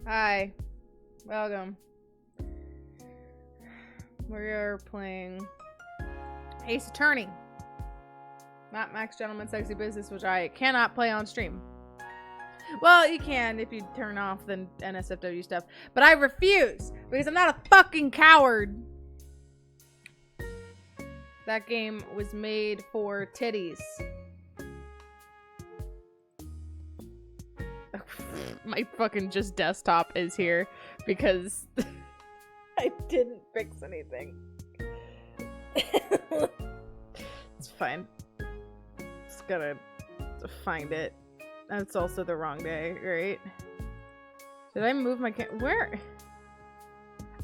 Hi. Welcome. We are playing Ace Attorney. Not Max Gentleman Sexy Business, which I cannot play on stream. Well, you can if you turn off the NSFW stuff. But I refuse, because I'm not a fucking coward. That game was made for titties. My fucking just desktop is here because I didn't fix anything. It's fine. Just gotta find it. That's also the wrong day, right? Did I move my where?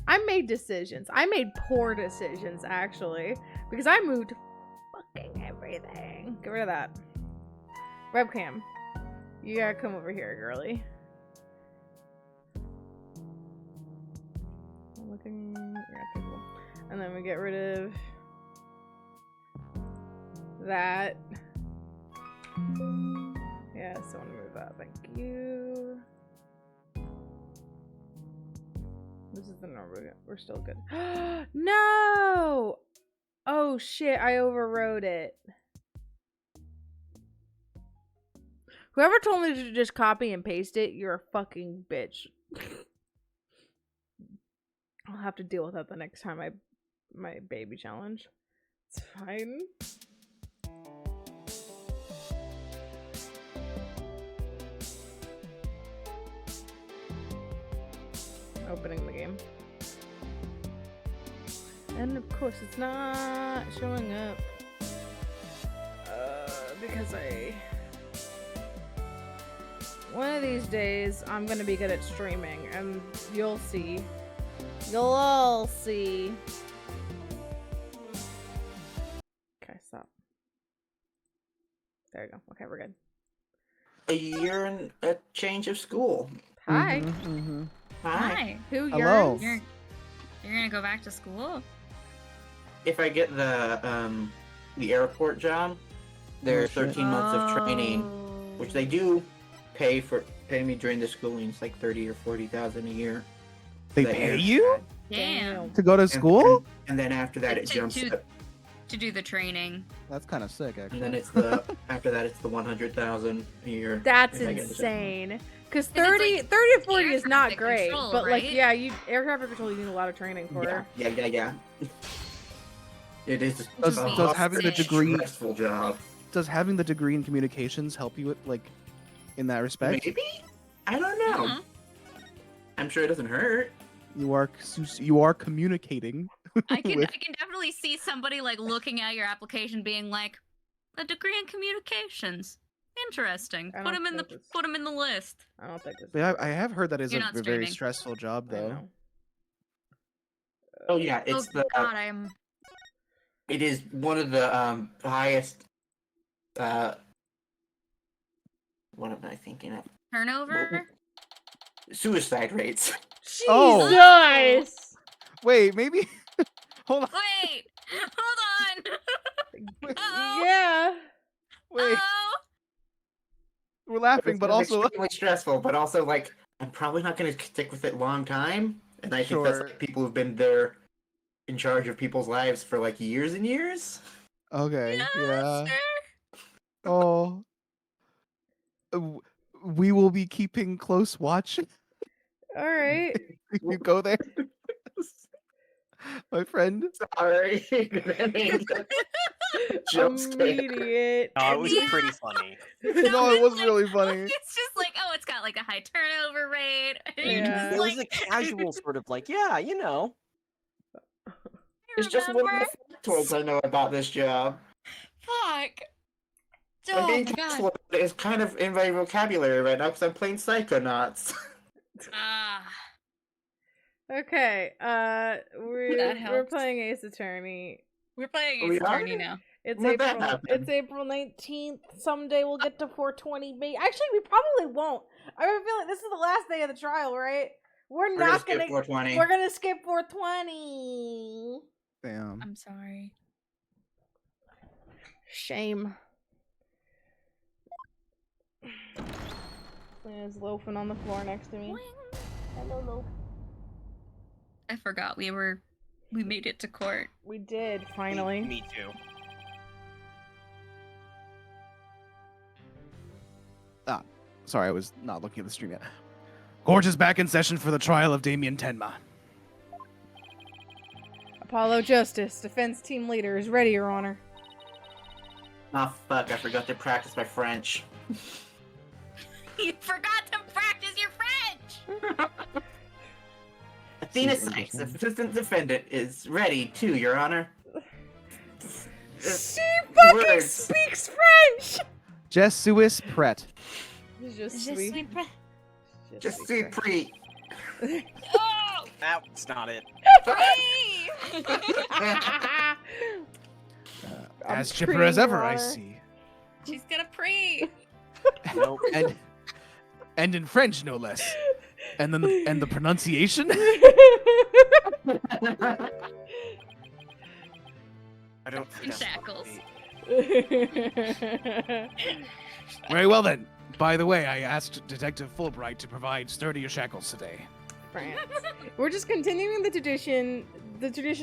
I made decisions. I made poor decisions, actually, because I moved fucking everything. Get rid of that. Webcam. You gotta come over here, girly. Looking. Yeah, okay, cool. And then we get rid of that. Yeah, so I want to move that. Thank you. This is the number. We're still good. No! Oh shit, I overrode it. Whoever told me to just copy and paste it, you're a fucking bitch. I'll have to deal with that the next time my baby challenge. It's fine. Opening the game. And of course it's not showing up. Because one of these days, I'm gonna be good at streaming, and you'll see. You'll all see. Okay, stop. There you go. Okay, we're good. A year and a change of school. Hi. Hi. Who Hello. yearns? You're gonna go back to school? If I get the airport job, there's 13 months of training, which they do pay me during the schooling. It's like 30 or 40,000 a year. They pay you Damn. to go to school? And then after that, it jumps up. To do the training. That's kind of sick, actually. And then it's after that, it's the 100,000 a year. That's insane. Because 30 like 30 to 40 is not traffic great. control, But like, right? yeah, air traffic control, you need a lot of training for. Yeah. It is Does having the degree stressful job. Does having the degree in communications help you with, like, in that respect? Maybe? I don't know. Mhm. I'm sure it doesn't hurt. You are communicating. I can with- definitely see somebody like looking at your application being like, a degree in communications. Interesting. I Put don't him in the think it's- put him in the list. I don't think this. Yeah, I have heard that is You're a not very streaming. stressful job, I though. know. Oh yeah, it's Oh god, I'm it is one of the highest what am I thinking of? turnover. Suicide rates. Jesus! Oh. Wait, maybe. Hold on. Wait, hold on. Uh-oh. Yeah. Wait, Oh, we're laughing, It's but also extremely stressful, but also like I'm probably not going to stick with it long time, and I think that's Sure. like people who've been there in charge of people's lives for like years and years. okay, yeah. sure. Oh, we will be keeping close watch. All right. You go there, my friend. Sorry. Jump scare. Immediate. No, it was Yeah. pretty funny. No, it was really funny. It's just like, oh, it's got like a high turnover rate. And you're Yeah. just It was like, a casual sort of like, yeah, you know. It's just one of remember? the factoids I know about this job. Fuck. I'm Oh being my god. careful, but it's kind of in my vocabulary right now because I'm playing Psychonauts. Ah. Okay. That We're helps. playing Ace Attorney. We're playing We Ace are? Attorney now. It's When'd that April. happen? It's April 19th. Someday we'll get to 420. Actually, we probably won't. I feel like this is the last day of the trial, right? We're We're not skip gonna. 420. We're gonna skip 420. Damn. I'm sorry. Shame. Lena's loafing on the floor next to me. Hello. I forgot we made it to court. We did, finally. Me too. Sorry, I was not looking at the stream yet. Court is back in session for the trial of Damien Tenma. Apollo Justice, defense team leader, is ready, Your Honor. Ah, fuck, I forgot to practice my French. You forgot to practice your French! Athena Sykes, assistant defendant, is ready too, Your Honor. She fucking Words. speaks French! Je suis prêt. Just Je sweet. suis prêt. Just see pre. Oh! That's not it. As chipper as ever, I see. She's gonna pre. Nope. And in French, no less. And then the pronunciation? I don't In think that's shackles. Very well then. By the way, I asked Detective Fulbright to provide sturdier shackles today. France. We're just continuing the tradition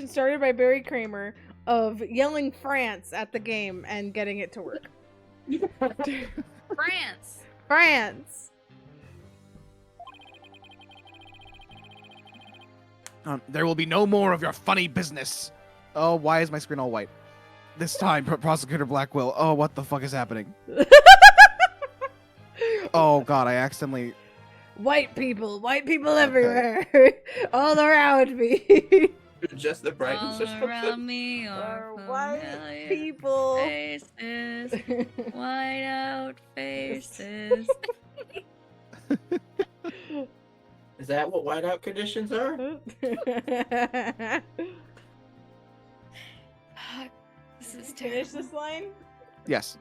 started by Barry Kramer of yelling France at the game and getting it to work. France. France! There will be no more of your funny business. Oh, why is my screen all white? This time, Prosecutor Blackwell. Oh, what the fuck is happening? Oh god, I accidentally... White people everywhere! All around me! Just the brightness All or something. around me Are are white familiar people. faces, white out faces. Is that what whiteout conditions are? This is Finish terrible. this line? Yes.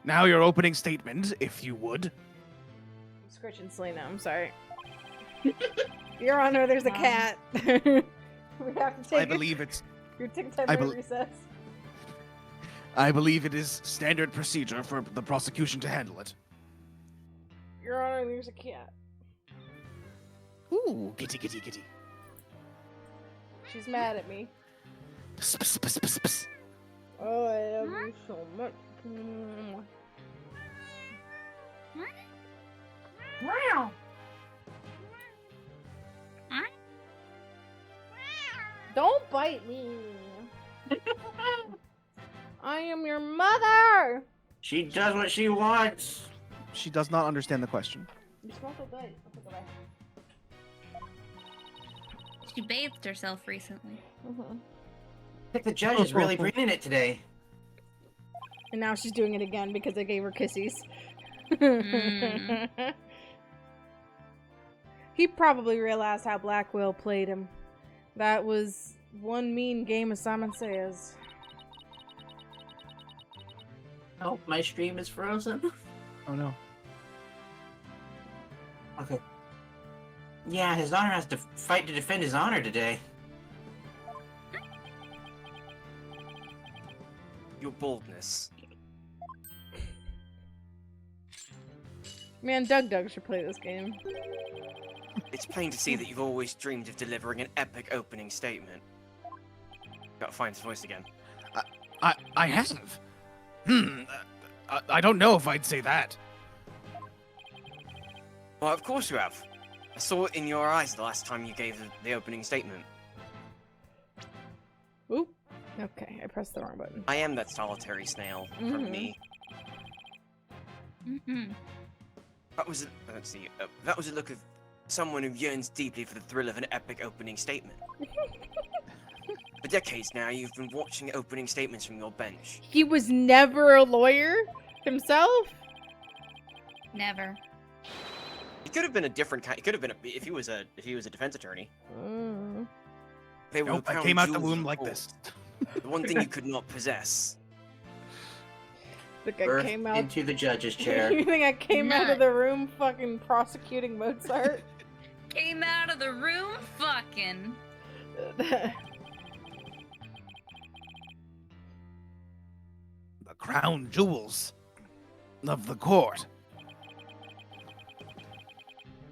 Now your opening statement, if you would. I'm scratching Selena, I'm sorry. Your Honor, there's a Mom. cat. We have to take I believe it's... Your take time I for bel- recess. I believe it is standard procedure for the prosecution to handle it. Your Honor, there's a cat. Ooh, kitty, kitty, kitty. She's mad at me. Pss, pss, pss, pss, pss. Oh, I love you so much. Wow. Don't bite me. I am your mother. She does what she wants. She does not understand the question. You smell so good. I'll put that away. She bathed herself recently. I think the judge is really bringing it today. And now she's doing it again because I gave her kissies. Mm. He probably realized how Blackwell played him. That was one mean game of Simon Says. Oh, my stream is frozen. Oh no. Okay. Yeah, His Honor has to fight to defend his honor today. Your boldness. Man, Doug should play this game. It's plain to see that you've always dreamed of delivering an epic opening statement. Gotta find his voice again. I have. I don't know if I'd say that. Well, of course you have. I saw it in your eyes the last time you gave the opening statement. Oop. Okay, I pressed the wrong button. I am that solitary snail Mhm. from me. Mm-hmm. That was let's see. That was a look of someone who yearns deeply for the thrill of an epic opening statement. For decades now, you've been watching opening statements from your bench. He was never a lawyer himself? Never. He could have been a different kind. He could have been if he was a defense attorney. Mm. They were Nope, the I crown came out the jewels of womb the like court. this. The one thing you could not possess. Think I Birth came out. into the judge's chair. You think I came out of Nut. the room fucking prosecuting Mozart? Came out of the room fucking. The crown jewels. of the court.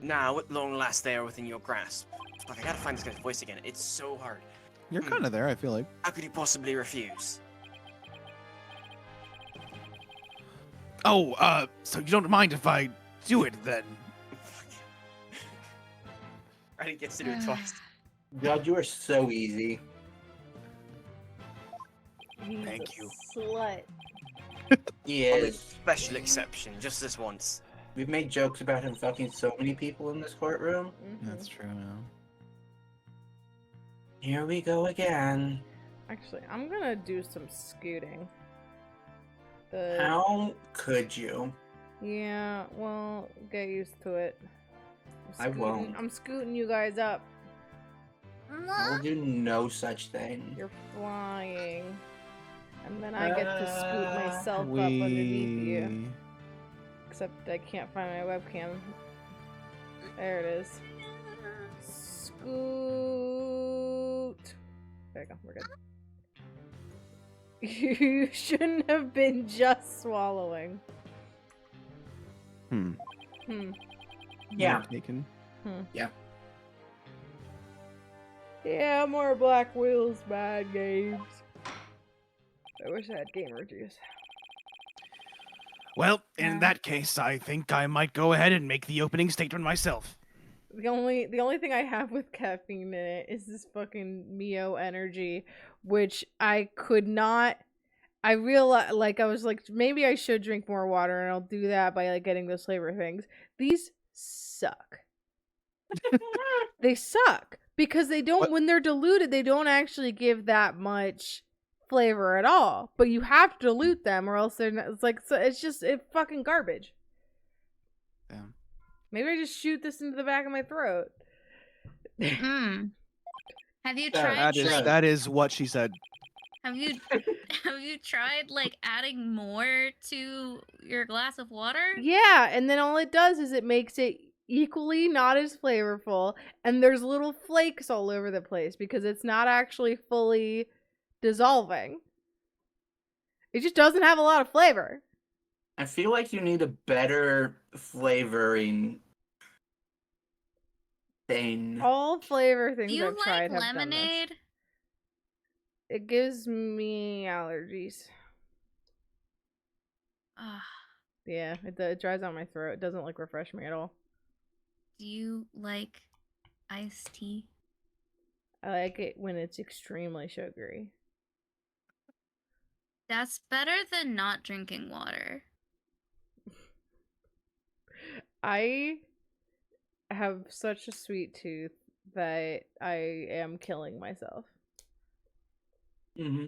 Now, at long last, they are within your grasp. Fuck, I gotta find this guy's voice again. It's so hard. You're kind of there, I feel like. How could you possibly refuse? Oh, so you don't mind if I do it then? Ready gets to do it twice. God, you are so easy. He's Thank a you. Slut. He Only is. special exception, just this once. We've made jokes about him fucking so many people in this courtroom. That's true now. Here we go again. Actually, I'm gonna do some scooting. The How could you? Yeah, well, get used to it. I won't. I'm scooting you guys up. I will do no such thing. You're flying. And then I get to scoot myself up underneath you. Except I can't find my webcam. There it is. Scoot. There we go, we're good. You shouldn't have been just swallowing. Hmm. Yeah. Note taken. Yeah, more Black Wheels bad games. I wish I had gamer juice. Well, in that case, I think I might go ahead and make the opening statement myself. The only thing I have with caffeine in it is this fucking Mio energy, which I could not. I realized, like, I was like, maybe I should drink more water, and I'll do that by like getting those flavor things. These suck. They suck because they don't. What? When they're diluted, they don't actually give that much flavor at all. But you have to dilute them, or else they're not. It's like it's fucking garbage. Damn. Maybe I just shoot this into the back of my throat. Hmm. Have you Yeah, tried like That is what she said. have you tried like adding more to your glass of water? Yeah, and then all it does is it makes it equally not as flavorful, and there's little flakes all over the place because it's not actually fully dissolving. It just doesn't have a lot of flavor. I feel like you need a better flavoring thing. All flavor things Do you I've tried like have done this. lemonade? It gives me allergies. Ah, Yeah, it dries out my throat. It doesn't like refresh me at all. do you like iced tea? I like it when it's extremely sugary. That's better than not drinking water. I have such a sweet tooth that I am killing myself. Mm-hmm.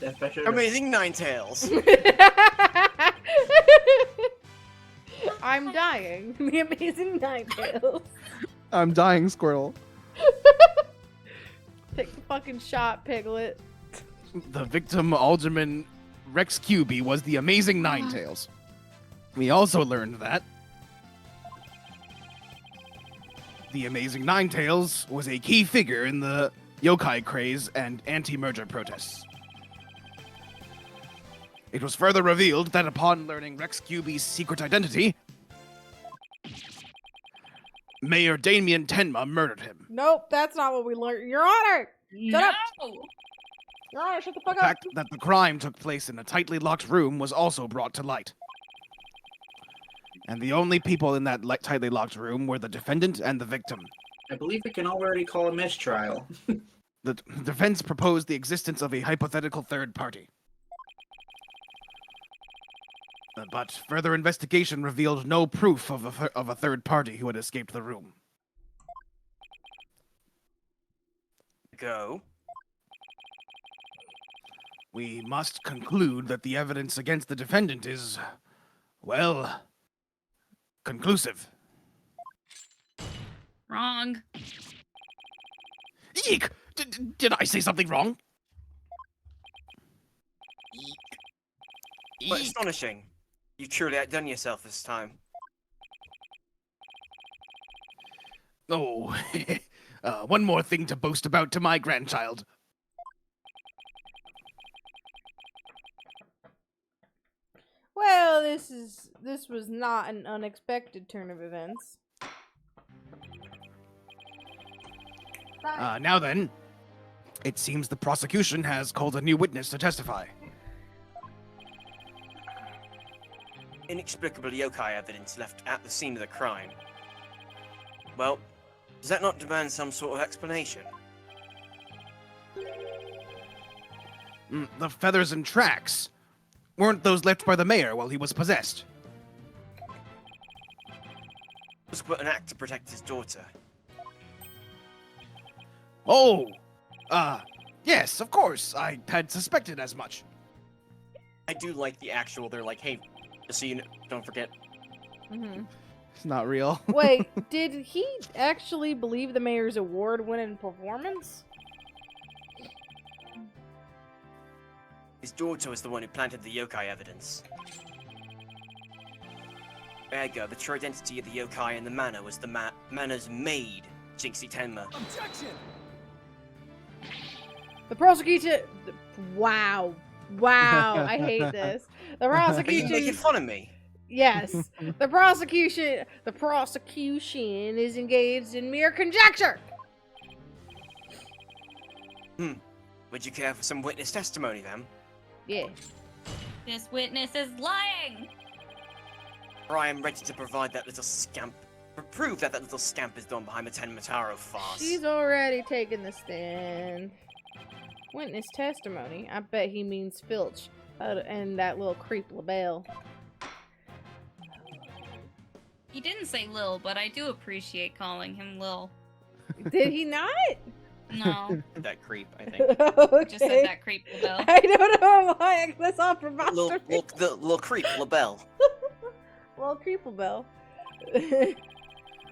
Especially Amazing Ninetales! I'm dying. The Amazing Ninetales. I'm dying, Squirtle. Take the fucking shot, Piglet. The victim, Alderman Rex Cubey, was the amazing Ninetales. We also learned that the amazing Ninetales was a key figure in the yokai craze and anti-merger protests. It was further revealed that upon learning Rex Cubey's secret identity, Mayor Damien Tenma murdered him. Nope, that's not what we learned. Your Honor! Shut up! Your Honor, shut the fuck The up! fact that the crime took place in a tightly locked room was also brought to light. And the only people in that tightly locked room were the defendant and the victim. I believe we can already call a mistrial. The defense proposed the existence of a hypothetical third party. But further investigation revealed no proof of a third party who had escaped the room. Go. We must conclude that the evidence against the defendant is, well, conclusive. Wrong. Eek! Did I say something wrong? But astonishing. You truly outdone yourself this time. Oh, one more thing to boast about to my grandchild. Well, this was not an unexpected turn of events. Now then, it seems the prosecution has called a new witness to testify. Inexplicable yokai evidence left at the scene of the crime. Well, does that not demand some sort of explanation? The feathers and tracks. Weren't those left by the mayor while he was possessed? It was but an act to protect his daughter. Oh! Yes, of course. I had suspected as much. I do like the actual, they're like, hey, just so you know, don't forget. Mm-hmm. It's not real. Wait, did he actually believe the mayor's award-winning performance? His daughter was the one who planted the yokai evidence. Ergo, the true identity of the yokai in the manor was the manor's maid, Jinxie Tenma. Objection! The prosecution... Wow. Wow, I hate this. The Are you making prosecution... fun of me? Yes. The prosecution is engaged in mere conjecture! Would you care for some witness testimony then? Yeah. This witness is lying! Or I am ready to provide that little scamp. Prove that little scamp is the one behind the Tenmataro farce. She's already taken the stand. Witness testimony? I bet he means Filch. And that little creep LaBelle. He didn't say Lil, but I do appreciate calling him Lil. Did he not? No, That creep, I think. Okay. just said that creep Lil. I don't know why. That's all Little, preposterous. the little creep, LaBelle. Little creep LaBelle.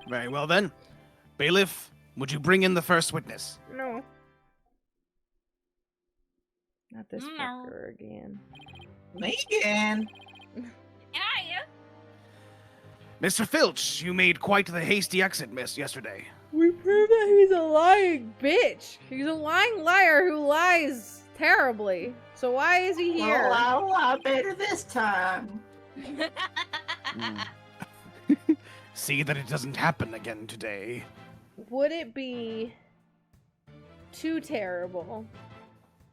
Very well then. Bailiff, would you bring in the first witness? No. Not this No. fucker again. Megan! Yeah. Mr. Filch, you made quite the hasty exit miss yesterday. We proved that he's a lying bitch. He's a lying liar who lies terribly. So why is he here? Well, I'll lie better this time. See that it doesn't happen again today. Would it be too terrible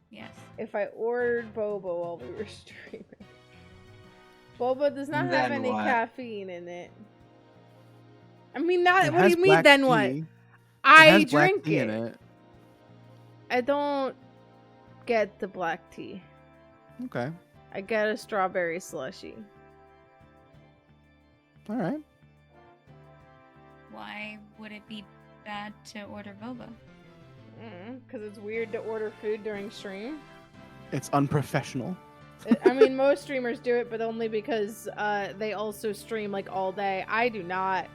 Yes. if I ordered boba while we were streaming? Boba does not have Then any what? caffeine in it. I mean, not. It What do has you mean? black Then tea. what? It I has black drink tea it. in it. I don't get the black tea. Okay. I get a strawberry slushy. All right. Why would it be bad to order boba? Because it's weird to order food during stream. It's unprofessional. I mean, most streamers do it, but only because they also stream like all day. I do not.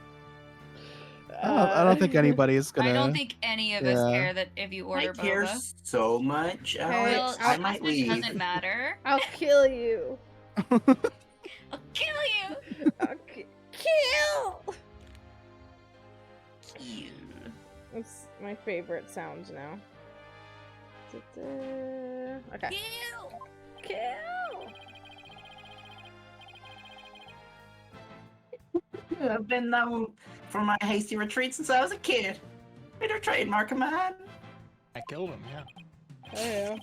I don't think anybody is gonna. I don't think any of us Yeah. care that if you order I care boba. so much, Hey, Alex. I'll- I might leave. doesn't matter. I'll kill you. I'll kill you. Kill! Kill. It's my favorite sounds now. Okay. Kill. Kill! I've been known for my hasty retreat since I was a kid. Been a trademark of mine. I killed him, yeah. Oh, yeah.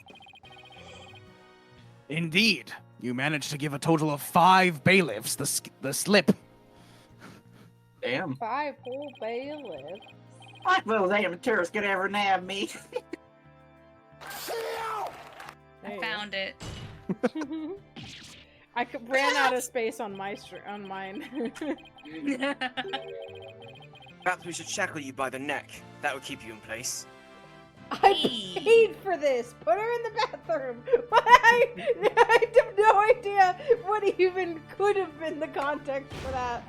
Indeed, you managed to give a total of 5 bailiffs the slip. Damn. 5 whole bailiffs. Like those amateurs could ever nab me. I found it. I ran out of space on my on mine. Perhaps we should shackle you by the neck. That would keep you in place. I paid for this. Put her in the bathroom. I have no idea what even could have been the context for that.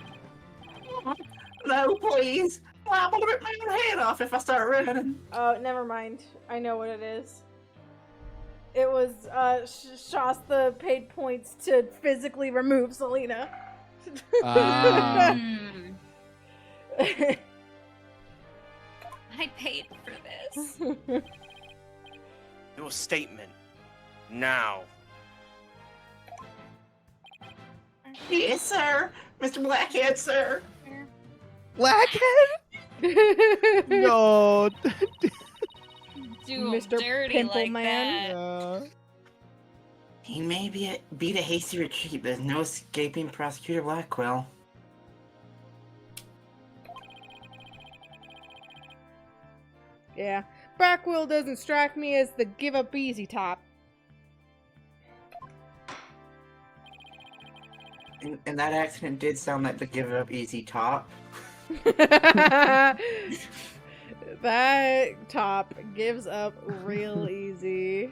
No, please. I'm gonna rip my own head off if I start running. Oh, never mind. I know what it is. It was Shasta paid points to physically remove Selena. Hmm. I paid for this. Your statement. Now. Yes, sir. Mr. Blackhead, sir. Blackhead? No. Do Mr. dirty Pimple like Man. that. He may beat a hasty retreat, but there's no escaping Prosecutor Blackwell. Yeah. Blackwell doesn't strike me as the give up easy type. And that accident did sound like the give up easy top. That top gives up real easy.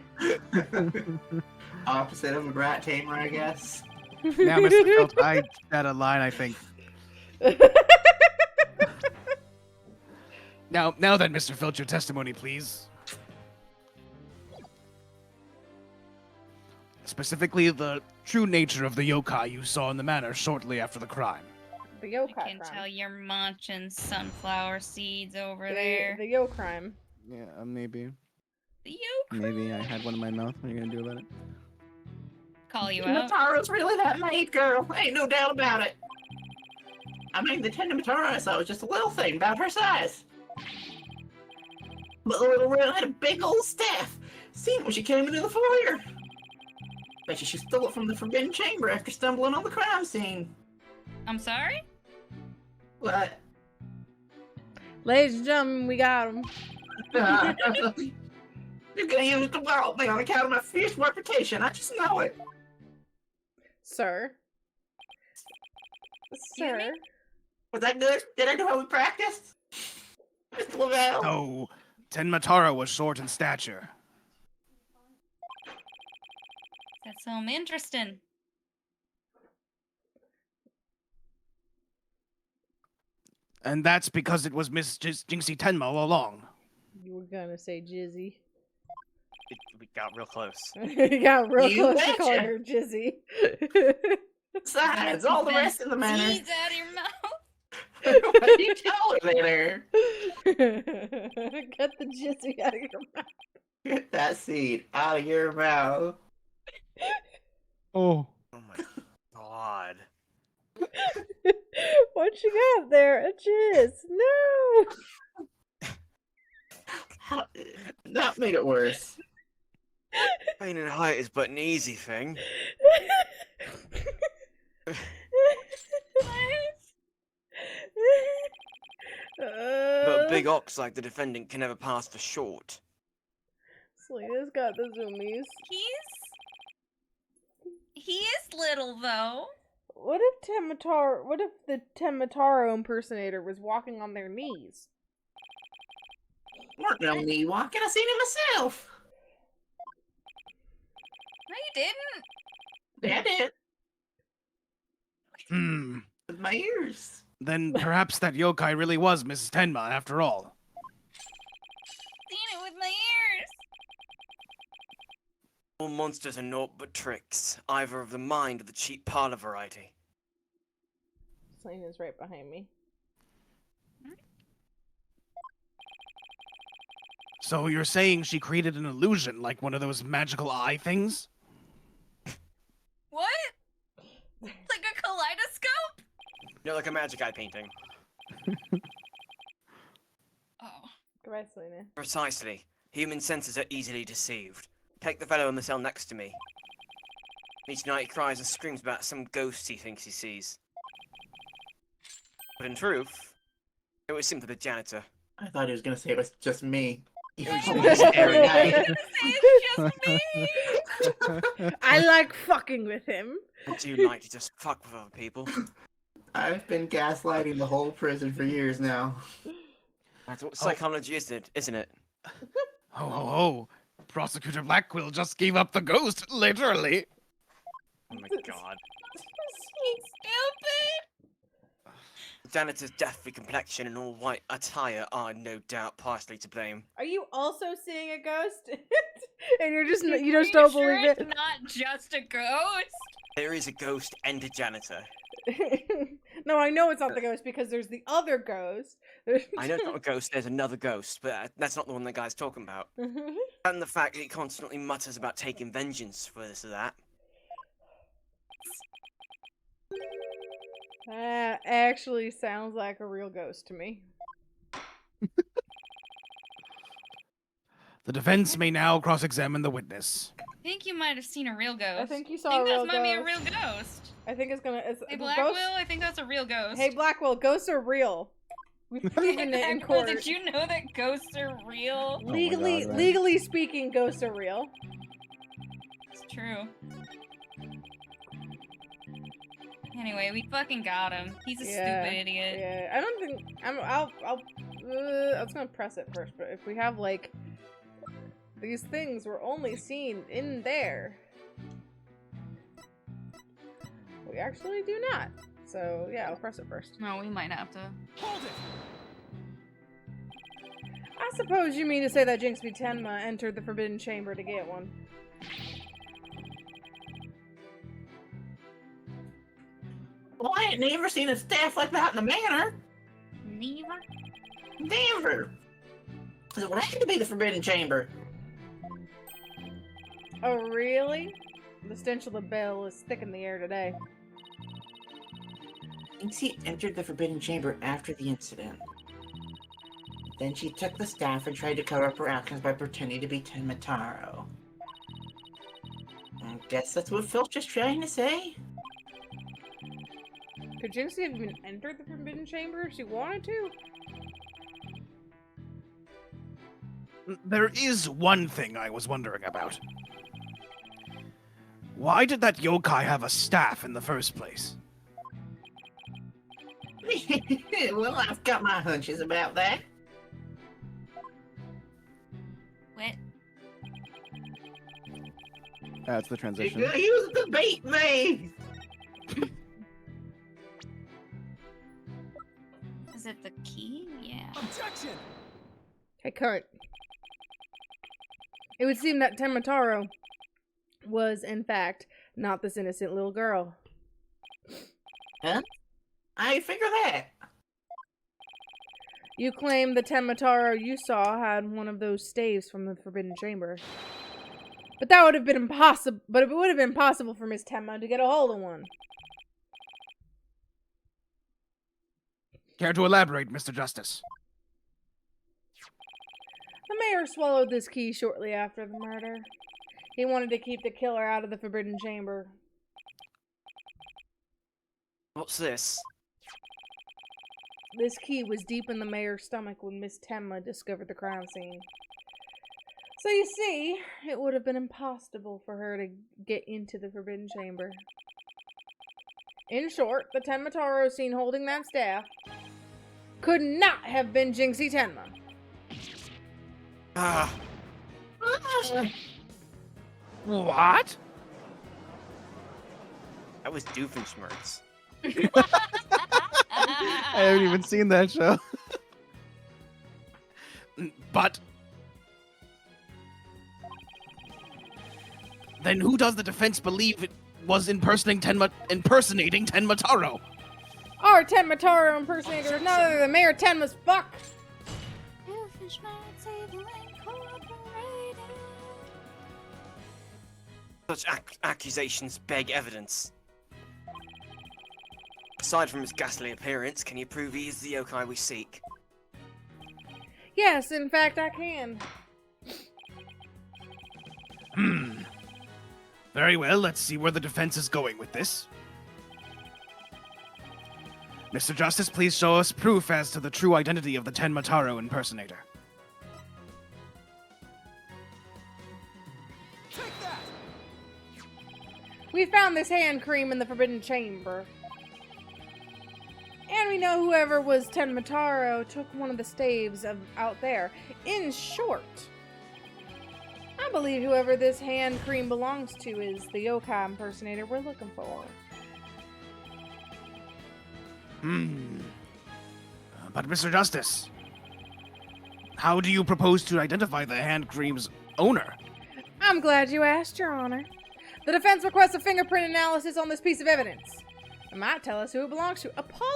Opposite of a brat tamer, I guess. Now, Mr. Filch, I had a line, I think. Now then, Mr. Filch, your testimony, please. Specifically, the true nature of the yokai you saw in the manor shortly after the crime. The I yokai can crime. tell you're munching sunflower seeds over there. The yo crime. Yeah, maybe. The yo Maybe I had one in my mouth. What are you gonna do about it? call you out. Mataro's really that maid, girl. Ain't no doubt about it. I mean, the tender Mataro I saw was just a little thing about her size. But the little girl had a big old staff. Seen it when she came into the foyer. Bet you she stole it from the Forbidden Chamber after stumbling on the crime scene. I'm sorry? What? Ladies and gentlemen, we got him. You're gonna use it to wild me on account of my fierce reputation. I just know it. Sir. Excuse me? Sir. Was that good? Did I do how we practiced? Mr. Lavelle? No, Tenmataro was short in stature. That's so interesting. And that's because it was Miss Jinxie Tenma all along. You were gonna say Jizzy. We got real close. You got real You close to calling betcha. her Jizzy. Besides, all the rest of the manner. Seeds out of your mouth. What did you tell her there? Get the Jizzy out of your mouth. Get that seed out of your mouth. Oh. Oh my god. What you got there? A jizz. No. How, that made it worse. Pain and height is but an easy thing. But a big ox like the defendant can never pass for short. Selena's got the zoomies. He is little though. What if the Temataro impersonator was walking on their knees? Weren't no knee walking. I seen it myself. No, you didn't. Yeah, I did. Hmm. With my ears. Then perhaps that yokai really was Mrs. Tenma after all. Seen it with my ears. All monsters are naught but tricks, either of the mind or the cheap parlor variety. Selena's right behind me. So you're saying she created an illusion like one of those magical eye things? What? Like a kaleidoscope? No, like a magic eye painting. Oh. Goodbye, Selena. Precisely. Human senses are easily deceived. Take the fellow in the cell next to me. Each night he cries and screams about some ghost he thinks he sees. But in truth, it was simply the janitor. I thought he was gonna say it was just me. It was Every just night. It's just me. I like fucking with him. I do like to just fuck with other people. I've been gaslighting the whole prison for years now. That's what psychology is, isn't it? Ho ho ho! Prosecutor Blackquill just gave up the ghost, literally. Oh my god. Stupid. The janitor's deathly complexion and all white attire are no doubt partially to blame. Are you also seeing a ghost? And you just Are don't sure believe it's it. not just a ghost. There is a ghost and a janitor. No, I know it's not the ghost because there's the other ghost. I know it's not a ghost, there's another ghost, but that's not the one the guy's talking about. And the fact that he constantly mutters about taking vengeance for this or that. That actually sounds like a real ghost to me. The defense may now cross-examine the witness. I think you might have seen a real ghost. I think you I saw think a real this might be a ghost. real ghost. I think it's gonna. It's, Hey, the Blackwell, ghost- I think that's a real ghost. Hey, Blackwell, ghosts are real. We've proven it in Blackwell, court. did you know that ghosts are real? Legally, God, man. legally speaking, ghosts are real. It's true. Anyway, we fucking got him. He's a Yeah, stupid idiot. Yeah, I don't think I was gonna press it first, but if we have like these things were only seen in there, we actually do not. So yeah, I'll press it first. No, we might have to. Hold it! I suppose you mean to say that Jinx v. Tenma entered the Forbidden Chamber to get one. Well, I ain't never seen a staff like that in the manor. Neither. Never. So what had to be the Forbidden Chamber? Oh really? The stench of the bell is thick in the air today. Jinxie entered the Forbidden Chamber after the incident. Then she took the staff and tried to cover up her actions by pretending to be Tenmataro. I guess that's what Phil's just trying to say. Could Jinx have even entered the Forbidden Chamber if she wanted to? There is one thing I was wondering about. Why did that yokai have a staff in the first place? Well, I've got my hunches about that. What? That's the transition. He was debate me. Is it the key? Yeah. Objection! Hey, Kurt. It would seem that Tenmataro was, in fact, not this innocent little girl. Huh? I figure that. You claim the Tenmataro you saw had one of those staves from the Forbidden Chamber. But that would have been impossible. But it would have been possible for Miss Tenma to get a hold of one. Care to elaborate, Mr. Justice? The mayor swallowed this key shortly after the murder. He wanted to keep the killer out of the Forbidden Chamber. What's this? This key was deep in the mayor's stomach when Miss Tenma discovered the crime scene. So you see, it would have been impossible for her to get into the Forbidden Chamber. In short, the Tenmataro seen holding that staff could not have been Jinxie Tenma. Ah, What? that was Doofenshmirtz. I haven't even seen that show. But then who does the defense believe it was impersonating Tenmataro? Our Tenmataro impersonator is none other than Mayor Tenma's fuck. Such accusations beg evidence. Aside from his ghastly appearance, can you prove he is the yokai we seek? Yes, in fact, I can. Very well, let's see where the defense is going with this. Mr. Justice, please show us proof as to the true identity of the Tenmataro impersonator. Take that! We found this hand cream in the Forbidden Chamber. And we know whoever was Tenmataro took one of the staves out there. In short, I believe whoever this hand cream belongs to is the yokai impersonator we're looking for. But Mr. Justice, how do you propose to identify the hand cream's owner? I'm glad you asked, Your Honor. The defense requests a fingerprint analysis on this piece of evidence. It might tell us who it belongs to. Apollo?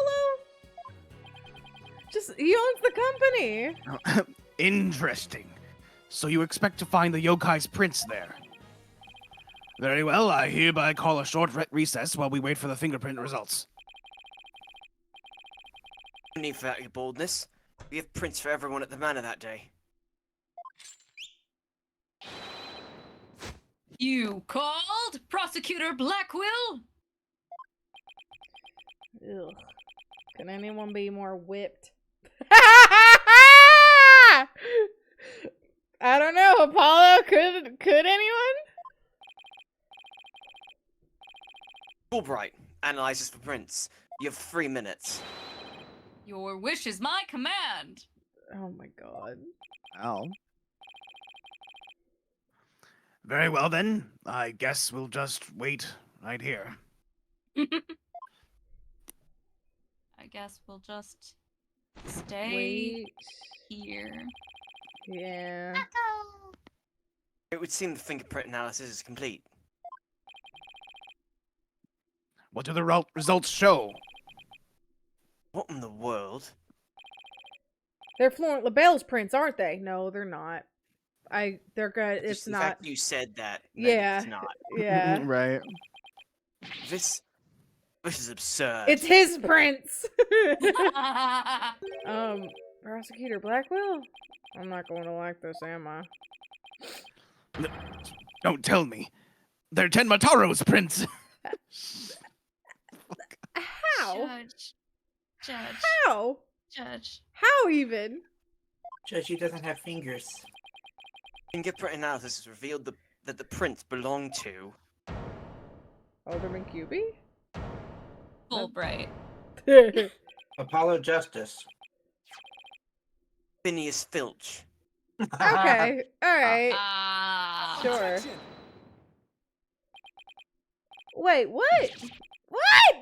He owns the company. Interesting. So you expect to find the yokai's prints there? Very well, I hereby call a short recess while we wait for the fingerprint results. No need for that, your boldness. We have prints for everyone at the manor that day. You called Prosecutor Blackwell? Ugh. Can anyone be more whipped? I don't know, Apollo. Could anyone? Fulbright analyzes for prints. You have 3 minutes. Your wish is my command. Oh my god. Al. Very well then. I guess we'll just wait right here. I guess we'll just stay Wait. here. Yeah. It would seem the fingerprint analysis is complete. What do the results show? What in the world? They're Florent LaBelle's prints, aren't they? No, they're not. They're good. It's Just the not. fact you said that. Yeah. It's not. Yeah. Right. This is absurd. It's his prints. Prosecutor Blackwell? I'm not going to like this, am I? Don't tell me. They're Tenmataro's prints. How? Judge. How? Judge. How even? Judge, he doesn't have fingers. Fingerprint analysis has revealed that the prints belong to Alderman QB? Fulbright. Apollo Justice. Phineas Filch. Okay, alright. Ah. Sure. Wait, what? What?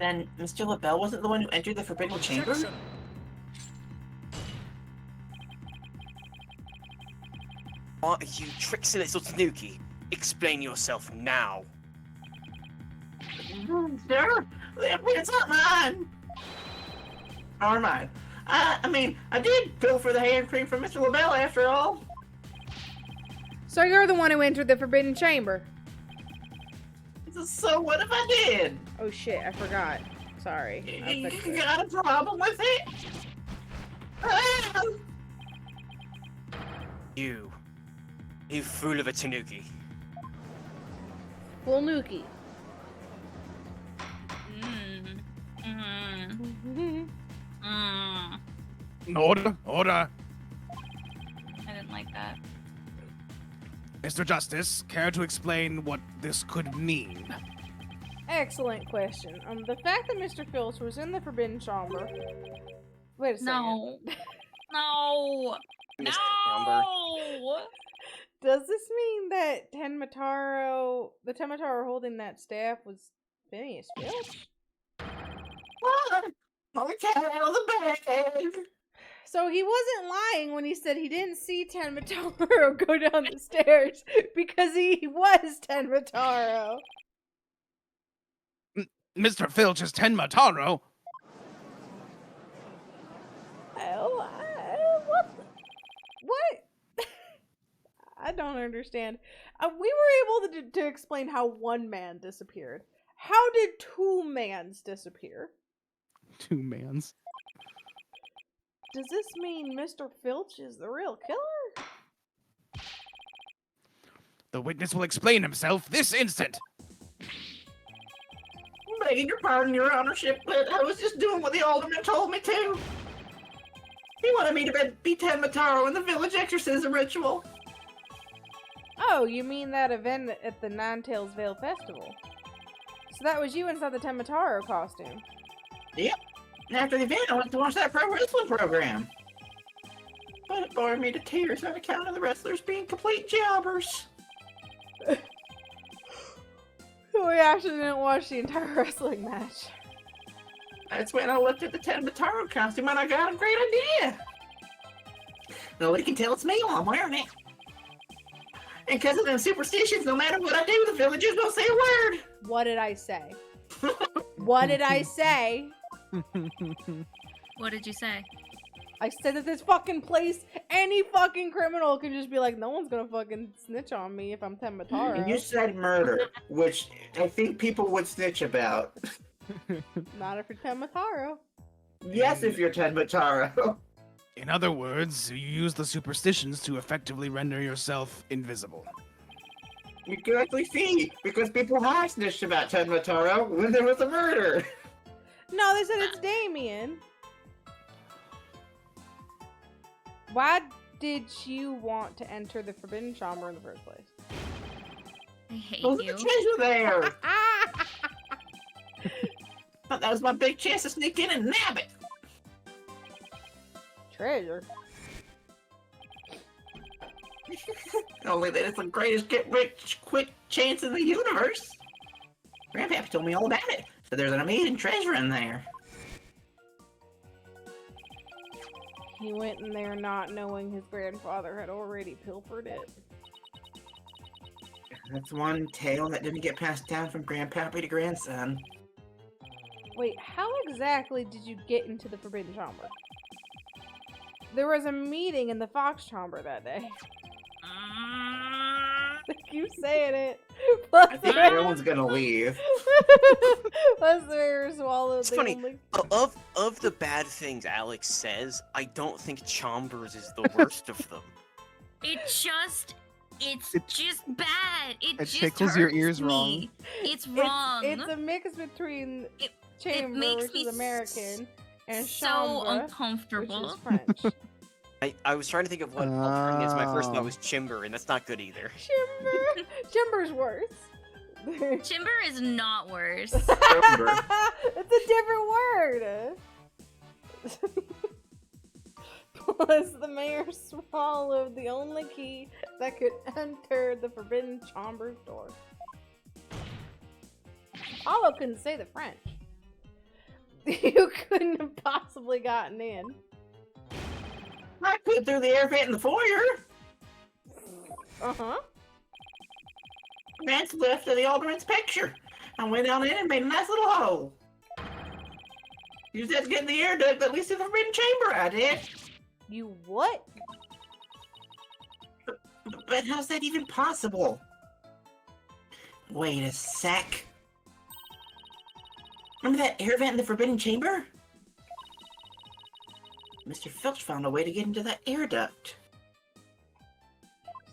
Then Mr. LaBelle wasn't the one who entered the Forbidden Chamber? What are you, tricksy little Tanuki? Explain yourself now. Sure. It's not mine. Or mine. I mean, I did go for the hand cream from Mr. LaBelle after all. So you're the one who entered the Forbidden Chamber? So what if I did? Oh shit, I forgot. Sorry. I fixed You it. got a problem with it? Ah! You fool of a Tanuki. Full Nuki. Order, order. I didn't like that. Mr. Justice, care to explain what this could mean? Excellent question. The fact that Mr. Filch was in the Forbidden Chamber. Wait a second. No. No. Mr. Amber. No. Does this mean that the Tenmataro holding that staff was Phineas Filch? What? The cat out of the bag. So he wasn't lying when he said he didn't see Tenmataro go down the stairs because he was Tenmataro. Mr. Filch is Tenmataro. Oh, what? I don't understand. We were able to explain how one man disappeared. How did 2 mans disappear? 2 mans. Does this mean Mr. Filch is the real killer? The witness will explain himself this instant. Begging your pardon, your ownership, but I was just doing what the alderman told me to. He wanted me to be Tenmataro in the village exorcism ritual. Oh, you mean that event at the Nine Tails Vale Festival? So that was you inside the Tenmataro costume? Yep. And after the event, I went to watch that pro wrestling program. But it bored me to tears on account of the wrestlers being complete jobbers. We actually didn't watch the entire wrestling match. That's when I looked at the Tenmataro costume and I got a great idea. Nobody can tell it's me while I'm wearing it. And because of them superstitions, no matter what I do, the villagers don't say a word. What did I say? What did I say? What did you say? I said that this fucking place, any fucking criminal can just be like, no one's gonna fucking snitch on me if I'm Tenmataro. And you said murder, which I think people would snitch about. Not if you're Tenmataro. Yes, if you're Tenmataro. In other words, you use the superstitions to effectively render yourself invisible. You can actually see, because people have snitched about Tenmataro when there was a murder. No, they said it's Damien. Why did you want to enter the Forbidden Chamber in the first place? I hate Those are you. the treasure there. Thought that was my big chance to sneak in and nab it. Treasure. Only that it's the greatest get-rich-quick chance in the universe. Grandpappy told me all about it. So there's an amazing treasure in there. He went in there not knowing his grandfather had already pilfered it. That's one tale that didn't get passed down from grandpappy to grandson. Wait, how exactly did you get into the Forbidden Chamber? There was a meeting in the Fox Chamber that day. Keep saying it. Plus I think everyone's gonna leave. Plus the mayor swallowed It's the funny. only... Of the bad things Alex says, I don't think Chambers is the worst of them. It's just bad. It just tickles your hurts ears me. wrong. It's wrong. It's a mix between It Chamber, makes which me is American, and so Chambre, which uncomfortable. is French. I was trying to think of what altering is. My first thought was Chimber, and that's not good either. Chamber. Chamber's worse. Timber is not worse. Chamber. It's a different word. Plus, the mayor swallowed the only key that could enter the Forbidden Chamber's door. Hollow couldn't say the French. You couldn't have possibly gotten in. I put through the air vent in the foyer. Uh-huh. Vent's left of the alderman's picture. I went down in and made a nice little hole. Used that to get in the air duct, but at least in the Forbidden Chamber I did. You what? But how's that even possible? Wait a sec. Remember that air vent in the Forbidden Chamber? Mr. Filch found a way to get into that air duct.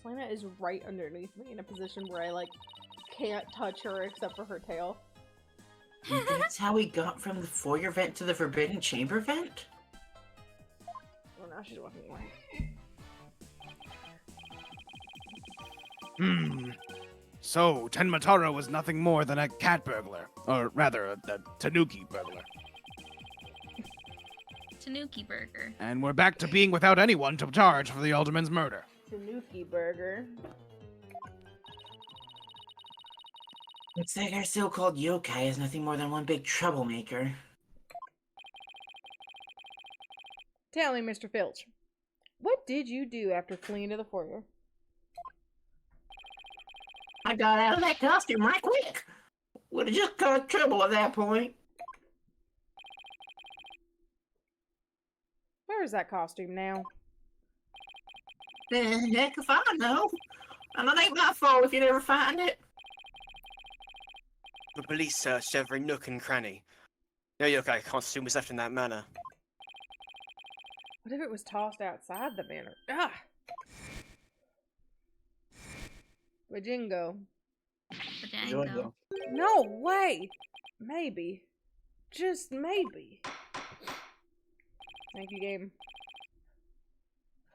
Selena is right underneath me in a position where I, like, can't touch her except for her tail. And that's how we got from the foyer vent to the Forbidden Chamber vent? Oh, now she's walking away. So, Tenmataro was nothing more than a cat burglar. Or rather, a tanuki burglar. Tanuki burger. And we're back to being without anyone to charge for the alderman's murder. Tanuki burger. Looks like our so-called yokai is nothing more than one big troublemaker. Tell me, Mr. Filch, what did you do after fleeing to the foyer? I got out of that costume right quick. Would have just caused trouble at that point. Where is that costume now? Heck if I know. And it ain't my fault if you never find it. The police searched every nook and cranny. No yokai costume was left in that manor. What if it was tossed outside the manor? Ah! Vajingo. Bajango. No way! Maybe. Just maybe. Thank you, game.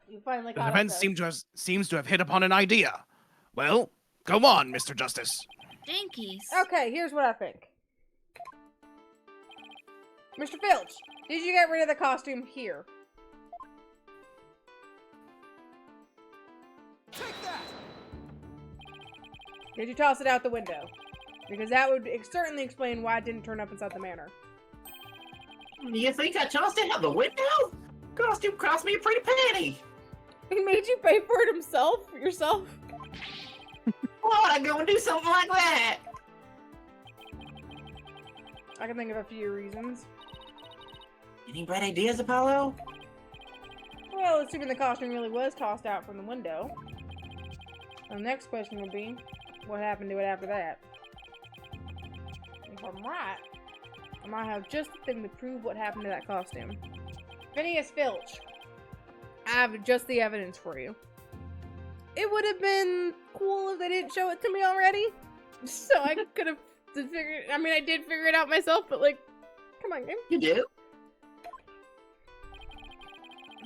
You finally The got defense us. seems to have hit upon an idea. Well, go on, Mr. Justice. Jinkies. Okay, here's what I think. Mr. Filch, did you get rid of the costume here? Take that! Did you toss it out the window? Because that would certainly explain why it didn't turn up inside the manor. You think I tossed it out the window? Costume cost me a pretty penny. He made you pay for it yourself? Why would I go and do something like that? I can think of a few reasons. Any bright ideas, Apollo? Well, assuming the costume really was tossed out from the window. The next question would be, what happened to it after that? If I'm right, I might have just the thing to prove what happened to that costume. Phineas Filch, I have just the evidence for you. It would have been cool if they didn't show it to me already. So I could have figured, I mean, I did figure it out myself, but like, come on, game. You do?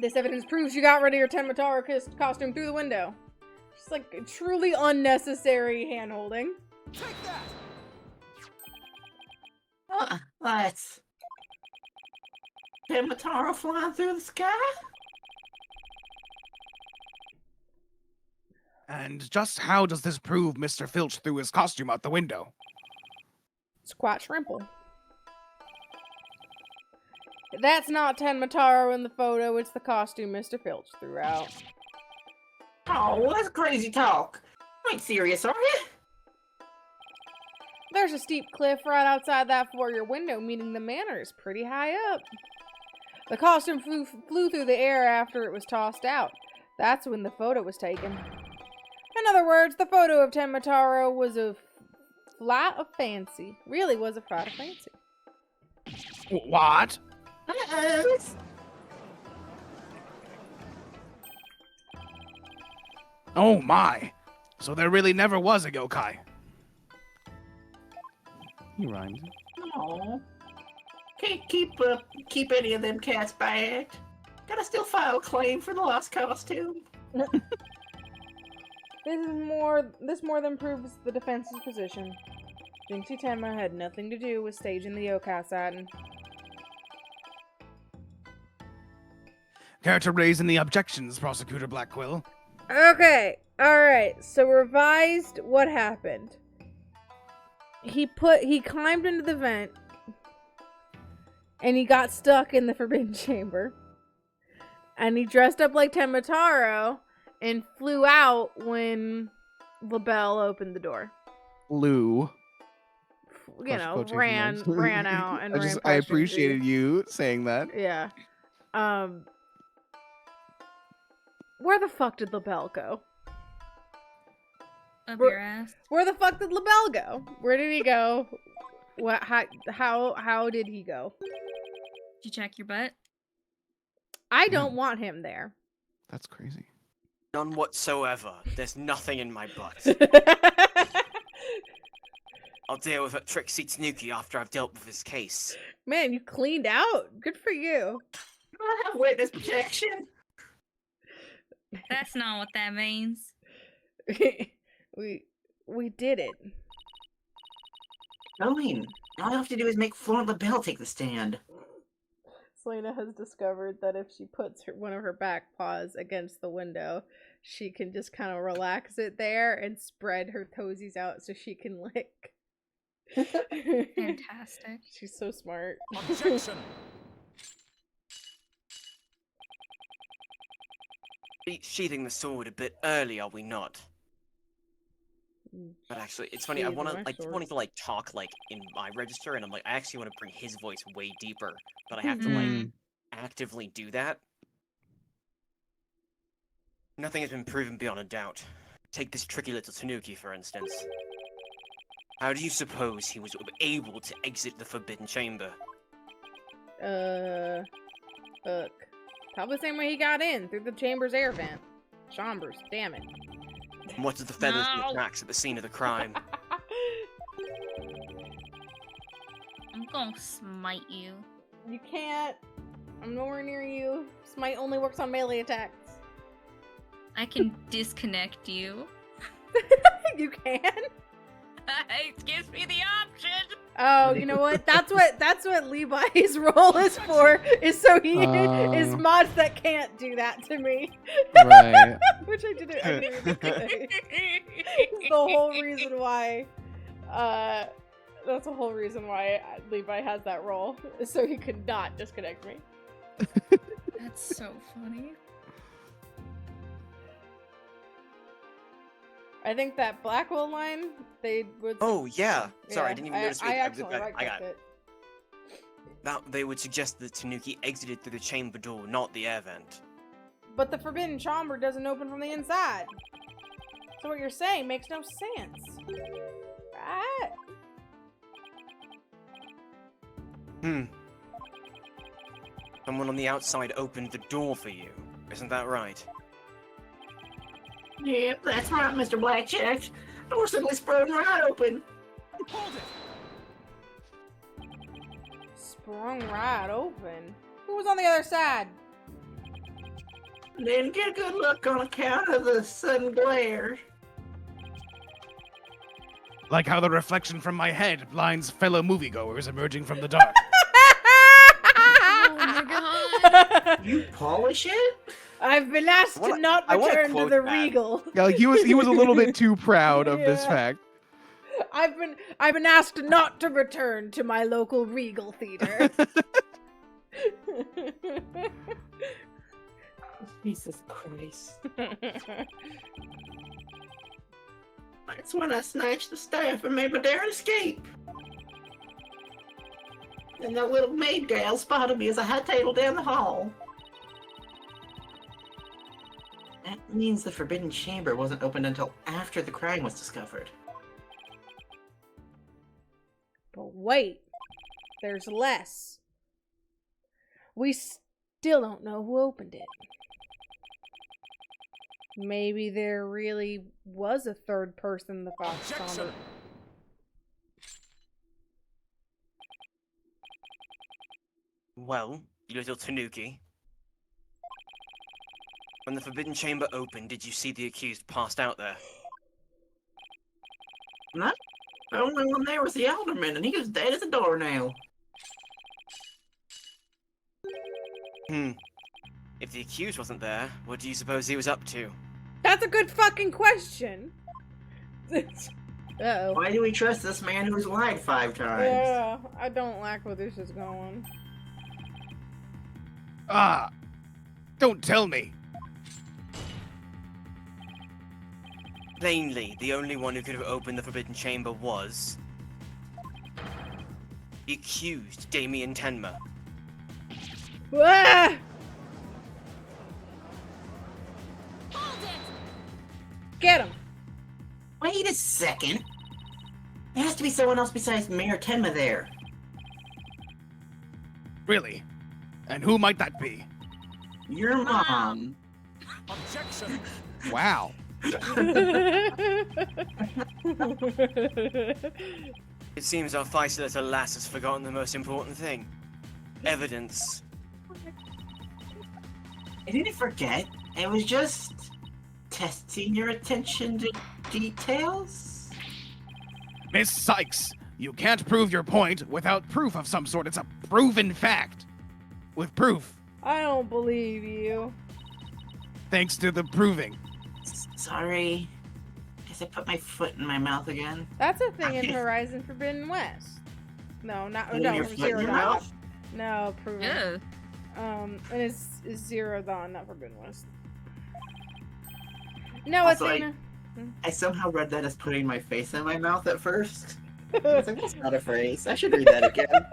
This evidence proves you got rid of your Tenmatara costume through the window. Just like truly unnecessary hand-holding. What? Matara flying through the sky? And just how does this prove Mr. Filch threw his costume out the window? It's quite shrimple. That's not Tenmataro in the photo, it's the costume Mr. Filch threw out. Oh, that's crazy talk. You ain't serious, are you? There's a steep cliff right outside that foyer window, meaning the manor is pretty high up. The costume flew through the air after it was tossed out. That's when the photo was taken. In other words, the photo of Tenmataro was a flight of fancy. Really was a flight of fancy. What? Oh my. So there really never was a yokai. He rhymed. Oh. Can't keep any of them cats bagged. Gotta still file a claim for the lost costume. This more than proves the defense's position. Jinxie Tenma had nothing to do with staging the yokai sighting. Care to raise any objections, Prosecutor Blackquill? Okay, alright, so revised what happened. He climbed into the vent, and he got stuck in the Forbidden Chamber. And he dressed up like Tenmataro, and flew out when LaBelle opened the door. Lou. You know, ran out and ran I past appreciated you saying that. Yeah. Where the fuck did LaBelle go? Up your ass. Where the fuck did LaBelle go? Where did he go? What? How did he go? Did you check your butt? I don't want him there. That's crazy. None whatsoever. There's nothing in my butt. I'll deal with Trixie Tanuki after I've dealt with this case. Man, you cleaned out. Good for you. I have witness protection. That's not what that means. we did it. Knowing. All I have to do is make Florent LaBelle take the stand. Selena has discovered that if she puts one of her back paws against the window, she can just kind of relax it there and spread her toesies out so she can lick. Fantastic. She's so smart. Objection! Sheathing the sword a bit early, are we not? But actually, it's funny. I wanted to like talk like in my register, and I'm like, I actually want to bring his voice way deeper, but I have to like actively do that. Nothing has been proven beyond a doubt. Take this tricky little Tanuki, for instance. How do you suppose he was able to exit the Forbidden Chamber? Look. Probably the same way he got in, through the chamber's air vent. Chambers, damn it. And what are the feathers and the cracks at the scene of the crime? I'm gonna smite you. You can't. I'm nowhere near you. Smite only works on melee attacks. I can disconnect you. You can? It gives me the option. Oh, you know what? That's what Levi's role is for. Is so he is mods that can't do that to me. Right. Which I didn't say. The whole reason why. That's the whole reason why Levi has that role, is so he could not disconnect me. That's so funny. I think that Blackwell line, they would. Oh yeah. Sorry, Yeah, I didn't even notice. I actually I got it. That they would suggest that Tanuki exited through the chamber door, not the air vent. But the forbidden chamber doesn't open from the inside. So what you're saying makes no sense. Right? Someone on the outside opened the door for you. Isn't that right? Yeah, that's right, Mr. Blackjack. Door simply sprung right open. Hold it! Sprung right open. Who was on the other side? Didn't get a good look on account of the sudden glare. Like how the reflection from my head blinds fellow moviegoers emerging from the dark. Oh my god. You polish it? I've been asked to not I wanna return to quote the that. Regal. Yeah, he was a little bit too proud of this Yeah. fact. I've been asked not to return to my local Regal theater. Jesus Christ. That's when I snatched the staff and made my daring escape. And that little maid gal spotted me as I hightailed down the hall. That means the forbidden chamber wasn't opened until after the crime was discovered. But wait, there's less. We still don't know who opened it. Maybe there really was a third person in the Fox Objection. chamber. Well, you little tanuki. When the forbidden chamber opened, did you see the accused passed out there? No, the only one there was the alderman, and he was dead as a doornail. If the accused wasn't there, what do you suppose he was up to? That's a good fucking question. Uh-oh. Why do we trust this man who's lied 5 times? Yeah, I don't like where this is going. Ah, don't tell me. Plainly, the only one who could have opened the forbidden chamber was the accused, Damien Tenma. Ah! Hold it! Get him. Wait a second. There has to be someone else besides Mayor Tenma there. Really? And who might that be? Your mom. Objection! Wow. It seems our feisty little lass has forgotten the most important thing. Evidence. I didn't forget. It was just testing your attention to details. Miss Sykes, you can't prove your point without proof of some sort. It's a proven fact. With proof. I don't believe you. Thanks to the proving. Sorry. Guess I put my foot in my mouth again. That's a thing in Horizon Forbidden West. No, not Putting no your foot in Zero your Dawn. mouth? No, proven. Ew. And it's Zero Dawn, not Forbidden West. No, Also, Athena. I somehow read that as putting my face in my mouth at first. I was like, that's not a phrase. I should read that again.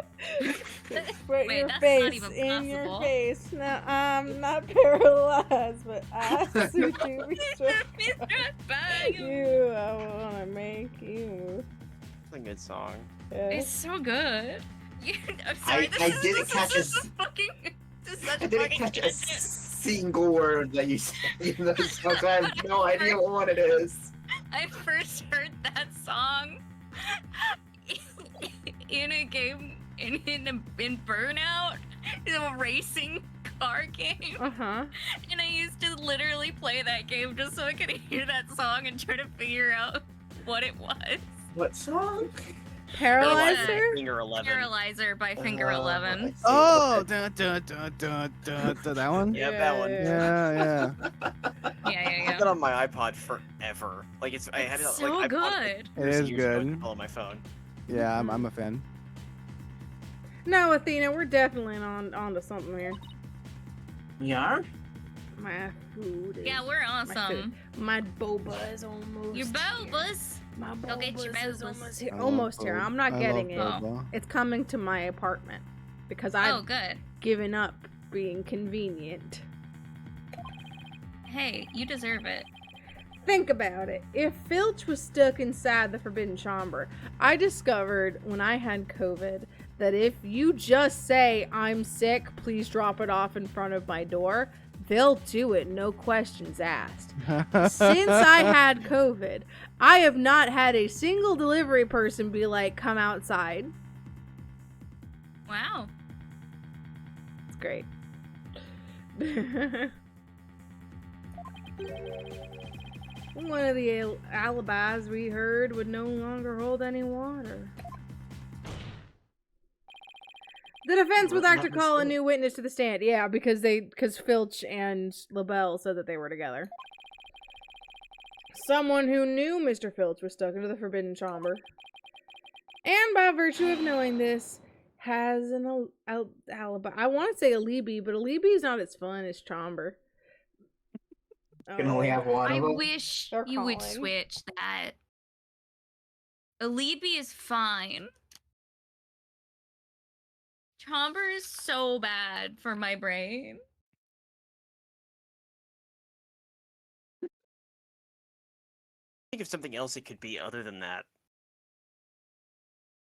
Put Wait, your that's not face even in your possible. face. No, I'm not paralyzed, but I see to be struck by you. I wanna make you. It's a good song. Yeah. It's so good. I'm sorry. I didn't catch this a is fucking. This is such I didn't fucking catch a tangent. single word that you said in those songs. I have no idea what it is. I first heard that song in a game in Burnout, a racing car game, Uh-huh. and I used to literally play that game just so I could hear that song and try to figure out what it was. What song? Paralyzer? Finger 11. Paralyzer by Finger 11. I see. Oh, da, da, da, da, da, da, that one? Yeah, that one. Yeah, yeah. Yeah, I yeah, had yeah. that on my iPod forever. Like I had it So like good. It is good. On my phone. Yeah, I'm a fan. No, Athena, we're definitely on to something here. We are? My food is... Yeah, we're my food. awesome. My boba is almost Your here. bobas. My Go get your boba is bobas. almost here. I Almost love here. boba. I'm not I getting love it. boba. It's coming to my apartment because Oh, I've good. given up being convenient. Hey, you deserve it. Think about it. If Filch was stuck inside the Forbidden Chamber, I discovered when I had COVID that if you just say, I'm sick, please drop it off in front of my door, they'll do it, no questions asked. Since I had COVID, I have not had a single delivery person be like, come outside. Wow. It's great. One of the alibis we heard would no longer hold any water. The defense would like to call a new witness to the stand. Yeah, because Filch and LaBelle said that they were together. Someone who knew Mr. Filch was stuck into the Forbidden Chamber. And by virtue of knowing this, has an alibi. I want to say alibi, but alibi is not as fun as Chamber. You can only have one I of them. wish They're you would calling. switch that. Alibi is fine. Chamber is so bad for my brain. Think of something else it could be other than that.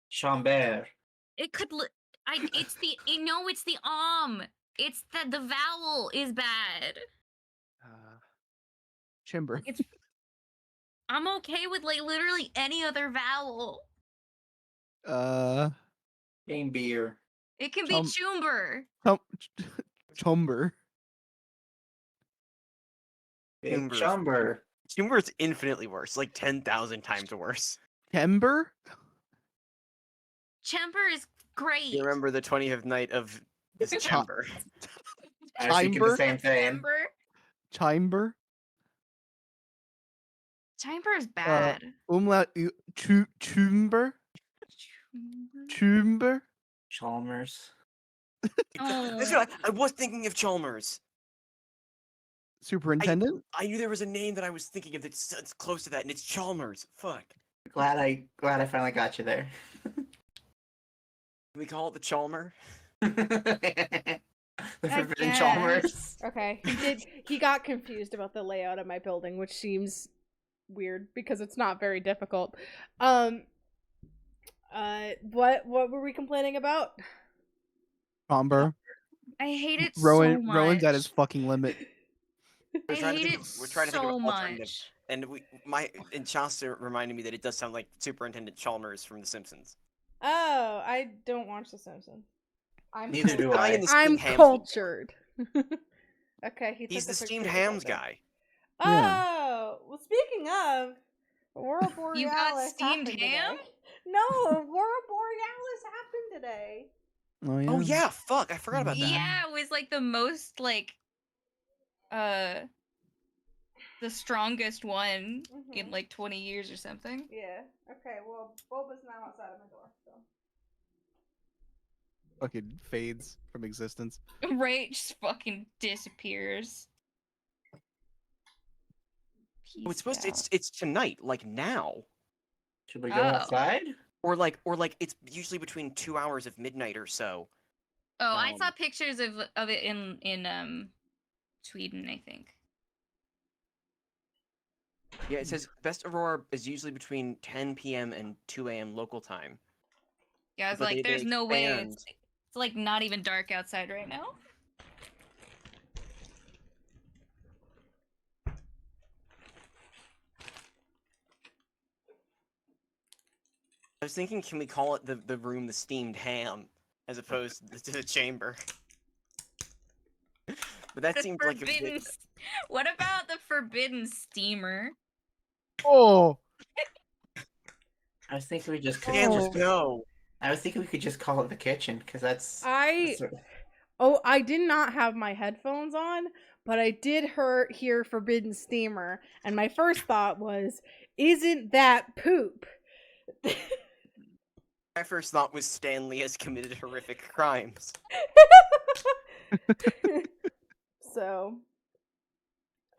Chambert. It could. It's the. No, it's the It's that the vowel is bad. Chimber. I'm okay with like literally any other vowel. Game beer. It can be chumber. Chumber. Big Chumber. Chumber is infinitely worse, like 10,000 times worse. Chember? Chember is great. You remember the 20th night of this chamber? I was thinking the same thing. Chimber? Chimber is bad. Umlaut chumber? Chumber? Chalmers. That's what I was thinking of Chalmers. Superintendent? I knew there was a name that I was thinking of that's close to that, and it's Chalmers. Fuck. Glad I finally got you there. Can we call it the Chalmer? The I Forbidden guess. Chalmers. Okay, he got confused about the layout of my building, which seems weird because it's not very difficult. What were we complaining about? Chomber. I hate it Rowan's so much. at his fucking limit. I hate it We're trying to think of so an alternative. much. And Chaucer reminded me that it does sound like Superintendent Chalmers from The Simpsons. Oh, I don't watch The Simpsons. Neither do Guy I. in the steamed I'm hams cultured. Okay, He's the took a steamed picture of hams something. guy. Oh, well, speaking of, Aurora Borealis You got steamed happened ham? today. No, Aurora Borealis happened today. Oh yeah. Oh yeah, fuck, I forgot about that. Yeah, it was like the most like the strongest one in like 20 years or something. Yeah. Okay. Well, Bulba's now outside of my door. So. Fucking fades from existence. Right, just fucking disappears. Oh, it's supposed to, it's tonight, like now. Should we go outside? Or like it's usually between 2 hours of midnight or so. Oh, I saw pictures of it in Sweden, I think. Yeah, it says best aurora is usually between 10 p.m. and 2 a.m. local time. Yeah, I was But like, they there's no way expand. it's like not even dark outside right now. I was thinking, can we call it the room the steamed ham as opposed to the chamber? But that The seems like a forbidden. bit... What about the forbidden steamer? Oh. I was thinking we just could Kansas, no. I was thinking we could just call it the kitchen because that's. Oh, I did not have my headphones on, but I did hear Forbidden Steamer, and my first thought was, isn't that poop? My first thought was Stanley has committed horrific crimes. So,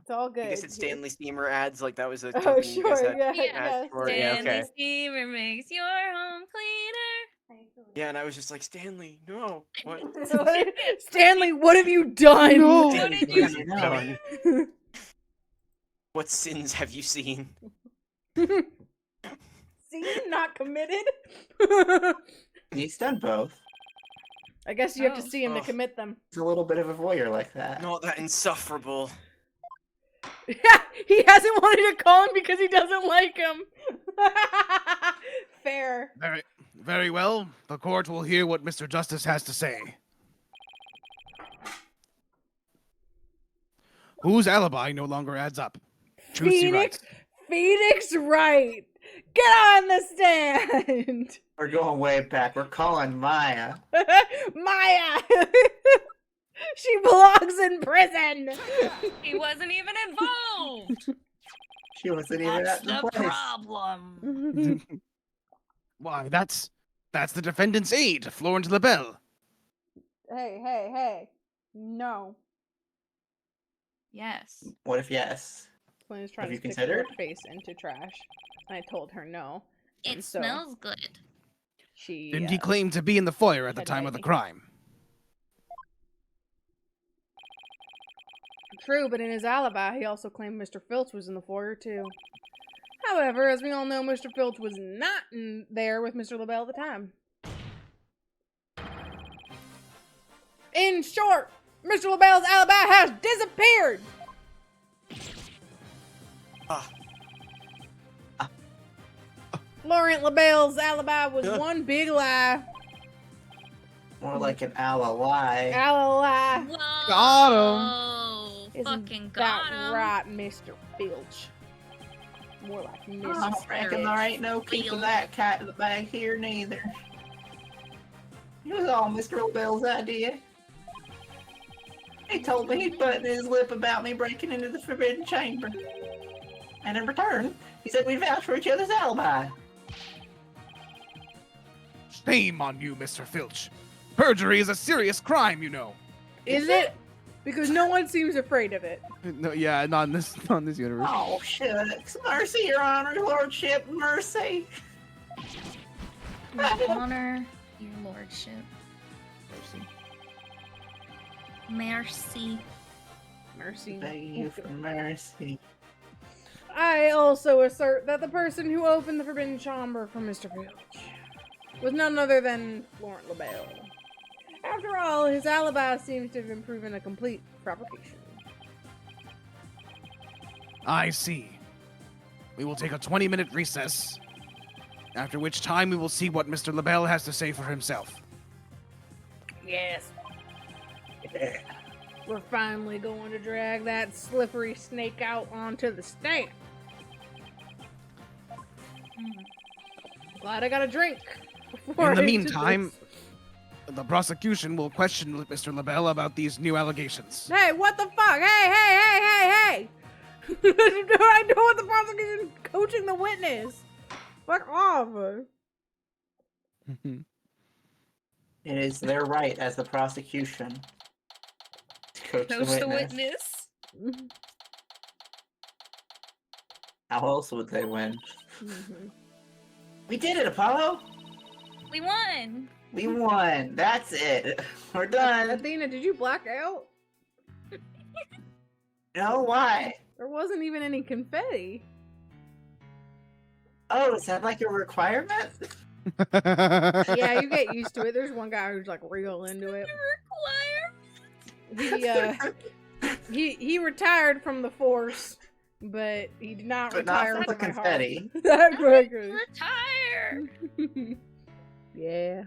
it's all good. I guess it's Stanley Steamer ads, like that was a Oh, company you guys sure, had yeah, ads for. Yeah, Stanley okay. steamer makes your home cleaner. Yeah, and I was just like, Stanley, no. What? Stanley, what have you done? No. What did you No. What sins have you seen? See, not committed. He's done both. I guess you have to Oh. see him to Oh. commit them. He's a little bit of a voyeur like that. Not that insufferable. Yeah, he hasn't wanted to call him because he doesn't like him. Fair. Very, very well. The court will hear what Mr. Justice has to say. Whose alibi no longer adds up? Choose the right. Phoenix Wright. Get on the stand. We're going way back. We're calling Maya. Maya. She belongs in prison. He wasn't even involved. She wasn't even That's at the the place. problem. Why, that's the defendant's aide, Florence LaBelle. Hey. No. Yes. What if yes? Flynn's trying Have to you stick her considered? face into trash. I told her no. It And so smells good. She Didn't he claim to be in the foyer at the Head time of the biting. crime? True, but in his alibi, he also claimed Mr. Filch was in the foyer too. However, as we all know, Mr. Filch was not in there with Mr. LaBelle at the time. In short, Mr. LaBelle's alibi has disappeared. Ah. Laurent LaBelle's alibi was Huh. one big lie. More like an ally. Alibi. Whoa. Got Isn't Fucking that got him. right, Mr. Filch? More like I Mrs. don't reckon there ain't no keeping Field. that cat in the bag here neither. It was all Mr. LaBelle's idea. He told me he'd button his lip about me breaking into the forbidden chamber. And in return, he said we'd vouch for each other's alibi. Shame on you, Mr. Filch. Perjury is a serious crime, you know. Is it? Because no one seems afraid of it. No, yeah, not in this universe. Oh, shucks. Mercy, Your Honor, Lordship, mercy. Honor, your lordship. Mercy. Mercy. Beg you for mercy. I also assert that the person who opened the forbidden chamber for Mr. Filch was none other than Laurent LaBelle. After all, his alibi seems to have been proven a complete fabrication. I see. We will take a 20-minute recess, after which time we will see what Mr. LaBelle has to say for himself. Yes. Yeah. We're finally going to drag that slippery snake out onto the stand. Glad I got a drink. before In the I did meantime, this. the prosecution will question Mr. LaBelle about these new allegations. Hey, what the fuck? Hey! I know what the prosecution coaching the witness. Fuck off. It is their right as the prosecution to coach the witness. How else would they win? We did it, Apollo! We won. We won! That's it! We're done! Athena, did you black out? No, why? There wasn't even any confetti. Oh, is that like a requirement? Yeah, you get used to it. There's one guy who's like real into it. He retired from the force, but he did not But not retire from the from my heart. confetti. That's record. Retire. Yeah.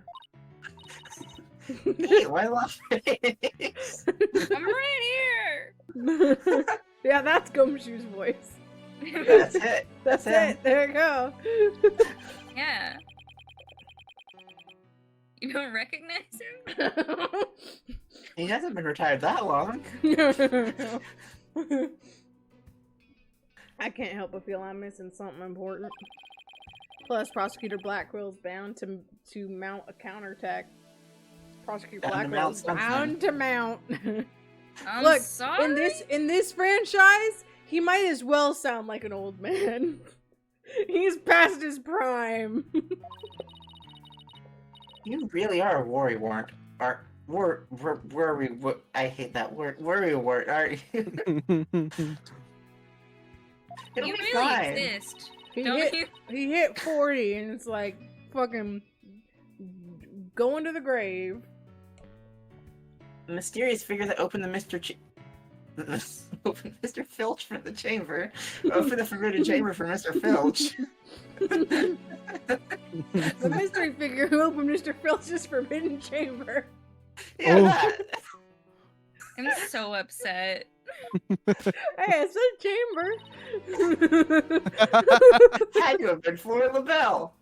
Hey, why laugh? I'm right here. Yeah, that's Gumshoe's voice. That's it. That's him. it. There you go. Yeah. You don't recognize him? He hasn't been retired that long. I can't help but feel I'm missing something important. Plus, Prosecutor Blackwell's bound to mount a counterattack. Prosecutor Bound to Blackwell's mount bound to mount. I'm Look, sorry. in this franchise, he might as well sound like an old man. He's past his prime. You really are a worrywart. I hate that word. Worrywart, aren't you? It'll You be really fine. exist. He Don't hit, you? he hit 40 and it's like fucking going to the grave. A mysterious figure that opened the open Mr. Filch for the chamber. Open the forbidden chamber for Mr. Filch. The mystery figure who opened Mr. Filch's forbidden chamber. Yeah, Oh. that. I'm so upset. Hey, it's a chamber. Had to have been for LaBelle.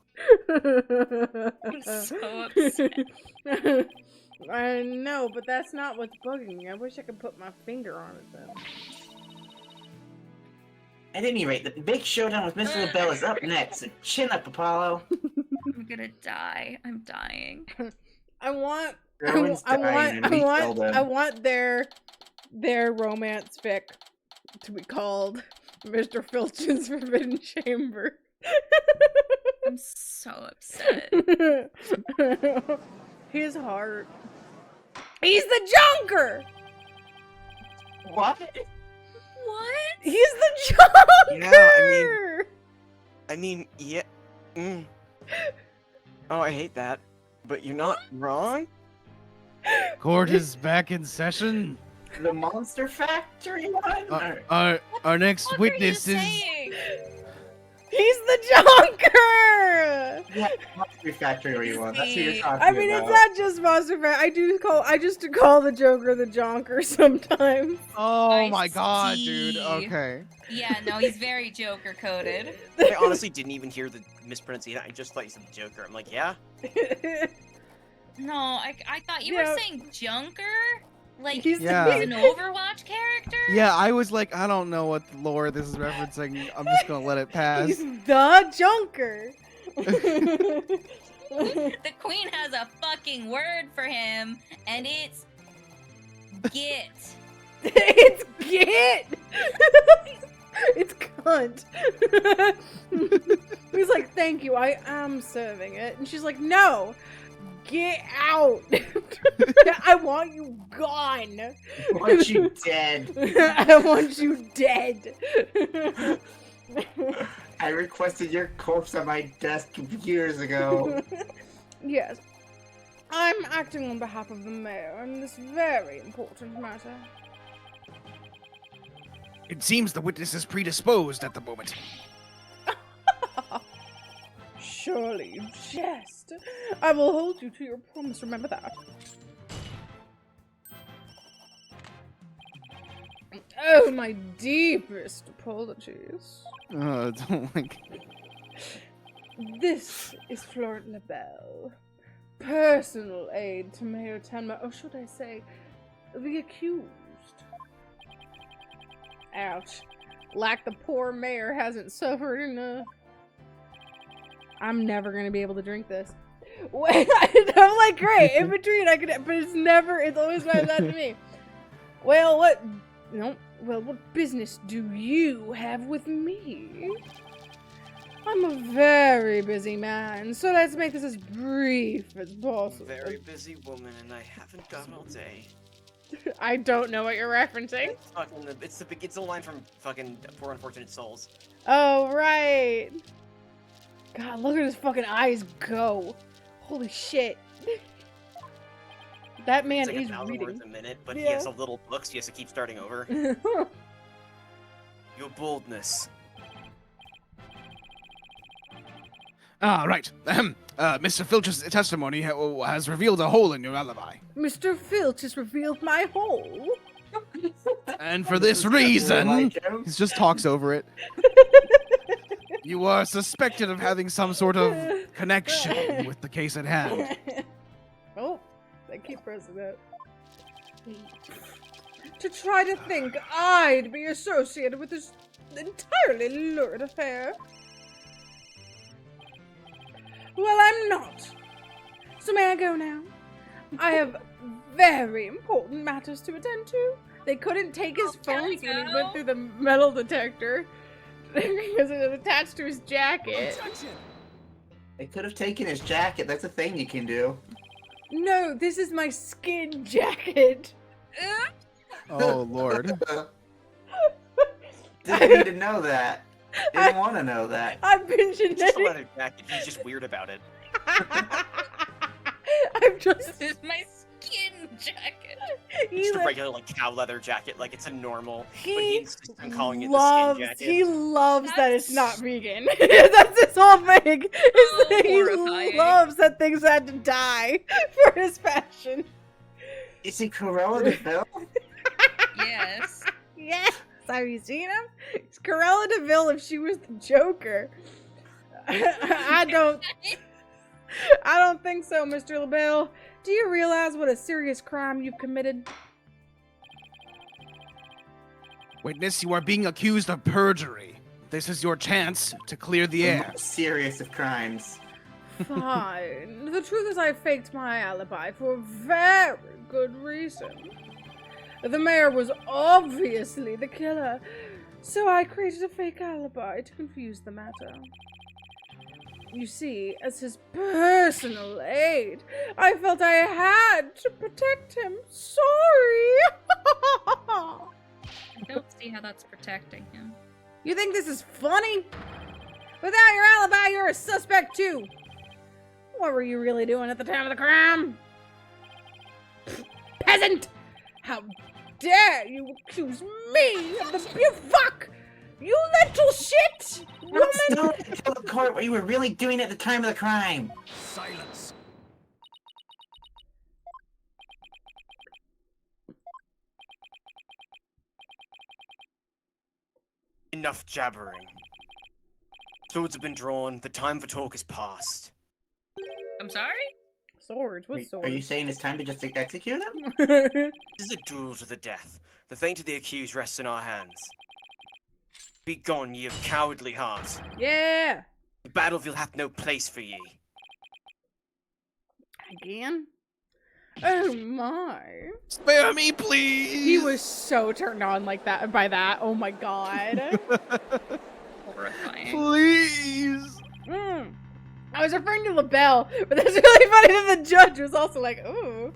I'm so upset. I know, but that's not what's bugging me. I wish I could put my finger on it then. At any rate, the big showdown with Mr. LaBelle is up next. So chin up, Apollo. I'm gonna die. I'm dying. I want Rowan's dying and we killed him. I want their romance fic to be called Mr. Filch's Forbidden Chamber. I'm so upset. His heart. He's the Junker! What? What? He's the Junker! Yeah, I mean, yeah. Mm. Oh, I hate that. But you're not wrong? Court is back in session. The Monster Factory one? Our next What witness are you is. saying? He's the Junker! Yeah, Monster Factory one. That's who you're See, talking I mean, about. it's not just Monster Factory. I just call the Joker the Jonker sometimes. Oh I my god, dude. see. Okay. Yeah, no, he's very Joker coded. I honestly didn't even hear the mispronunciation. I just thought you said the Joker. I'm like, yeah? No, I thought you Yeah. were saying Junker? Like, He's Yeah. he's an Overwatch character? Yeah, I was like, I don't know what lore this is referencing. I'm just gonna let it pass. He's the Junker. The queen has a fucking word for him, and it's git. It's git. It's cunt. He's like, thank you, I am serving it. And she's like, no, get out. I want you gone. I want you dead. I want you dead. I requested your corpse on my desk years ago. Yes. I'm acting on behalf of the mayor in this very important matter. It seems the witness is predisposed at the moment. Surely you jest. I will hold you to your promise, remember that. Oh, my deepest apologies. I don't like. This is Florent LaBelle, personal aide to Mayor Tenma, or should I say, the accused. Ouch. Like the poor mayor hasn't suffered enough. I'm never gonna be able to drink this. Wait, I'm like, great, in between I could, but it's always like that to me. Well, what business do you have with me? I'm a very busy man, so let's make this as brief as I'm possible. a very busy woman, and I haven't got all day. I don't know what you're referencing. It's a line from fucking Poor Unfortunate Souls. Oh, right. God, look at his fucking eyes go. Holy shit. That man It's like is 1,000 reading. words a minute, but he Yeah. has a little book, so he has to keep starting over. Your boldness. Ah, right. Mr. Filch's testimony has revealed a hole in your alibi. Mr. Filch has revealed my hole. And for this reason, he just talks over it. You are suspected of having some sort of connection with the case at hand. Oh, I keep pressing that. To try to think I'd be associated with this entirely lurid affair. Well, I'm not. So may I go now? I have very important matters to attend to. They couldn't take his can I phones when he go? went through the metal detector because it was attached to his jacket. Objection! They could have taken his jacket. That's a thing you can do. No, this is my skin jacket. Oh, Lord. Didn't need to know that. Didn't want to know that. I've been It's just a genetic. leather jacket. He's just weird about it. I'm just. This is my skin jacket. Just a He, regular like cow leather jacket, like it's a normal. But he he insists on calling it the loves. skin jacket. He loves that it's not That's- vegan. That's his whole thing. Is that he horrifying. loves that things had to die for his passion. Is he Cruella de Vil? Yes. Yes. Have you seen him? It's Cruella de Vil if she was the Joker. I don't think so, Mr. LaBelle. Do you realize what a serious crime you've committed? Witness, you are being accused of perjury. This is your chance to clear the air. Most serious of crimes. Fine. The truth is I faked my alibi for a very good reason. The mayor was obviously the killer, so I created a fake alibi to confuse the matter. You see, as his personal aide, I felt I had to protect him. Sorry! I don't see how that's protecting him. You think this is funny? Without your alibi, you're a suspect too. What were you really doing at the time of the crime? Peasant! How dare you accuse me of the you fuck! You little shit! Woman! Don't tell the court what you were really doing at the time of the crime. Silence. Enough jabbering. Swords have been drawn. The time for talk is past. I'm sorry? Swords? What Wait, swords? are you saying it's time to just execute him? This is a duel to the death. The fate of the accused rests in our hands. Be gone, ye of cowardly heart. Yeah! The battlefield hath no place for ye. Again? Oh my. Spare me, please! He was so turned on like that by that. Oh my god. Horrifying. Please! Mm. I was referring to LaBelle, but that's really funny that the judge was also like, ooh.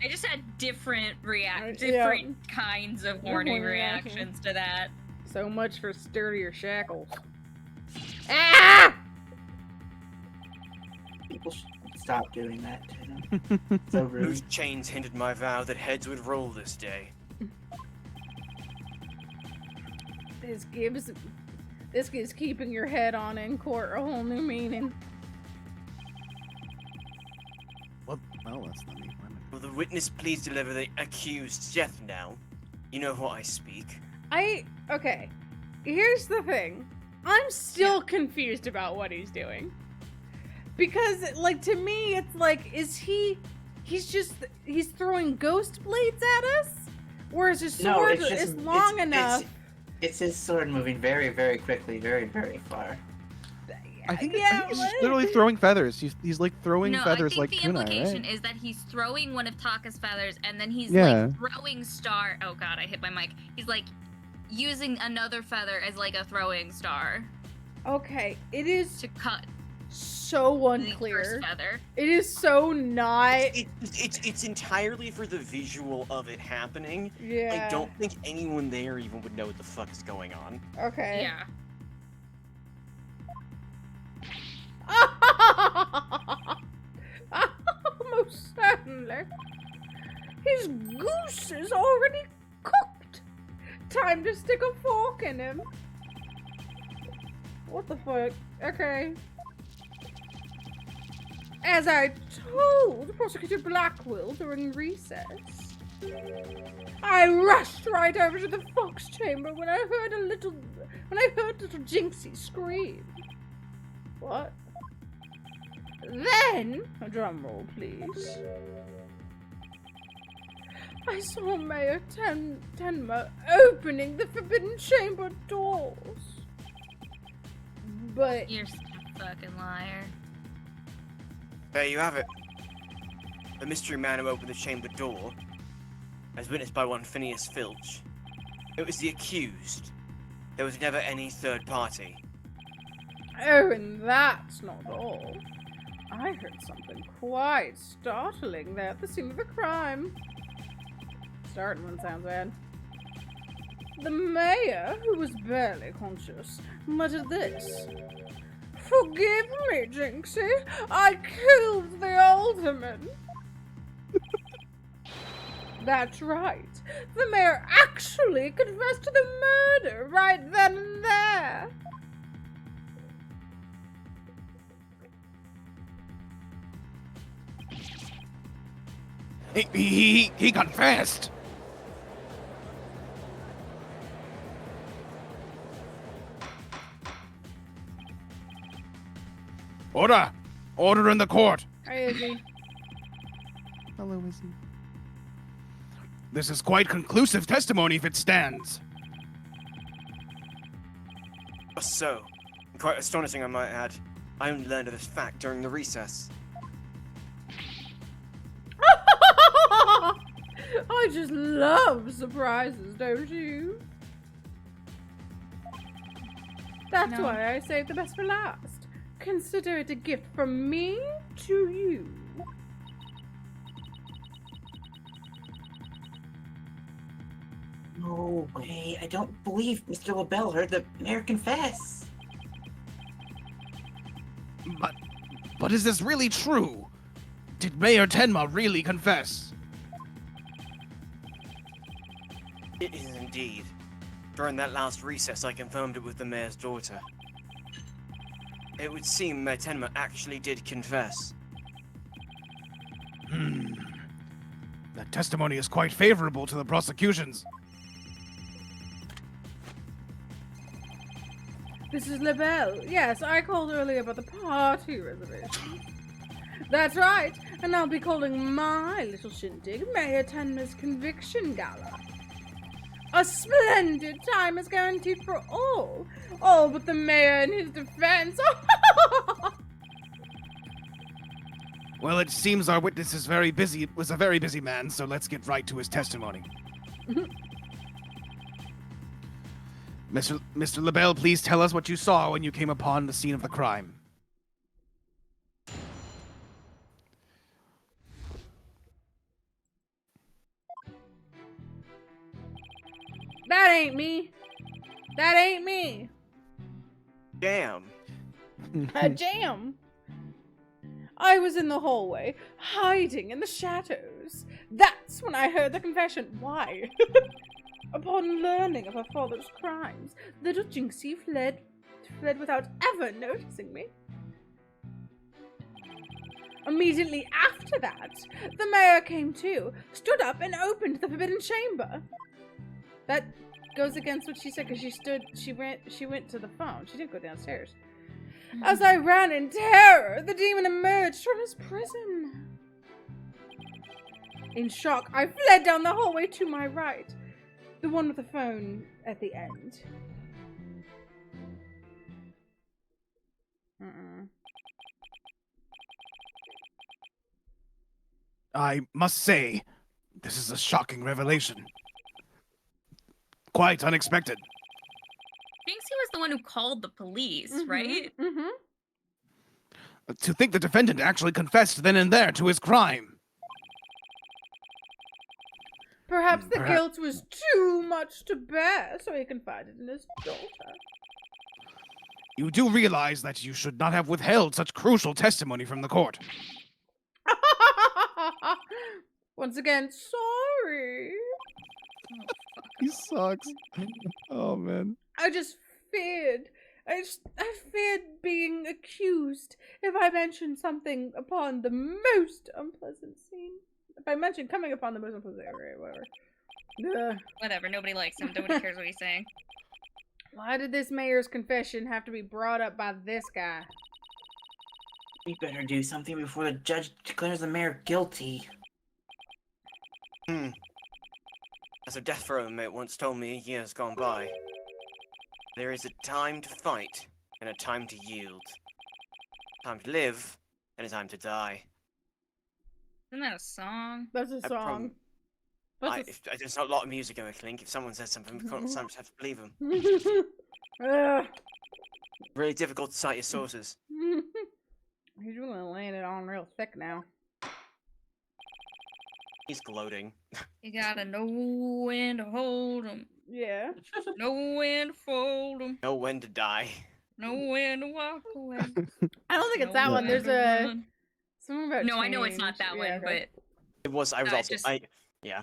I just had different Yeah. different kinds of horny Horny reaction. reactions to that. So much for sturdier shackles. Ah! People should stop doing that to him. So rude. Whose chains hindered my vow that heads would roll this day. This gives keeping your head on in court a whole new meaning. Well, that's not me. Will the witness please deliver the accused's death now? You know what I speak. Okay. Here's the thing. I'm still confused about what he's doing. Because, like, to me, it's like, he's throwing ghost blades at us? Or is his No, sword it's just is long enough? It's his sword moving very, very quickly, very, very far. I think he's what? just literally throwing feathers. He's like throwing No, feathers I like think the kunai, implication right? is that he's throwing one of Taka's feathers, and then he's Yeah. like throwing star. Oh god, I hit my mic. He's like using another feather as like a throwing star Okay, it is to cut so the unclear. first feather. It is so not. It's entirely for the visual of it happening. Yeah. I don't think anyone there even would know what the fuck is going on. Okay. Yeah. Most certainly. His goose is already cooked. Time to stick a fork in him. What the fuck? Okay. As I told Prosecutor Blackwell during recess, I rushed right over to the fox chamber when I heard little Jinxie scream. What? Then, a drum roll, please. I saw Mayor Tenma opening the forbidden chamber doors. But You're such a fucking liar. There you have it. The mystery man who opened the chamber door, as witnessed by one Phineas Filch. It was the accused. There was never any third party. oh, and that's not all. I heard something quite startling there at the scene of the crime. Starting one sounds bad. The mayor, who was barely conscious, muttered this. Forgive me, Jinxie. I killed the alderman. That's right. The mayor actually confessed to the murder right then and there. He confessed. Order! Order in the court! Hi, Izzy. Hello, Izzy. This is quite conclusive testimony if it stands. So, quite astonishing, I might add. I only learned of this fact during the recess. I just love surprises, don't you? That's No. why I saved the best for last. Consider it a gift from me to you. No way. I don't believe Mr. LaBelle heard the mayor confess. But is this really true? Did Mayor Tenma really confess? It is indeed. During that last recess, I confirmed it with the mayor's daughter. It would seem Mayor Tenma actually did confess. That testimony is quite favorable to the prosecutions. This is LaBelle. Yes, I called earlier about the party reservation. That's right, and I'll be calling my little shindig Mayor Tenma's Conviction Gala. A splendid time is guaranteed for all. All but the mayor and his defense. Well, it seems our witness is very busy. Was a very busy man, so let's get right to his testimony. Mr. LaBelle, please tell us what you saw when you came upon the scene of the crime. That ain't me. That ain't me. Damn. A jam. I was in the hallway, hiding in the shadows. That's when I heard the confession. Why? Upon learning of her father's crimes, little Jinxie fled without ever noticing me. Immediately after that, the mayor came too, stood up and opened the forbidden chamber. That goes against what she said because she went to the phone. She didn't go downstairs. As I ran in terror, the demon emerged from his prison. In shock, I fled down the hallway to my right. The one with the phone at the end. I must say, this is a shocking revelation. Quite unexpected. Jinxie was the one who called the police, right? Mm-hmm. To think the defendant actually confessed then and there to his crime. Perhaps the Perhaps- guilt was too much to bear, so he confided in his daughter. You do realize that you should not have withheld such crucial testimony from the court. Once again, sorry. He sucks. Oh, man. I just feared. I feared being accused if I mentioned something upon the most unpleasant scene. If I mentioned coming upon the most unpleasant area, whatever. Ugh. Whatever, nobody likes him. Nobody cares what he's saying. Why did this mayor's confession have to be brought up by this guy? We better do something before the judge declares the mayor guilty. As a death row inmate once told me years gone by, there is a time to fight and a time to yield. Time to live and a time to die. Isn't that a song? That's a song. There's not a lot of music in a clink. If someone says something, we can't sometimes have to believe them. Ugh. Really difficult to cite your sources. He's really laying it on real thick now. He's gloating. You gotta know when to hold 'em, Yeah. know when to fold 'em, Know when to die. know when to walk away. I don't think it's know that one. when There's to a run. something about No, I know it's not change. that Yeah, one, okay. It was. I was No, it's also. just- Yeah.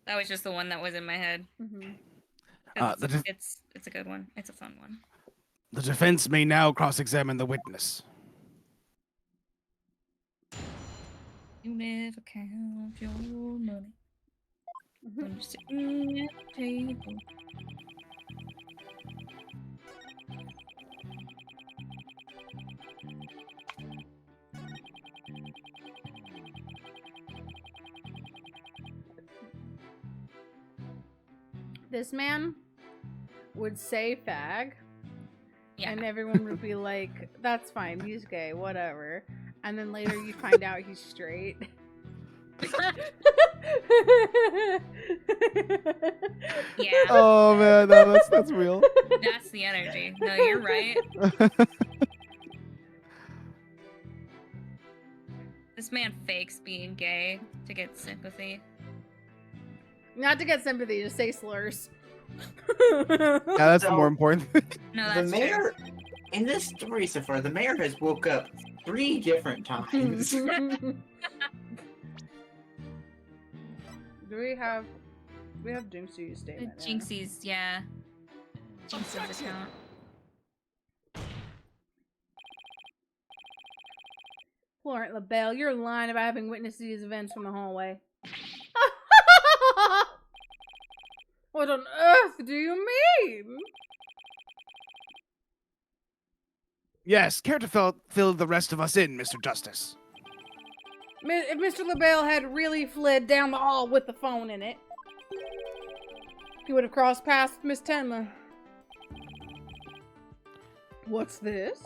that was just the one that was in my head. Mhm. 'Cause the def- it's a good one. It's a fun one. The defense may now cross-examine the witness. You never count your money Mhm. when you're sitting at the table. This man would say fag, Yeah. and everyone would be like, "That's fine, he's gay, whatever." And then later you find out he's straight. Yeah, Oh man, no, that's real. that's the energy. No, you're right. This man fakes being gay to get sympathy. Not to get sympathy, just say slurs. Yeah, that's the So- more important. No, The that's true. mayor, in this story so far, the mayor has woke up 3 different times. Do we have Jinxie's statement? now? Jinxie's, yeah. Jinxie's Objection! account. Florent LaBelle, you're lying about having witnessed these events from the hallway. What on earth do you mean? Yes, care to fill the rest of us in, Mr. Justice? If Mr. LaBelle had really fled down the hall with the phone in it, he would have crossed paths with Miss Tenma. What's this?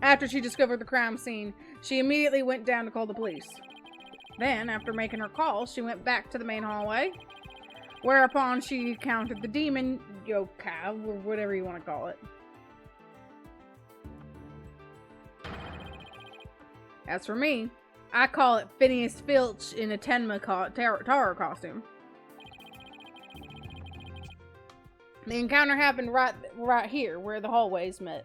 After she discovered the crime scene, she immediately went down to call the police. Then, after making her call, she went back to the main hallway, whereupon she encountered the demon yokai, or whatever you want to call it. As for me, I call it Phineas Filch in a Tenma Tara costume. The encounter happened right here, where the hallways meet.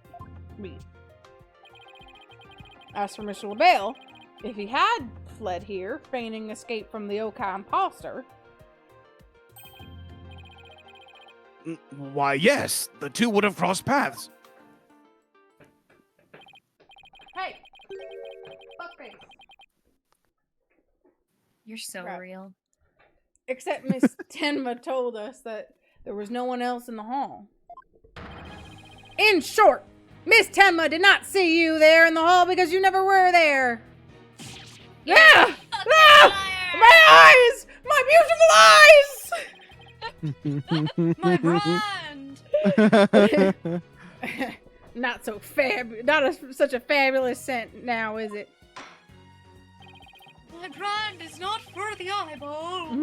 As for Mr. LaBelle, if he had fled here, feigning escape from the Okai imposter, Why, yes, the two would have crossed paths. hey, fuckface. You're so Crap. real. Except Miss Tenma told us that there was no one else in the hall. In short, Miss Tenma did not see you there in the hall because you never were there. Yeah! Ah! My eyes! My beautiful eyes! My brand! Not so such a fabulous scent now, is it? My brand is not for the eyeball.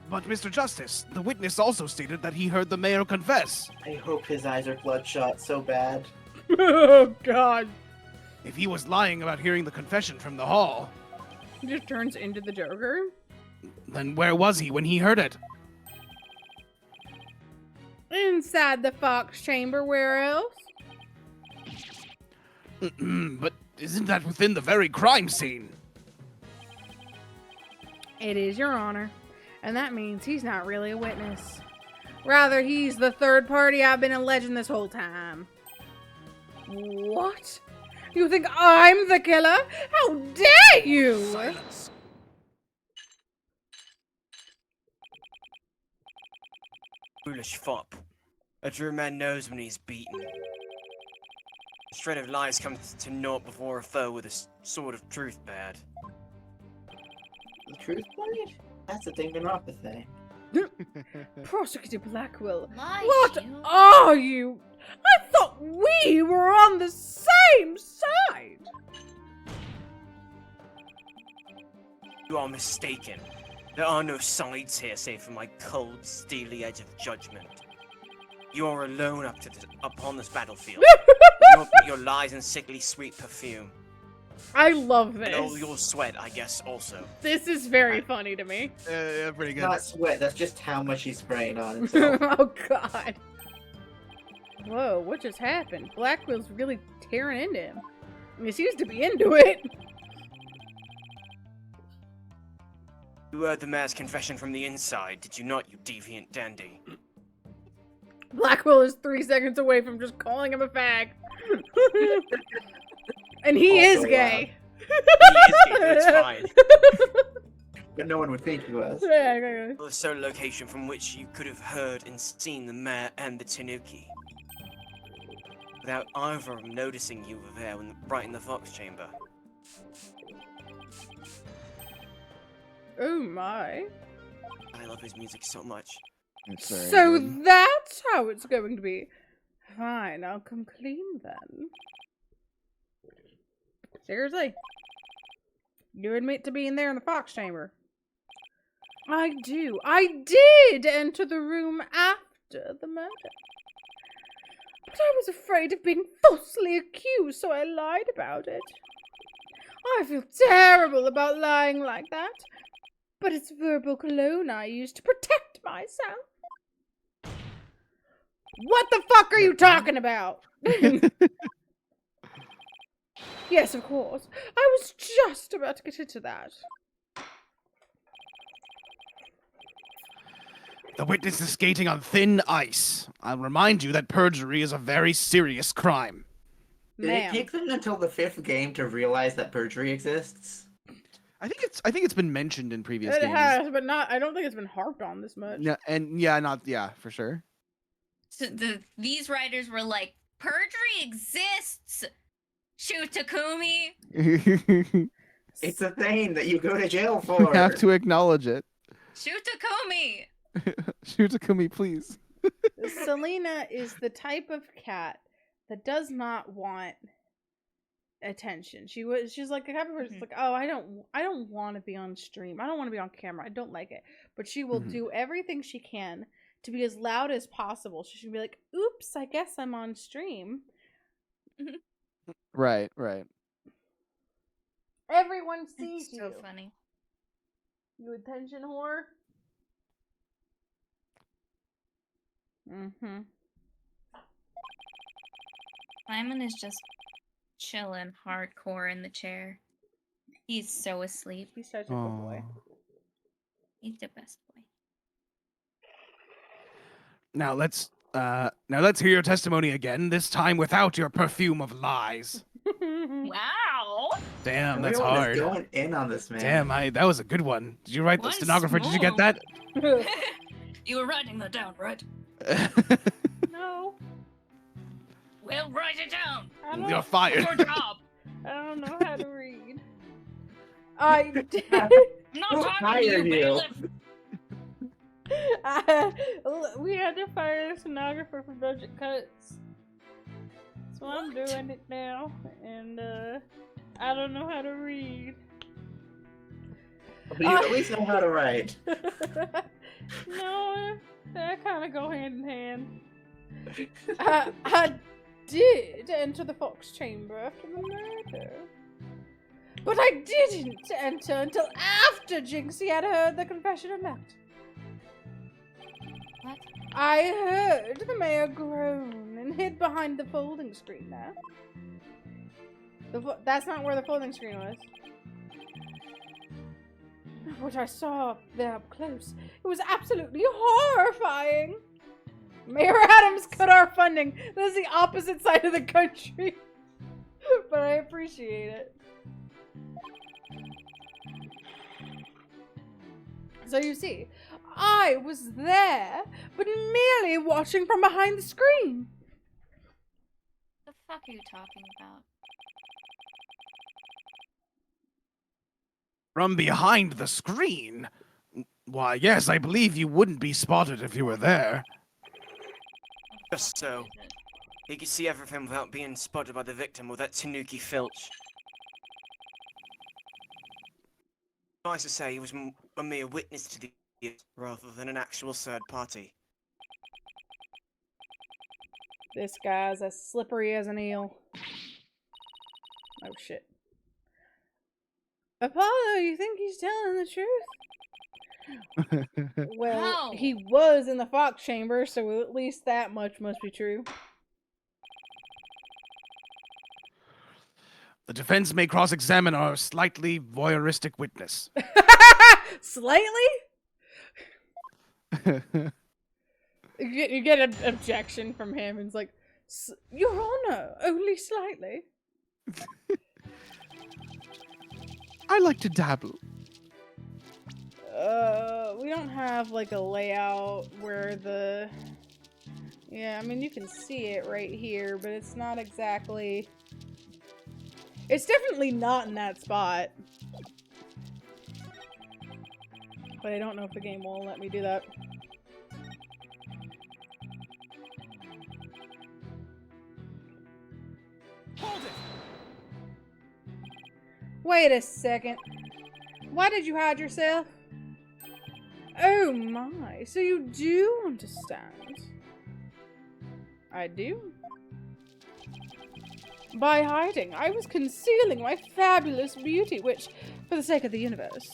But, Mr. Justice, the witness also stated that he heard the mayor confess. I hope his eyes are bloodshot so bad. Oh God! If he was lying about hearing the confession from the hall, He just turns into the Joker. then where was he when he heard it? Inside the Fox Chamber. Where else? But isn't that within the very crime scene? It is, Your Honor. And that means he's not really a witness. Rather, he's the third party I've been alleging this whole time. What? You think I'm the killer? How dare you! Silence. Foolish fop. A true man knows when he's beaten. A shred of lies comes to naught before a foe with a sword of truth bared. The truth blade? That's a thing Benopathy. Prosecutor Blackwell, Lie what shield. are you? I thought we were on the same side! You are mistaken. There are no sides here save for my cold, steely edge of judgment. You are alone upon this battlefield. Your lies and sickly sweet perfume. I love And all this. your sweat, I guess, also. This is very funny to me. Yeah, pretty It's good. not sweat, that's just how much he's spraying on himself. Oh god. Whoa, what just happened? Blackwell's really tearing into him. He seems to be into it. You heard the mayor's confession from the inside, did you not, you deviant dandy? Blackwell is 3 seconds away from just calling him a fag. And he Also, is gay. He is gay, but it's fine. But no one would think he was. Yeah. The sole location from which you could have heard and seen the mayor and the Tanuki. Without either of them noticing you were there right in the Fox chamber. Oh my. I love his music so much. It's very So good. that's how it's going to be. Fine, I'll come clean then. Seriously? You admit to being there in the Fox chamber? I do. I did enter the room after the murder. But I was afraid of being falsely accused, so I lied about it. I feel terrible about lying like that. But it's verbal cologne I use to protect myself. What the fuck are you talking about? Yes, of course. I was just about to get into that. The witness is skating on thin ice. I'll remind you that perjury is a very serious crime. Did it Ma'am. take them until the 5th game to realize that perjury exists? I think it's been mentioned in previous It games. has, but not. I don't think it's been harped on this much. Yeah, for sure. So these writers were like, perjury exists. Shoot Takumi. We It's a thing that you go to jail for. have to acknowledge it. Shoot Takumi. Shoot Takumi, please. Selena is the type of cat that does not want attention. She's like the type of person that's like, oh, I don't want to be on stream. I don't want to be on camera. I don't like it. But she will do everything she can to be as loud as possible. She should be like, oops, I guess I'm on stream. Right. Everyone sees It's so you. funny. You attention whore. Mm-hmm. Simon is just chilling hardcore in the chair. He's so asleep. He's such a good boy. He's the best boy. Now let's hear your testimony again. This time without your perfume of lies. Wow. Damn, that's Everyone is hard. going in on this man. Damn, that was a good one. Did you write the One stenographer? Did you get small. that? You were writing that down, right? No. Well, write it down. You're fired. Your job. I don't know how to read. I did. I'm not Who talking to you, hired you? bailiff. We had to fire the stenographer for budget cuts. So I'm doing it now, and I don't know how to read. But you at least know how to write. No, they kind of go hand in hand. I did enter the Fox chamber after the murder. But I didn't enter until after Jinxie had heard the confession and left. What? I heard the mayor groan and hid behind the folding screen there. That's not where the folding screen was. What I saw there up close, it was absolutely horrifying. Mayor Adams cut our funding. That's the opposite side of the country. But I appreciate it. So you see, I was there, but merely watching from behind the screen. The fuck are you talking about? From behind the screen? Why, yes, I believe you wouldn't be spotted if you were there. Just so. He could see everything without being spotted by the victim or that Tanuki Filch. Nice to say he was a mere witness to the rather than an actual third party. This guy's as slippery as an eel. Oh shit. Apollo, you think he's telling the truth? Well, How? he was in the Fox chamber, so at least that much must be true. The defense may cross-examine our slightly voyeuristic witness. Slightly? You get an objection from him, and it's like, Your Honor, only slightly. I like to dabble. We don't have like a layout where the... Yeah, I mean, you can see it right here, but it's not exactly... It's definitely not in that spot. But I don't know if the game will let me do that. Hold it! Wait a second. Why did you hide yourself? Oh my, so you do understand. I do. By hiding, I was concealing my fabulous beauty, which, for the sake of the universe,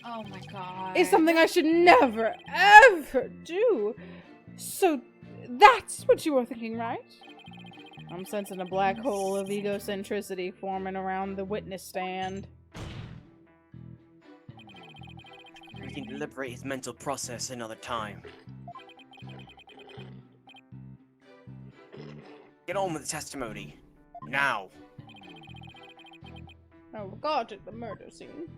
Oh my god. is something I should never, ever do. So, that's what you were thinking, right? I'm sensing a black hole of egocentricity forming around the witness stand. We can deliberate his mental process another time. Get on with the testimony. Now. I regarded the murder scene.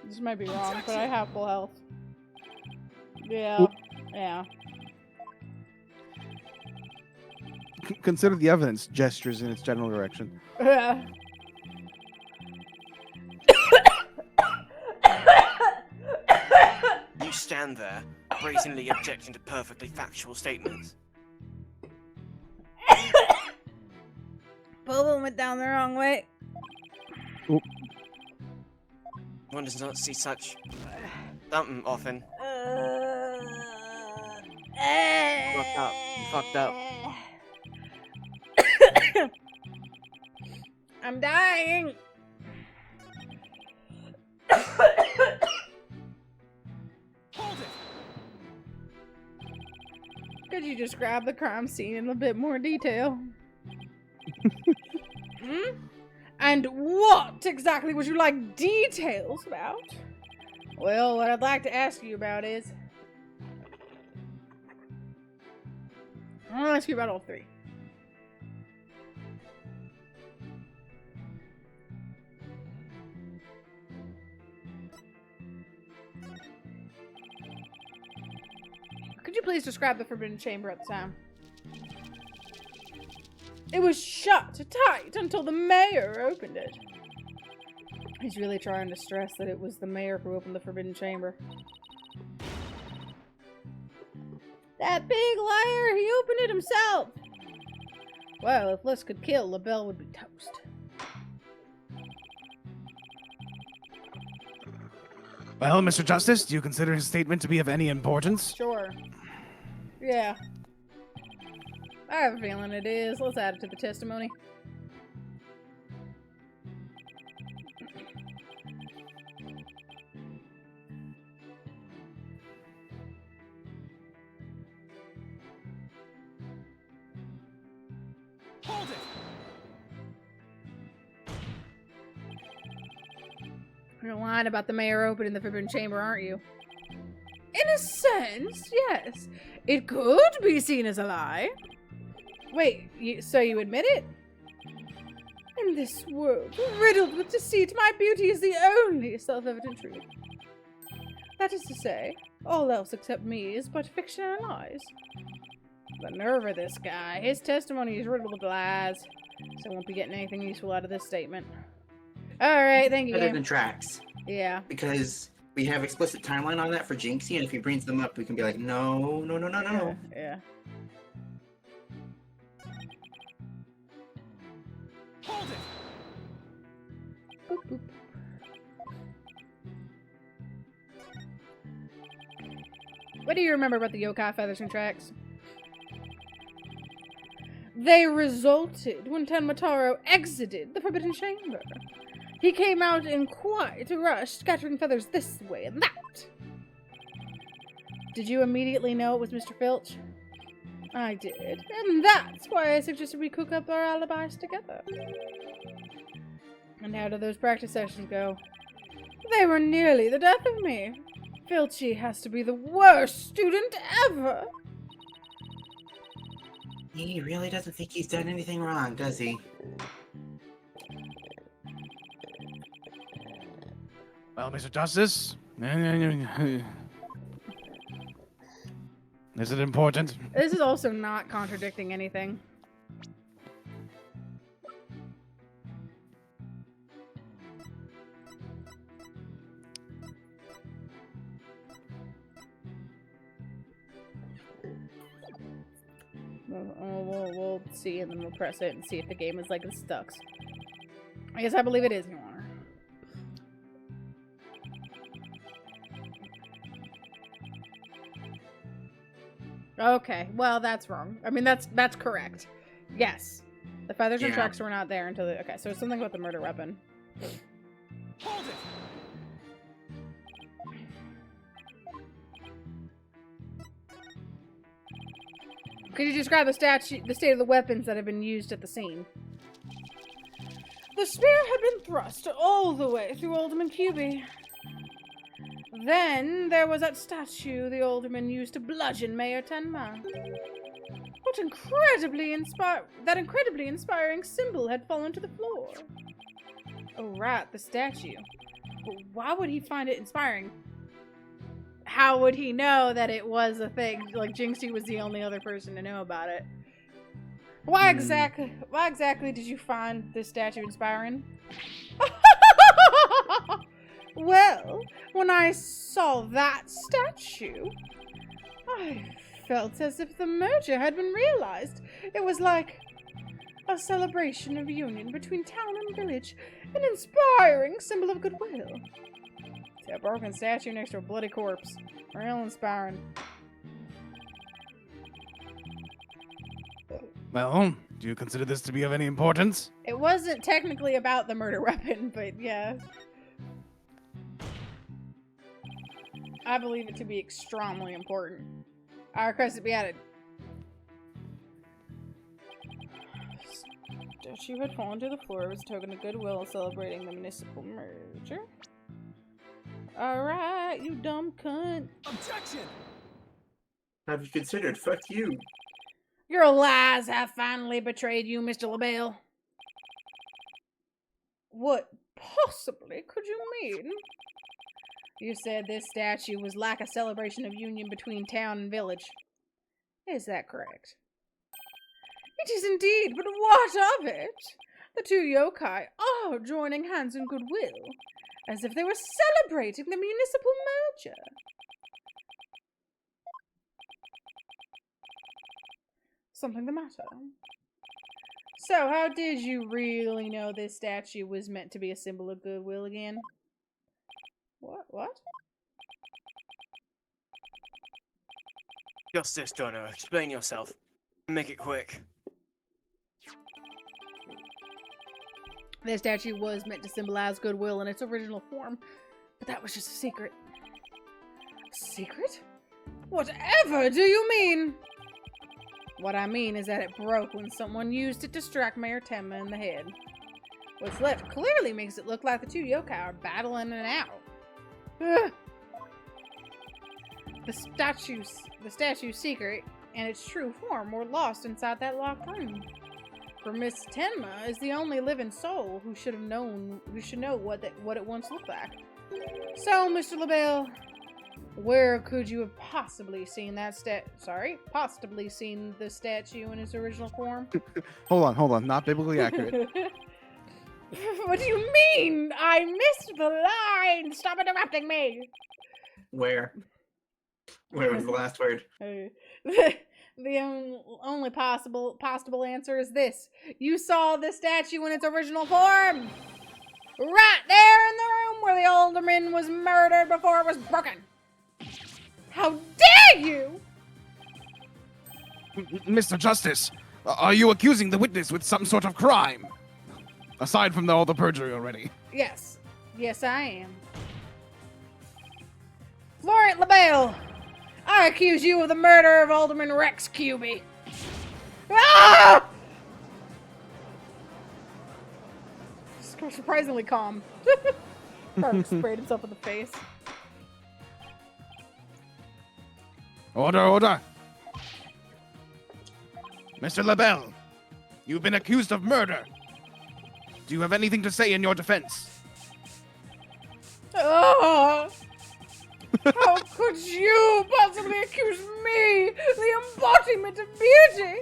This might be wrong, but I have full health. Yeah, Oop. yeah. Consider the evidence gestures in its general direction. You stand there, brazenly objecting to perfectly factual statements. Bobo went down the wrong way. One does not see such something often. Fucked up. You fucked up. I'm dying. Hold it! Could you describe the crime scene in a bit more detail? Hmm? And what exactly would you like details about? Well, what I'd like to ask you about is... I want to ask you about all three. Could you please describe the Forbidden Chamber at the time? It was shut tight until the mayor opened it. He's really trying to stress that it was the mayor who opened the Forbidden Chamber. That big liar! He opened it himself! Well, if Liz could kill, LaBelle would be toast. Well, Mr. Justice, do you consider his statement to be of any importance? Sure. Yeah. I have a feeling it is. Let's add it to the testimony. Hold it! You're lying about the mayor opening the Forbidden Chamber, aren't you? In a sense, yes. It could be seen as a lie. Wait, so you admit it? In this world, riddled with deceit, my beauty is the only self-evident truth. That is to say, all else except me is but fiction and lies. The nerve of this guy. His testimony is riddled with lies, so I won't be getting anything useful out of this statement. Alright, thank you, Better game. than tracks. Yeah. Because We have explicit timeline on that for Jinxie, and if he brings them up, we can be like, no, no, no, no, no. Yeah. Hold it! Boop, boop. What do you remember about the yokai feathers and tracks? They resulted when Tenmataro exited the Forbidden Chamber. He came out in quite a rush, scattering feathers this way and that. Did you immediately know it was Mr. Filch? I did, and that's why I suggested we cook up our alibis together. And how did those practice sessions go? They were nearly the death of me. Filchy has to be the worst student ever. He really doesn't think he's done anything wrong, does he? Well, Mr. Justice, is it important? This is also not contradicting anything. We'll see, and then we'll press it and see if the game is like the Stucks. I guess I believe it is, Your Honor. Okay, well, that's wrong. I mean, that's correct. Yes. The feathers and Yeah. tracks were not there until the... Okay, so it's something about the murder weapon. Hold it! Could you describe the state of the weapons that have been used at the scene? The spear had been thrust all the way through Alderman Cuby. Then there was that statue the Alderman used to bludgeon Mayor Tenma. What incredibly inspiring symbol had fallen to the floor. Oh right, the statue. But why would he find it inspiring? How would he know that it was a thing? Like, Jinxie was the only other person to know about it. Why exactly did you find this statue inspiring? Well, when I saw that statue, I felt as if the merger had been realized. It was like a celebration of union between town and village, an inspiring symbol of goodwill. See a broken statue next to a bloody corpse. Real inspiring. Well, do you consider this to be of any importance? It wasn't technically about the murder weapon, but yeah. I believe it to be extremely important. I request it be added. Statue had fallen to the floor. It was a token of goodwill celebrating the municipal merger. Alright, you dumb cunt. Objection! Have you considered? Fuck you. Your lies have finally betrayed you, Mr. LaBelle. What possibly could you mean? You said this statue was like a celebration of union between town and village. Is that correct? It is indeed, but what of it? The two yokai are joining hands in goodwill, as if they were celebrating the municipal merger. Something the matter? So, how did you really know this statue was meant to be a symbol of goodwill again? What? Justice, Dono, explain yourself. Make it quick. This statue was meant to symbolize goodwill in its original form, but that was just a secret. A secret? Whatever do you mean? What I mean is that it broke when someone used it to strike Mayor Tenma in the head. What's left clearly makes it look like the two yokai are battling it out. Ugh. The statue's secret and its true form were lost inside that locked room. For Miss Tenma is the only living soul who should know what it once looked like. So, Mr. LaBelle, where could you have possibly seen possibly seen the statue in its original form? Hold on, not biblically accurate. What do you mean? I missed the line! Stop interrupting me! Where? Where was the last word? The only possible answer is this. You saw the statue in its original form! Right there in the room where the alderman was murdered before it was broken! How dare you! Mr. Justice, are you accusing the witness with some sort of crime? Aside from all the perjury already. Yes. Yes, I am. Florent LaBelle, I accuse you of the murder of Alderman Rex Cuby. Ah! Surprisingly calm. Probably sprayed himself in the face. Order. Mr. LaBelle, you've been accused of murder. Do you have anything to say in your defense? Oh, how could you possibly accuse me, the embodiment of beauty?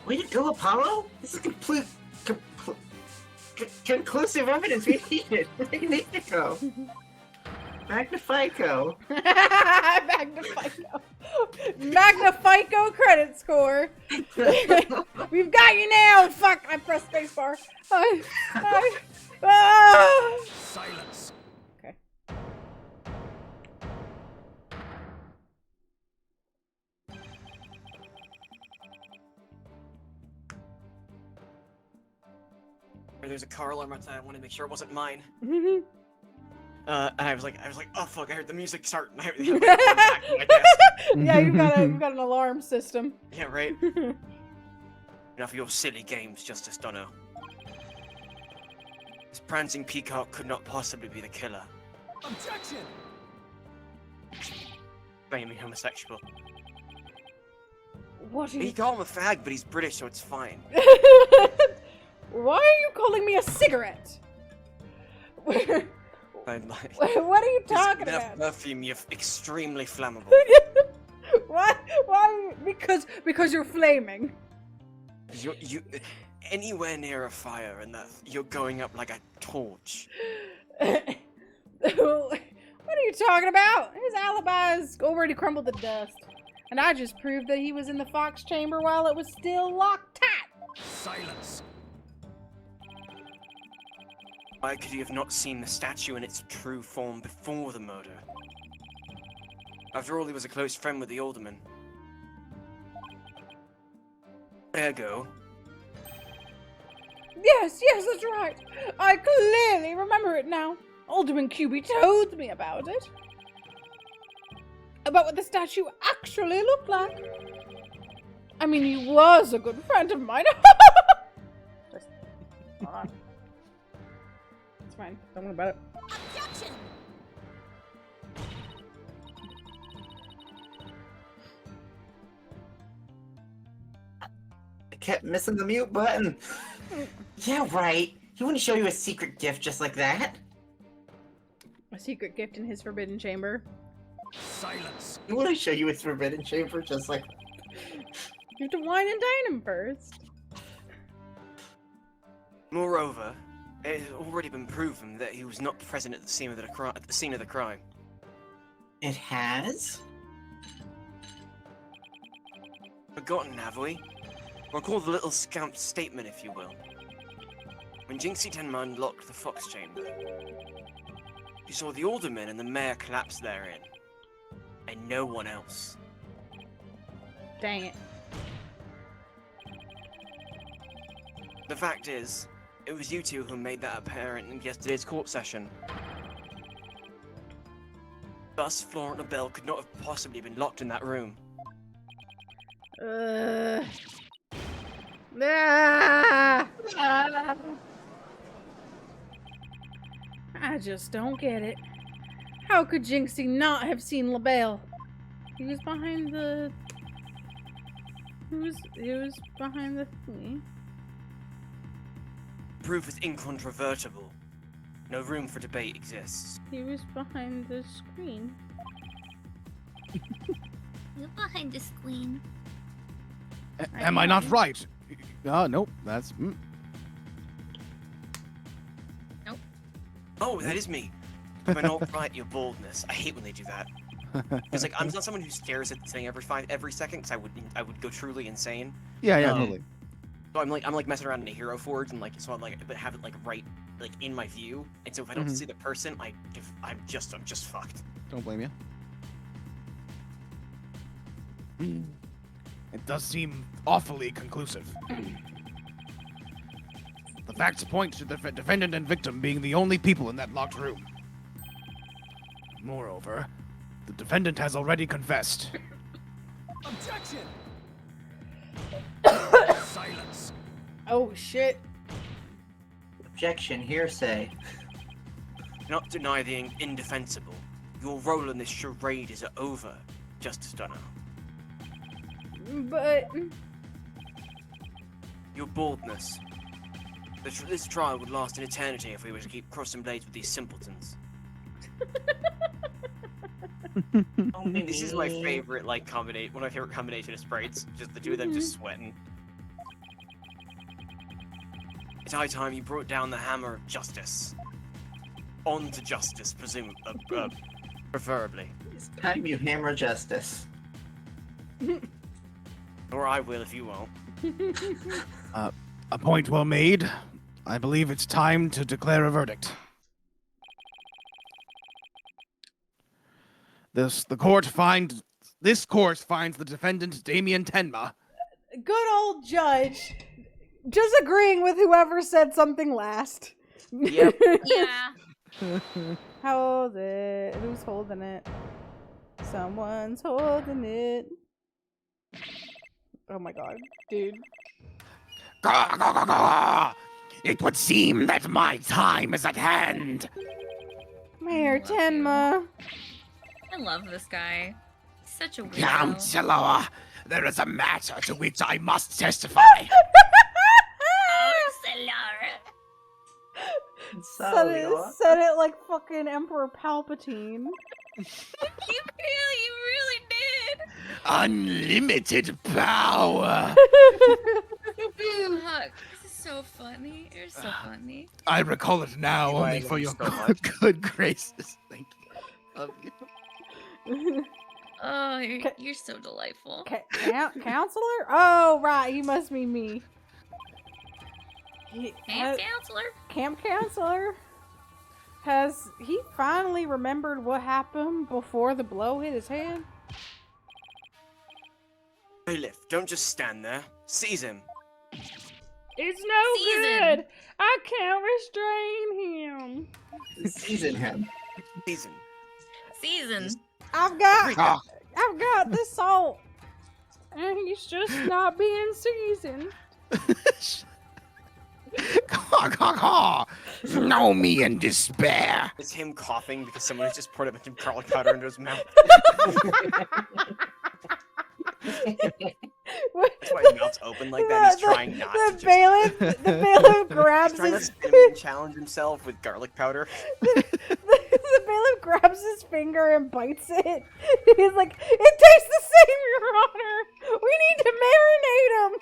Way to go, Apollo! This is conclusive evidence we needed. Magnifico. Magnifico. Magnifico. Magnifico credit score. We've got you now. Fuck, I pressed spacebar. Silence. Okay. There's a car alarm outside. I wanted to make sure it wasn't mine. And I was like, oh fuck! I heard the music start. And I went back to my desk. Yeah, you've got an alarm system. Yeah, right. Enough of your silly games, Justice Dono. This prancing peacock could not possibly be the killer. Objection. Blaming homosexual. What are He you? called him a fag, but he's British, so it's fine. Why are you calling me a cigarette? I'm like, What are you talking enough about? perfume, you're extremely flammable. What? Why? Because you're flaming. You anywhere near a fire, and that you're going up like a torch. What are you talking about? His alibi's already crumbled to dust. And I just proved that he was in the Fox chamber while it was still locked tight. Silence. Why could he have not seen the statue in its true form before the murder? After all, he was a close friend with the alderman. Ergo, Yes, that's right. I clearly remember it now. Alderman Cuby told me about it. About what the statue actually looked like. I mean, he was a good friend of mine. Just, hold on. It's fine. Don't worry about it. Objection! I kept missing the mute button. Yeah, right. He wouldn't show you a secret gift just like that. A secret gift in his forbidden chamber. Silence. He wouldn't show you his forbidden chamber just like. You have to wine and dine him first. moreover, it has already been proven that he was not present at the scene of the crime. It has? Forgotten, have we? Recall the little scamp's statement, if you will. When Jinxie Tenma unlocked the Fox Chamber, she saw the alderman and the mayor collapse therein, and no one else. Dang it. The fact is, it was you two who made that apparent in yesterday's court session. Thus, Florent LaBelle could not have possibly been locked in that room. I just don't get it. How could Jinxie not have seen LaBelle? He was behind the... He was behind the thingy. Proof is incontrovertible. No room for debate exists. He was behind the screen. You're behind the screen. Am I not right? Nope, that's... Oh, that is me. You're not right, your baldness. I hate when they do that. Because like I'm not someone who stares at the thing every second, because I would go truly insane. Yeah, Um, totally. So I'm like messing around in a hero forge and like so I'm like but have it like right like in my view, and so if I don't see the person, I'm just fucked. Don't blame you. It does seem awfully conclusive. The facts point to the defendant and victim being the only people in that locked room. Moreover, the defendant has already confessed. Objection! Silence. Oh shit. Objection, hearsay. Not deny the indefensible. Your role in this charade is over, Justice Dunner. But Your baldness. This trial would last an eternity if we were to keep crossing blades with these simpletons. This is my favorite, like, one of my favorite combination of sprites. Just the two of them just sweating. It's high time you brought down the hammer of justice. On to justice, preferably. It's time you hammer justice. Or I will if you won't. A point well made. I believe it's time to declare a verdict. This court finds the defendant Damien Tenma. good old judge just agreeing with whoever said something last. Yep. Yeah. How holds it? Who's holding it? Someone's holding it. Oh my god, dude. It would seem that my time is at hand. Mayor love you. Tenma. I love this guy. He's such a weirdo. Counselor, there is a matter to which I must testify. Said it like fucking Emperor Palpatine. You really did. Unlimited power. Fuck. This is so funny. You're so funny. I recall it now You only like for him your so much. good graces. Thank you. Love you. Oh, you're so delightful. Counselor? Oh, right. He must be me. Camp counselor? Camp counselor? Has he finally remembered what happened before the blow hit his head? Bailiff, don't just stand there. Seize him. It's no Season. good. I can't restrain him. Season him. Seize him. Season. I've got Ah, the salt, and he's just not being seasoned. know me in despair. It's him coughing because someone has just poured a bunch of garlic powder into his mouth. That's why his mouth's open like that. He's trying not to just... The bailiff grabs He's trying his to challenge himself with garlic powder. the bailiff grabs his finger and bites it. He's like, "It tastes the same, Your Honor. We need to marinate him."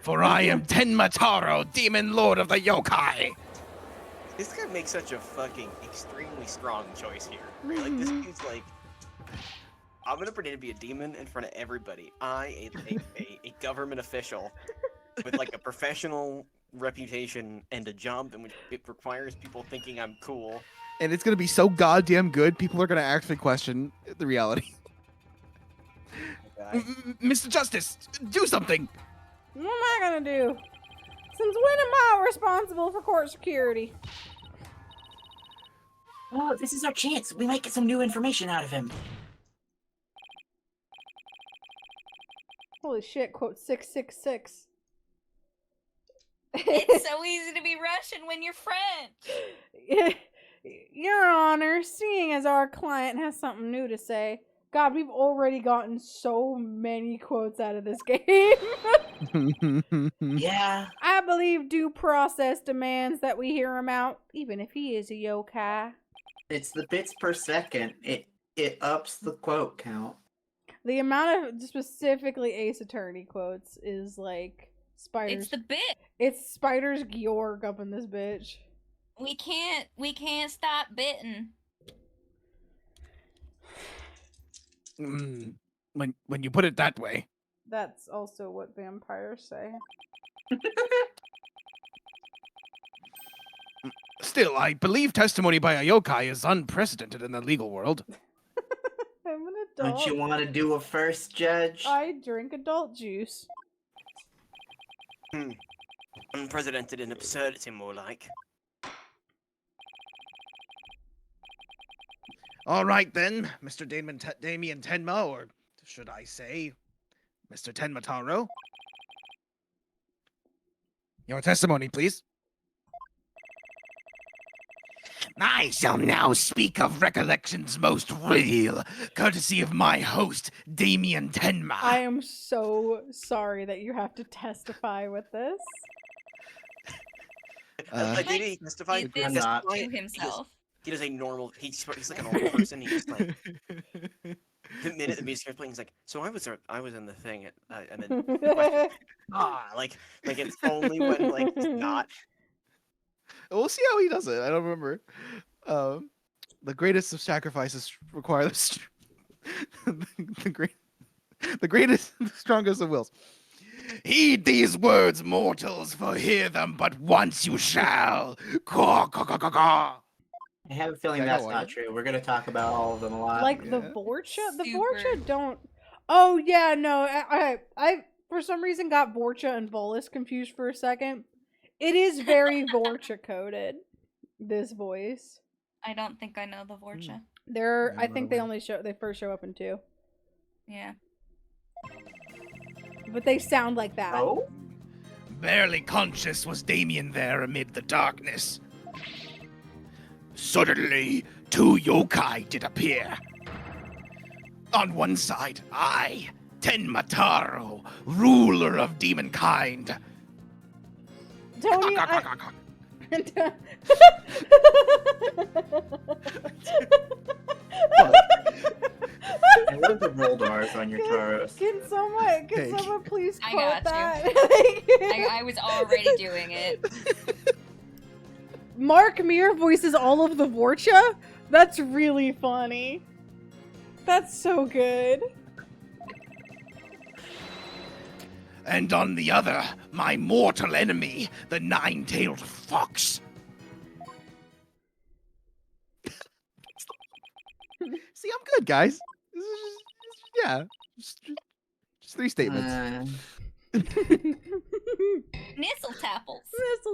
For I am Tenma Taro, demon lord of the yokai. This guy makes such a fucking extremely strong choice here. Right? Like, this dude's like, I'm gonna pretend to be a demon in front of everybody. I, a government official with like a professional reputation and a job in which it requires people thinking I'm cool. And it's gonna be so goddamn good, people are gonna actually question the reality. Okay. Mr. Justice, do something! What am I gonna do? Since when am I responsible for court security? Oh, this is our chance. We might get some new information out of him. Holy shit, quote 666. It's so easy to be Russian when you're French. Your Honor, seeing as our client has something new to say, God, we've already gotten so many quotes out of this game. Yeah. I believe due process demands that we hear him out, even if he is a yokai. It's the bits per second. It ups the quote count. The amount of specifically Ace Attorney quotes is like Spiders. It's the bit. It's Spiders Georg up in this bitch. We can't stop bitten. When you put it that way. That's also what vampires say. Still, I believe testimony by a yokai is unprecedented in the legal world. I'm an Don't adult. you want to do a first, Judge? I drink adult juice. Unprecedented in absurdity, more like. All right then, Mr. Damien Tenma, or should I say, Mr. Tenmataro. Your testimony, please. I shall now speak of recollections most real, courtesy of my host, Damien Tenma. I am so sorry that you have to testify with this. Did he testify? He did not. to himself. He does a normal. He's like a normal person. He's just like the minute the music starts playing, he's like, "So I was in the thing," and then like it's only when like he's not. We'll see how he does it. I don't remember. The greatest of sacrifices require the greatest, the strongest of wills. Heed these words, mortals, for hear them but once you shall. Caw, caw, caw, caw, caw. I have a feeling Yeah, that's go on. not true. We're gonna talk about all of them a lot. Like the Yeah. Vorcha? The Super. Vorcha don't. Oh yeah, no. I for some reason got Vorcha and Volus confused for a second. It is very Vorcha coded. This voice. I don't think I know the Vorcha. They're. Yeah, I think they whatever. only show. They first show up in 2, Yeah. but they sound like that. Oh? Barely conscious was Damien there amid the darkness. Suddenly, 2 yokai did appear. On one side, I, Tenmataro, ruler of demonkind. Tony, I I love the rolled R's on your Taros. Can Hey. someone please I quote got you. that? I was already doing it. Mark Mir voices all of the Vorcha? That's really funny. That's so good. And on the other, my mortal enemy, the 9-tailed fox. See, I'm good, guys. This is just 3 statements. Nistletapples.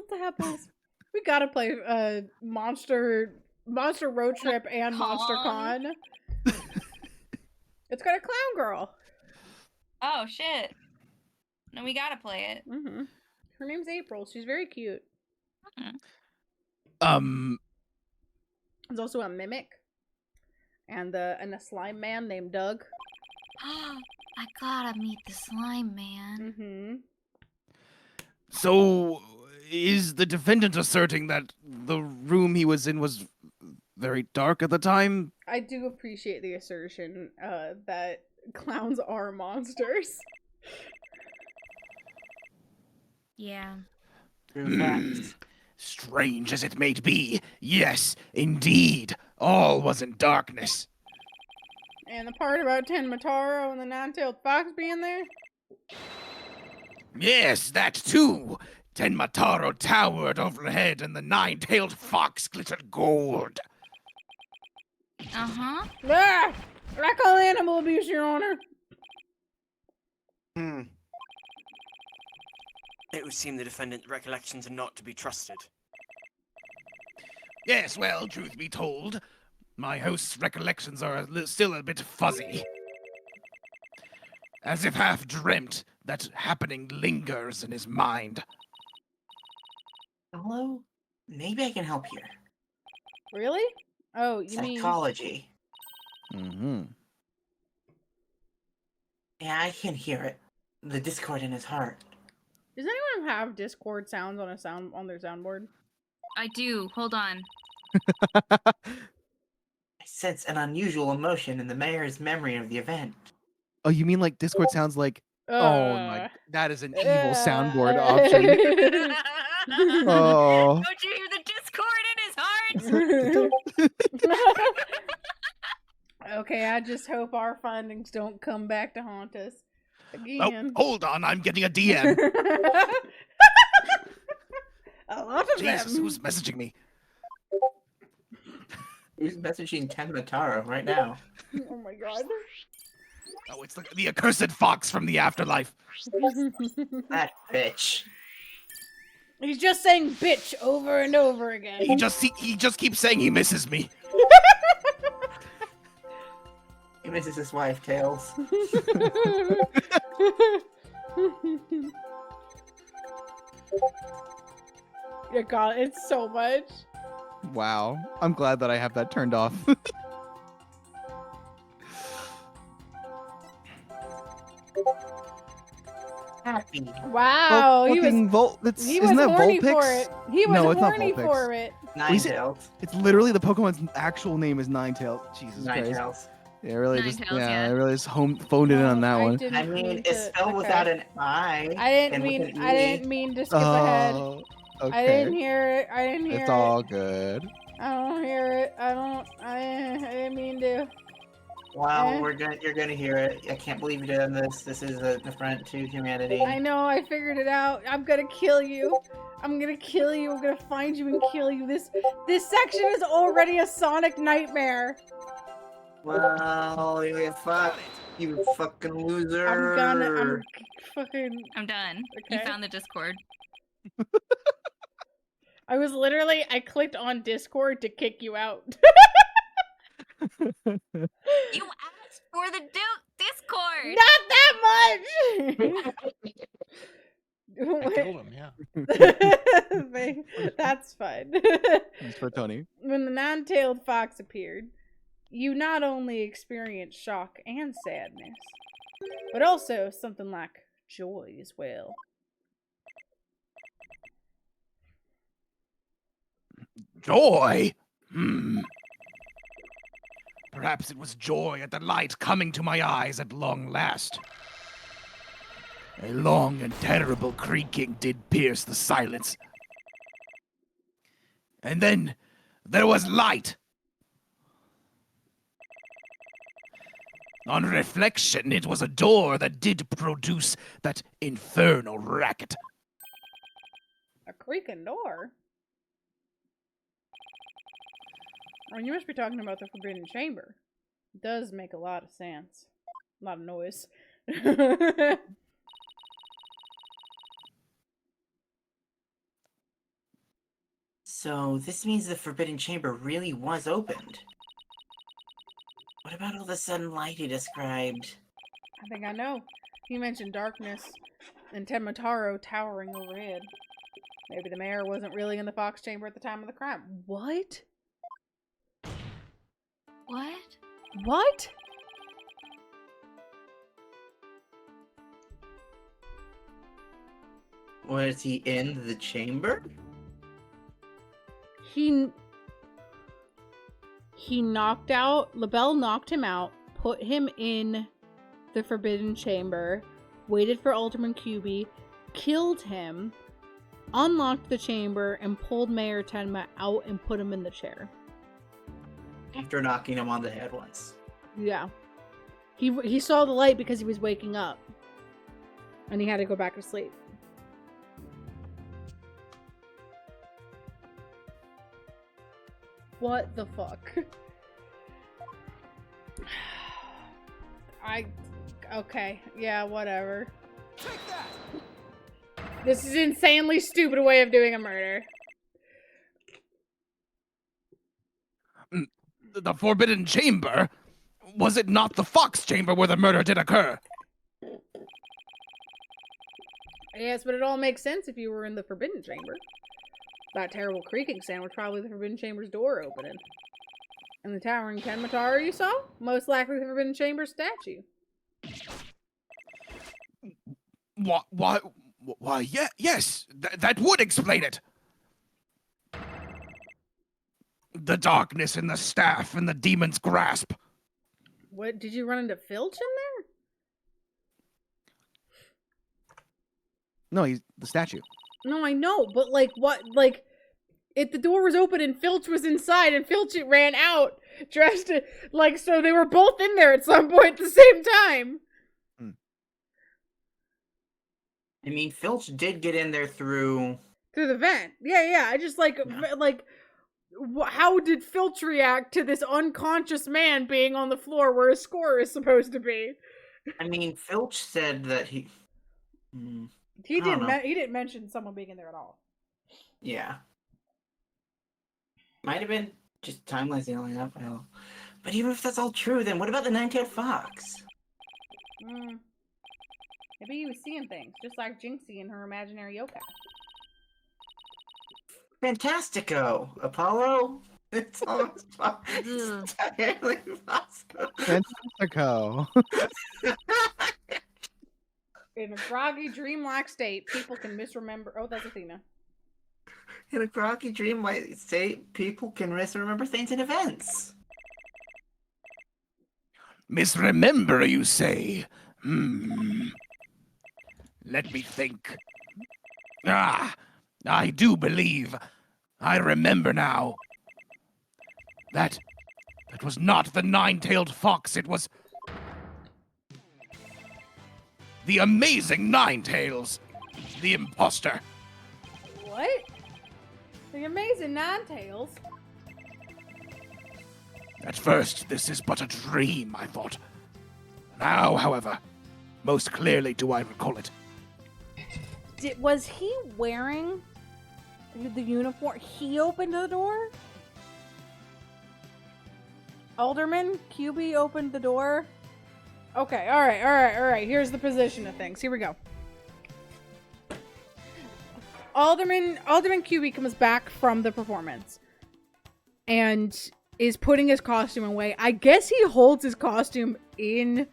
Tapples. We gotta play Monster Road Trip and Monster Con. It's got a clown girl. Oh shit. No, we gotta play it. Mm-hmm. Her name's April. She's very cute. There's also a mimic and a slime man named Doug. I gotta meet the slime man. Mm-hmm. So, is the defendant asserting that the room he was in was very dark at the time? I do appreciate the assertion that clowns are monsters. Yeah. True facts. Strange as it may be, yes, indeed, all was in darkness. And the part about Tenmataro and the 9-tailed fox being there? Yes, that too. Tenmataro towered overhead, and the 9-tailed fox glittered gold. Uh-huh. Ah! I call animal abuse, Your Honor. It would seem the defendant's recollections are not to be trusted. Yes, well, truth be told, my host's recollections are still a bit fuzzy. As if half dreamt, that happening lingers in his mind. Hello? Maybe I can help here. Really? Oh, you mean... Psychology. Mm-hmm. Yeah, I can hear it. The discord in his heart. Does anyone have Discord sounds on their soundboard? I do. Hold on. I sense an unusual emotion in the mayor's memory of the event. Oh, you mean like Discord sounds like Oh my, that is an evil soundboard option. Oh. Don't you hear the discord in his heart? Okay, I just hope our findings don't come back to haunt us again. Oh, hold on, I'm getting a DM. A lot of Jesus, them. who's messaging me? Who's messaging Tenmataro right now? Oh my god. Oh, it's the accursed fox from the afterlife. That bitch. He's just saying bitch over and over again. He just keeps saying he misses me. He misses his wife, Tails. Yeah, God, it's so much. Wow, I'm glad that I have that turned off. Happy. Wow, he was Fucking he was isn't that horny Vulpix? for it. He was No, it's not horny Vulpix. for it. Ninetales. It's literally the Pokemon's actual name is Ninetales. Jesus Christ. Ninetales. Yeah, really Ninetales, yeah. I really just phoned it in on that one. I mean, it's spelled without an I. I didn't mean to skip ahead. Oh, okay. I didn't hear it. I didn't hear It's it. all good. I don't hear it. I didn't mean to. Wow, you're gonna hear it. I can't believe you've done this. This is an affront to humanity. I know, I figured it out. I'm gonna kill you. I'm gonna kill you. I'm gonna find you and kill you. This section is already a Sonic nightmare. Well, you fucking loser. I'm fucking. I'm done. You Okay. found the Discord. I clicked on Discord to kick you out. You asked for the Discord! Not that much! I killed him, yeah. That's fun. Thanks for Tony. When the nine-tailed fox appeared, you not only experienced shock and sadness, but also something like joy as well. Joy? Perhaps it was joy at the light coming to my eyes at long last. A long and terrible creaking did pierce the silence. And then there was light. On reflection, it was a door that did produce that infernal racket. A creaking door? I mean, you must be talking about the Forbidden Chamber. It does make a lot of sense. A lot of noise. So, this means the Forbidden Chamber really was opened. What about all the sudden light he described? I think I know. He mentioned darkness and Tenmataro towering overhead. Maybe the mayor wasn't really in the Fox Chamber at the time of the crime. What? What? What? Was he in the chamber? He knocked out, LaBelle knocked him out, put him in the Forbidden Chamber, waited for Alderman QB, killed him, unlocked the chamber, and pulled Mayor Tenma out and put him in the chair. After knocking him on the head once. Yeah. He saw the light because he was waking up. And he had to go back to sleep. What the fuck? Okay. Yeah, whatever. Take that! This is an insanely stupid way of doing a murder. The Forbidden Chamber? Was it not the Fox Chamber where the murder did occur? Yes, but it all makes sense if you were in the Forbidden Chamber. That terrible creaking sound was probably the Forbidden Chamber's door opening. And the towering Tenmataro you saw? Most likely the Forbidden Chamber statue. Why, yes, that would explain it. The darkness and the staff and the demon's grasp. What, did you run into Filch in No, he's the statue. No, I know, but like what? Like, if the door was open and Filch was inside, and Filch ran out dressed like so, they were both in there at some point at the same time. I mean, Filch did get in there through the vent. Yeah. I just like how did Filch react to this unconscious man being on the floor where his score is supposed to be? I mean, Filch said that he. He I don't know. He didn't mention someone being in there at all. Yeah. Might have been just timelines the only up. But even if that's all true, then what about the nine-tailed fox? Maybe he was seeing things, just like Jinxie in her imaginary yokai. Fantastico, Apollo. It's almost it's entirely possible. Fantastico. In a groggy, dreamlike state, people can misremember. Oh, that's Athena. In a groggy, dreamlike state, people can misremember things and events. Misremember, you say? Let me think. I do believe. I remember now. That was not the nine-tailed fox, it was the amazing Nine-Tails, the imposter. What? The amazing Nine-Tails? At first, this is but a dream, I thought. Now, however, most clearly do I recall it. Was he wearing the uniform? He opened the door? Alderman QB opened the door? Okay, alright. Here's the position of things. Here we go. Alderman QB comes back from the performance and is putting his costume away. I guess he holds his costume in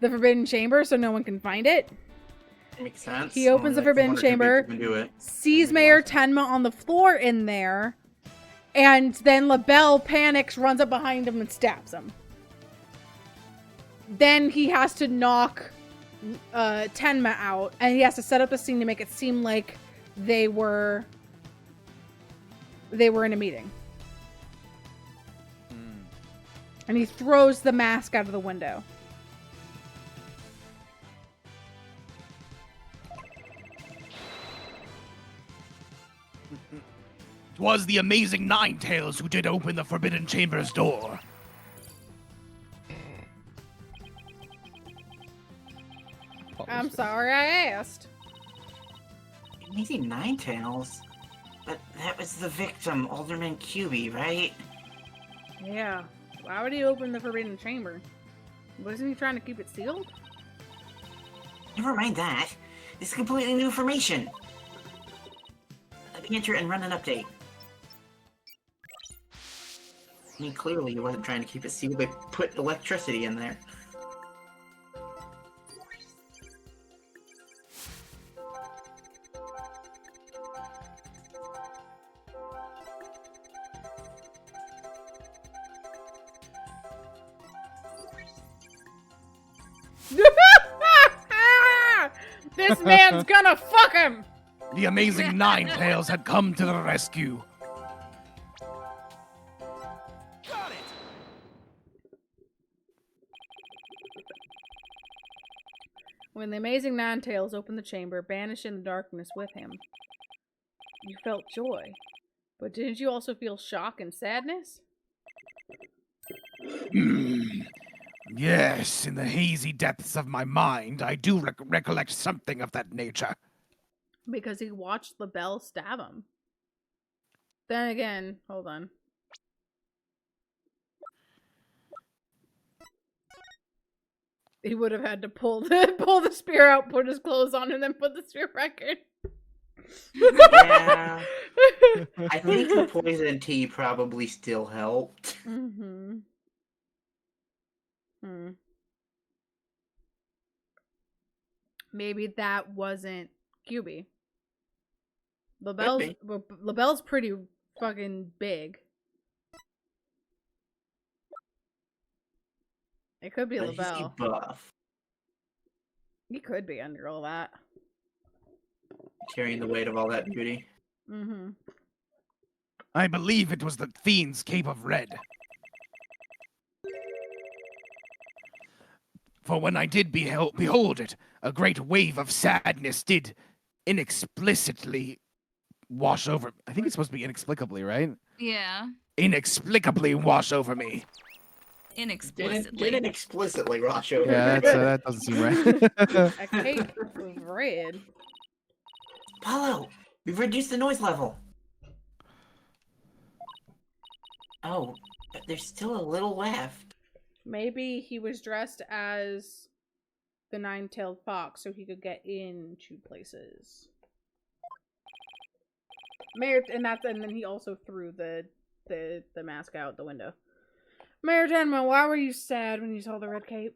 the Forbidden Chamber so no one can find it. Makes sense. He opens the Forbidden Chamber, sees Mayor Tenma on the floor in there, and then LaBelle panics, runs up behind him, and stabs him. Then he has to knock Tenma out, and he has to set up a scene to make it seem like they were in a meeting. And he throws the mask out of the window. 'Twas the amazing Nine-Tails who did open the Forbidden Chamber's door. I'm sorry I asked. Amazing Nine-Tails? But that was the victim, Alderman QB, right? Yeah. Why would he open the Forbidden Chamber? Wasn't he trying to keep it sealed? Never mind that. This is completely new information. Let me enter and run an update. I mean, clearly he wasn't trying to keep it sealed. They put electricity in there. This man's gonna fuck him! The amazing Nine-Tails had come to the rescue. Got it! When the amazing Nine-Tails opened the chamber, banishing the darkness with him, you felt joy. But didn't you also feel shock and sadness? Yes, in the hazy depths of my mind, I do recollect something of that nature. Because he watched LaBelle stab him. Then again, hold on. He would have had to pull the spear out, put his clothes on, and then put the spear back in. Yeah. I think the poison tea probably still helped. Maybe that wasn't QB. LaBelle's pretty fucking big. It could be But LaBelle. he's buff. He could be under all that. carrying the weight of all that beauty. Mm-hmm. I believe it was the fiend's cape of red. For when I did behold it, a great wave of sadness did inexplicitly wash over. I think it's supposed to be inexplicably, right? Yeah. Inexplicably wash over me. Inexplicitly. Didn't explicitly wash over. Yeah, that doesn't seem right. A cape was red. Apollo, we've reduced the noise level. Oh, but there's still a little left. Maybe he was dressed as the nine-tailed fox so he could get into places. Mayor, and then he also threw the mask out the window. Mayor Tenma, why were you sad when you saw the red cape?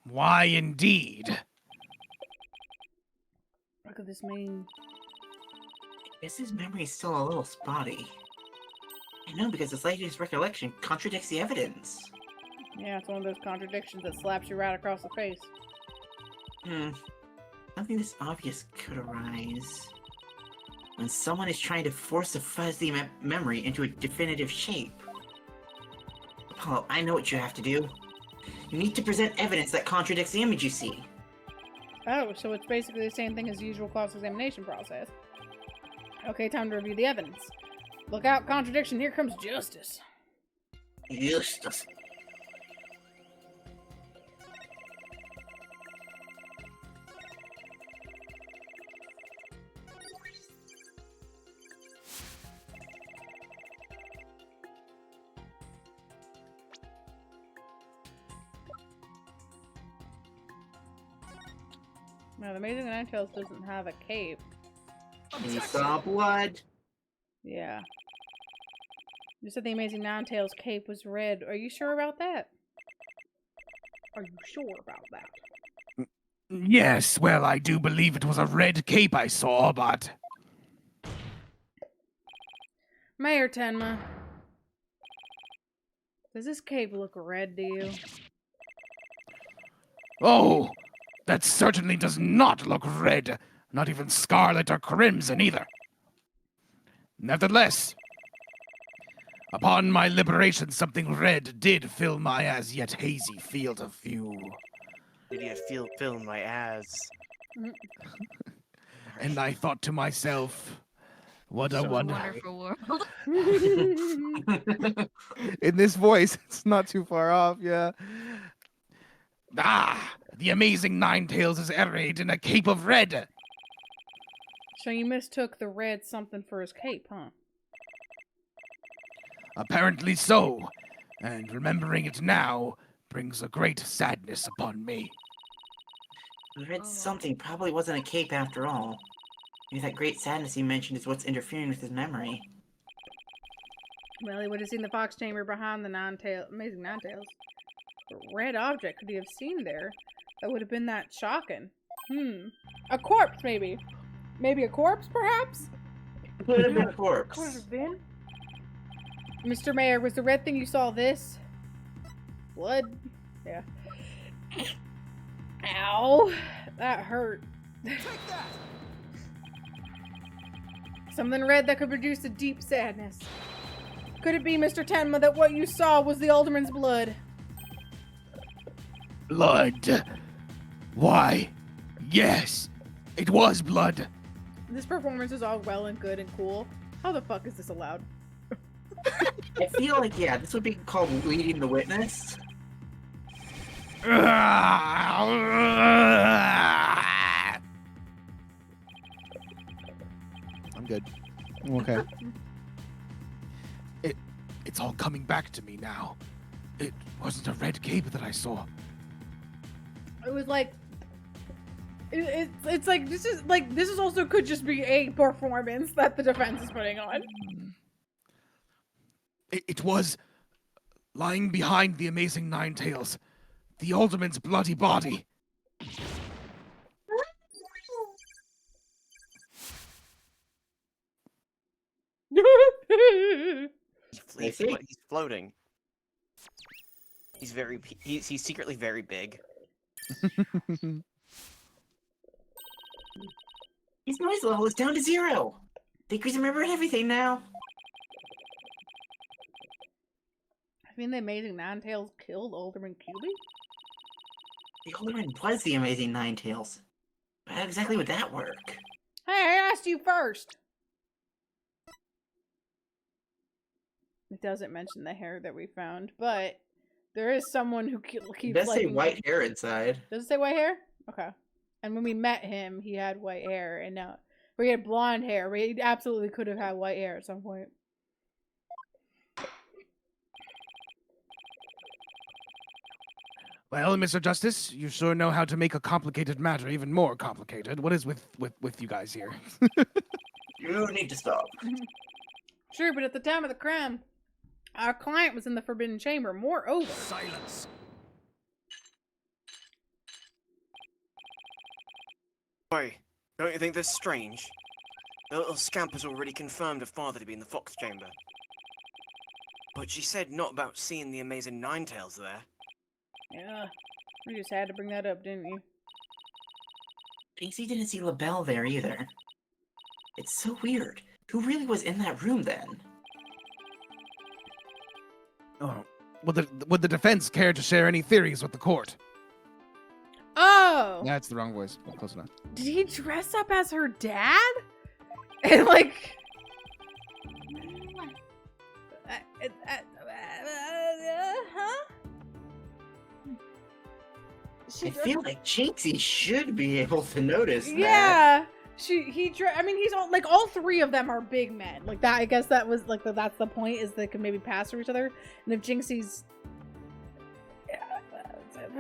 Why indeed? What could this mean? I guess his memory is still a little spotty. I know, because his latest recollection contradicts the evidence. Yeah, it's one of those contradictions that slaps you right across the face. Something this obvious could arise when someone is trying to force a fuzzy memory into a definitive shape. Apollo, I know what you have to do. You need to present evidence that contradicts the image you see. Oh, so it's basically the same thing as the usual cross-examination process. Okay, time to review the evidence. Look out, contradiction, here comes justice. Justice. No, the Amazing Ninetales doesn't have a cape. You saw blood. Yeah. You said the Amazing Ninetales cape was red. Are you sure about that? Are you sure about that? Yes, well, I do believe it was a red cape I saw, but... Mayor Tenma. Does this cape look red to you? Oh, that certainly does not look red. Not even scarlet or crimson either. Nevertheless, upon my liberation, something red did fill my as yet hazy field of view. Did you fill my ass? And I thought to myself, what a It's a wonderful... wonderful world. In this voice, it's not too far off, yeah. Ah, the amazing Ninetales is arrayed in a cape of red. So you mistook the red something for his cape, huh? Apparently so, and remembering it now brings a great sadness upon me. The red something probably wasn't a cape after all. Maybe that great sadness he mentioned is what's interfering with his memory. Well, he would have seen the fox chamber behind the Amazing Ninetales. What red object could he have seen there that would have been that shocking? A corpse, maybe. Maybe a corpse, perhaps? Could have been a corpse. Could have been. Mr. Mayor, was the red thing you saw this? Blood? Yeah. Ow. That hurt. Take that! Something red that could produce a deep sadness. Could it be, Mr. Tenma, that what you saw was the alderman's blood? Blood. Why, yes, it was blood. This performance is all well and good and cool. How the fuck is this allowed? I feel like, yeah, this would be called leading the witness. I'm good. I'm okay. It's all coming back to me now. It wasn't a red cape that I saw. It was like... It's like, this is also could just be a performance that the defense is putting on. It was lying behind the Amazing Ninetales, the Alderman's bloody body. He's floating. He's secretly very big. His noise level is down to 0. Think he's remembering everything now? I mean, the Amazing Ninetales killed Alderman Cuby? The Alderman was the Amazing Ninetales. But how exactly would that work? Hey, I asked you first! It doesn't mention the hair that we found, but there is someone who keeps It does say liking- white hair inside. Does it say white hair? Okay. And when we met him, he had white hair, and now he had blonde hair, but he absolutely could have had white hair at some point. Well, Mr. Justice, you sure know how to make a complicated matter even more complicated. What is with you guys here? You need to stop. Sure, but at the time of the crime, our client was in the Forbidden Chamber. Moreover, Silence. Boy, don't you think this strange? The little scamp has already confirmed her father to be in the Fox Chamber. But she said not about seeing the Amazing Ninetales there. yeah, we just had to bring that up, didn't you? Jinxie didn't see LaBelle there either. It's so weird. Who really was in that room then? Oh, would the defense care to share any theories with the court? Oh! That's the wrong voice. But close enough. Did he dress up as her dad? And like... huh? I feel like Jinxie should be able to notice that. Yeah, I mean, he's all like all three of them are big men. Like that, I guess that was like that's the point is they can maybe pass through each other. And if Jinxie's,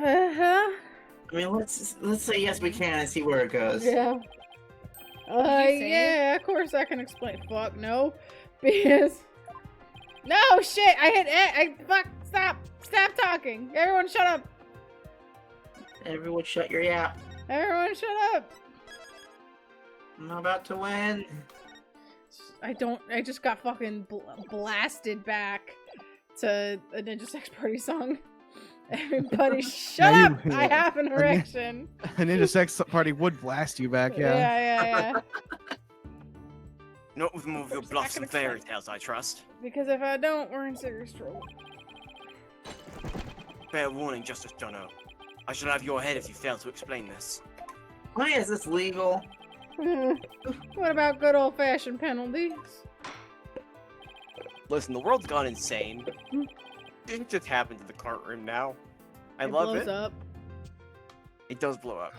I mean, let's say yes we can and see where it goes. yeah, you say yeah, of course I can explain. Fuck no, because no shit, I hit fuck stop talking. Everyone shut up. Everyone shut your yap. Everyone shut up. I'm about to win. I just got fucking blasted back to a Ninja Sex Party song. Everybody shut Yeah, up! I have an erection. A Ninja Sex Party would blast you back, yeah. Yeah. Not with more of your Just bluffs not and gonna fairy tales, I trust. Because if I don't, we're in serious trouble. Fair warning, Justice Jono. I shall have your head if you fail to explain this. Why is this legal? What about good old-fashioned penalties? Listen, the world's gone insane. It just happened to the cart room now. I love blows it. up. It does blow up.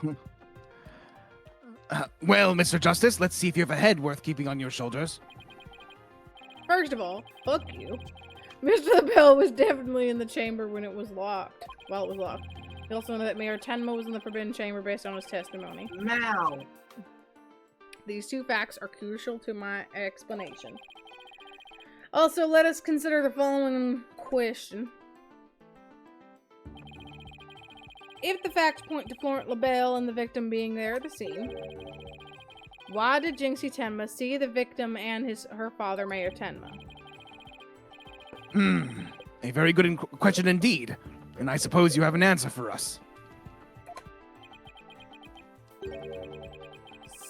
Well, Mr. Justice, let's see if you have a head worth keeping on your shoulders. First of all, fuck you. Mr. LaBelle was definitely in the chamber when it was locked. Well, it was locked. We also know that Mayor Tenma was in the Forbidden Chamber based on his testimony. Now. These two facts are crucial to my explanation. Also, let us consider the following question. If the facts point to Florent LaBelle and the victim being there at the scene, why did Jinxie Tenma see the victim and her father, Mayor Tenma? A very good question indeed. And I suppose you have an answer for us.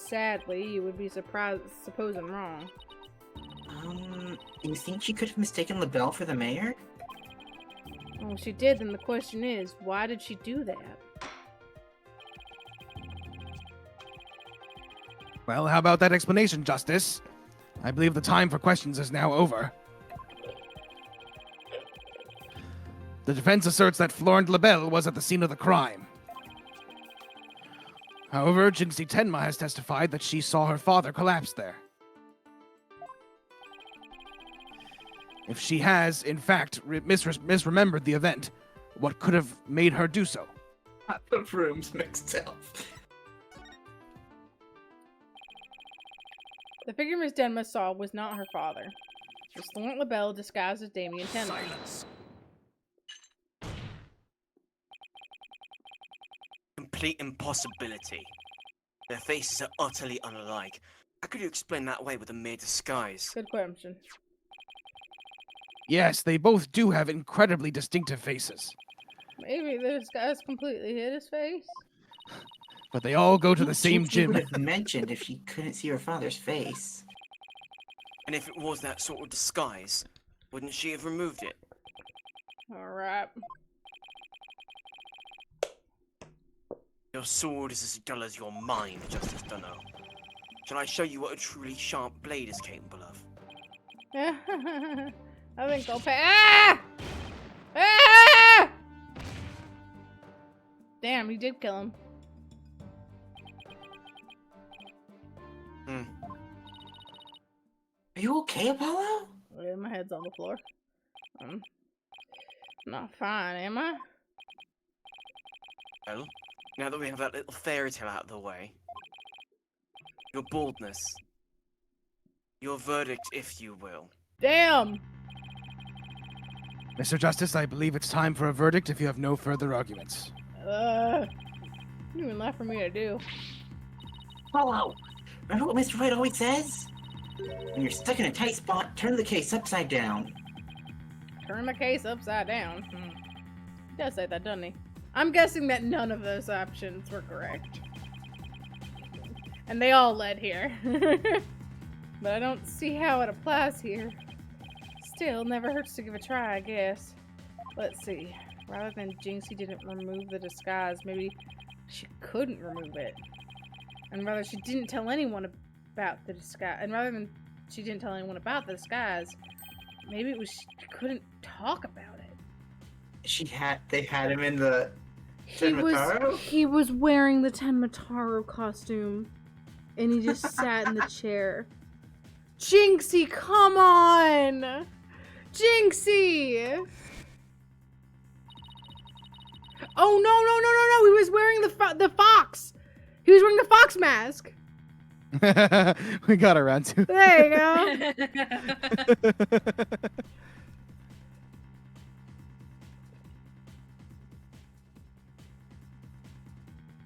Sadly, you would be supposing wrong. You think she could have mistaken LaBelle for the mayor? Well, if she did, then the question is, why did she do that? Well, how about that explanation, Justice? I believe the time for questions is now over. The defense asserts that Florent LaBelle was at the scene of the crime. However, Jinxie Tenma has testified that she saw her father collapse there. If she has, in fact, misremembered the event, what could have made her do so? The room's mixed up. The figure Miss Tenma saw was not her father. It was Florent LaBelle disguised as Damien Tenma. Silence. Complete impossibility. Their faces are utterly unalike. How could you explain that away with a mere disguise? Good question. Yes, they both do have incredibly distinctive faces. Maybe the disguise completely hid his face. but they all go to the Well, same Jinxie would gym. have mentioned if she couldn't see her father's face. And if it was that sort of disguise, wouldn't she have removed it? Alright. Your sword is as dull as your mind, Justice Dunno. Shall I show you what a truly sharp blade is capable of? I think I'll pay. Ah! Ah! Damn, he did kill him. Hmm. Are you okay, Apollo? Yeah, my head's on the floor. Not fine, am I? Well, now that we have that little fairy tale out of the way, your boldness, your verdict, if you will. Damn! Mr. Justice, I believe it's time for a verdict if you have no further arguments. You even left for me to do. Apollo, remember what Mr. White always says? When you're stuck in a tight spot, turn the case upside down. Turn the case upside down. He does say that, doesn't he? I'm guessing that none of those options were correct. And they all led here. But I don't see how it applies here. Still, never hurts to give a try, I guess. Let's see. Rather than Jinxie didn't remove the disguise, maybe she couldn't remove it. And rather she didn't tell anyone about the disguise. And rather than she didn't tell anyone about the disguise, maybe it was she couldn't talk about it. They had him in the Tenmataro? He was wearing the Tenmataro costume. And he just sat in the chair. Jinxie, come on! Jinxie! Oh, no. He was wearing the fox. He was wearing the fox mask. We got around to it. There you go.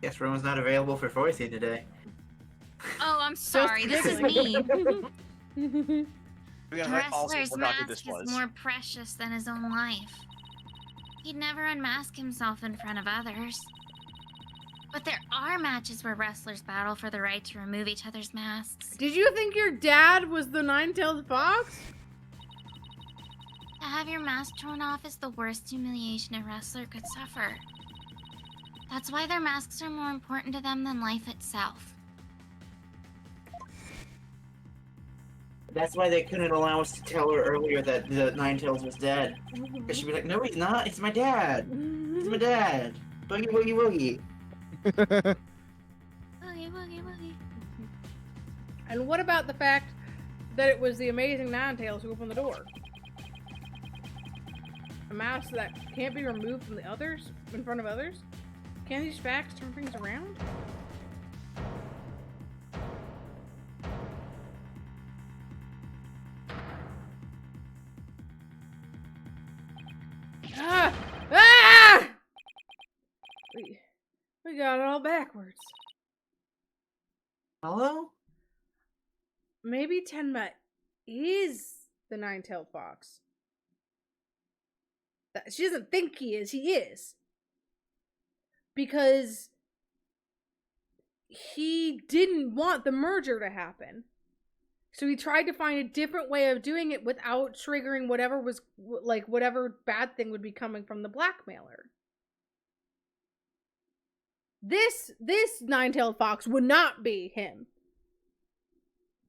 Guess Rowan's not available for voicing today. Oh, I'm sorry. This is me. Because I also Wrestler's forgot who mask this was. is more precious than his own life. He'd never unmask himself in front of others. But there are matches where wrestlers battle for the right to remove each other's masks. Did you think your dad was the nine-tailed fox? To have your mask torn off is the worst humiliation a wrestler could suffer. That's why their masks are more important to them than life itself. That's why they couldn't allow us to tell her earlier that the Ninetales was dead. Because she'd be like, no, he's not. It's my dad. It's my dad. Boogie, boogie, boogie. Boogie, boogie, boogie. And what about the fact that it was the amazing Ninetales who opened the door? A mask that can't be removed from the others, in front of others? Can these facts turn things around? Ah! Ah! We got it all backwards. Hello? Maybe Tenma is the nine-tailed fox. She doesn't think he is. Because he didn't want the merger to happen. So he tried to find a different way of doing it without triggering whatever bad thing would be coming from the blackmailer. This nine-tailed fox would not be him.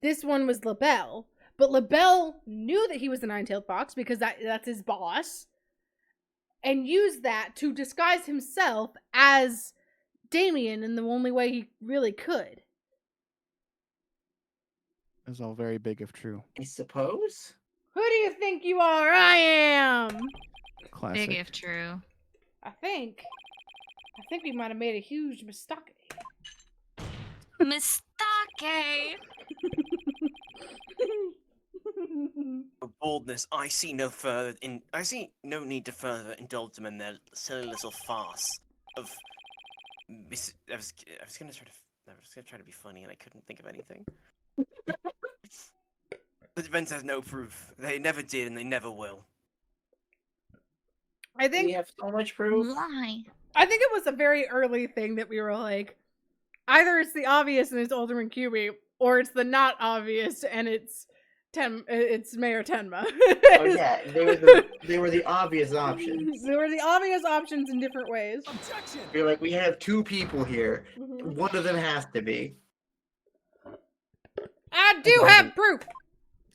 This one was LaBelle. But LaBelle knew that he was the nine-tailed fox because that's his boss. And used that to disguise himself as Damien in the only way he really could. It's all very big if true. I suppose? Who do you think you are? I am! Classic. Big if true. I think we might have made a huge mistake. Mistake! For boldness, I see no need to further indulge them in their silly little farce of. I was gonna try to be funny, and I couldn't think of anything. The defense has no proof. They never did, and they never will. I think We have so much proof. Why? it was a very early thing that we were like, Either it's the obvious and it's Alderman QB, or it's the not obvious and it's it's Mayor Tenma. Oh yeah, they were the obvious options. There were the obvious options in different ways. Objection! You're like, we have two people here. Mhm. One of them has to be. I do have proof.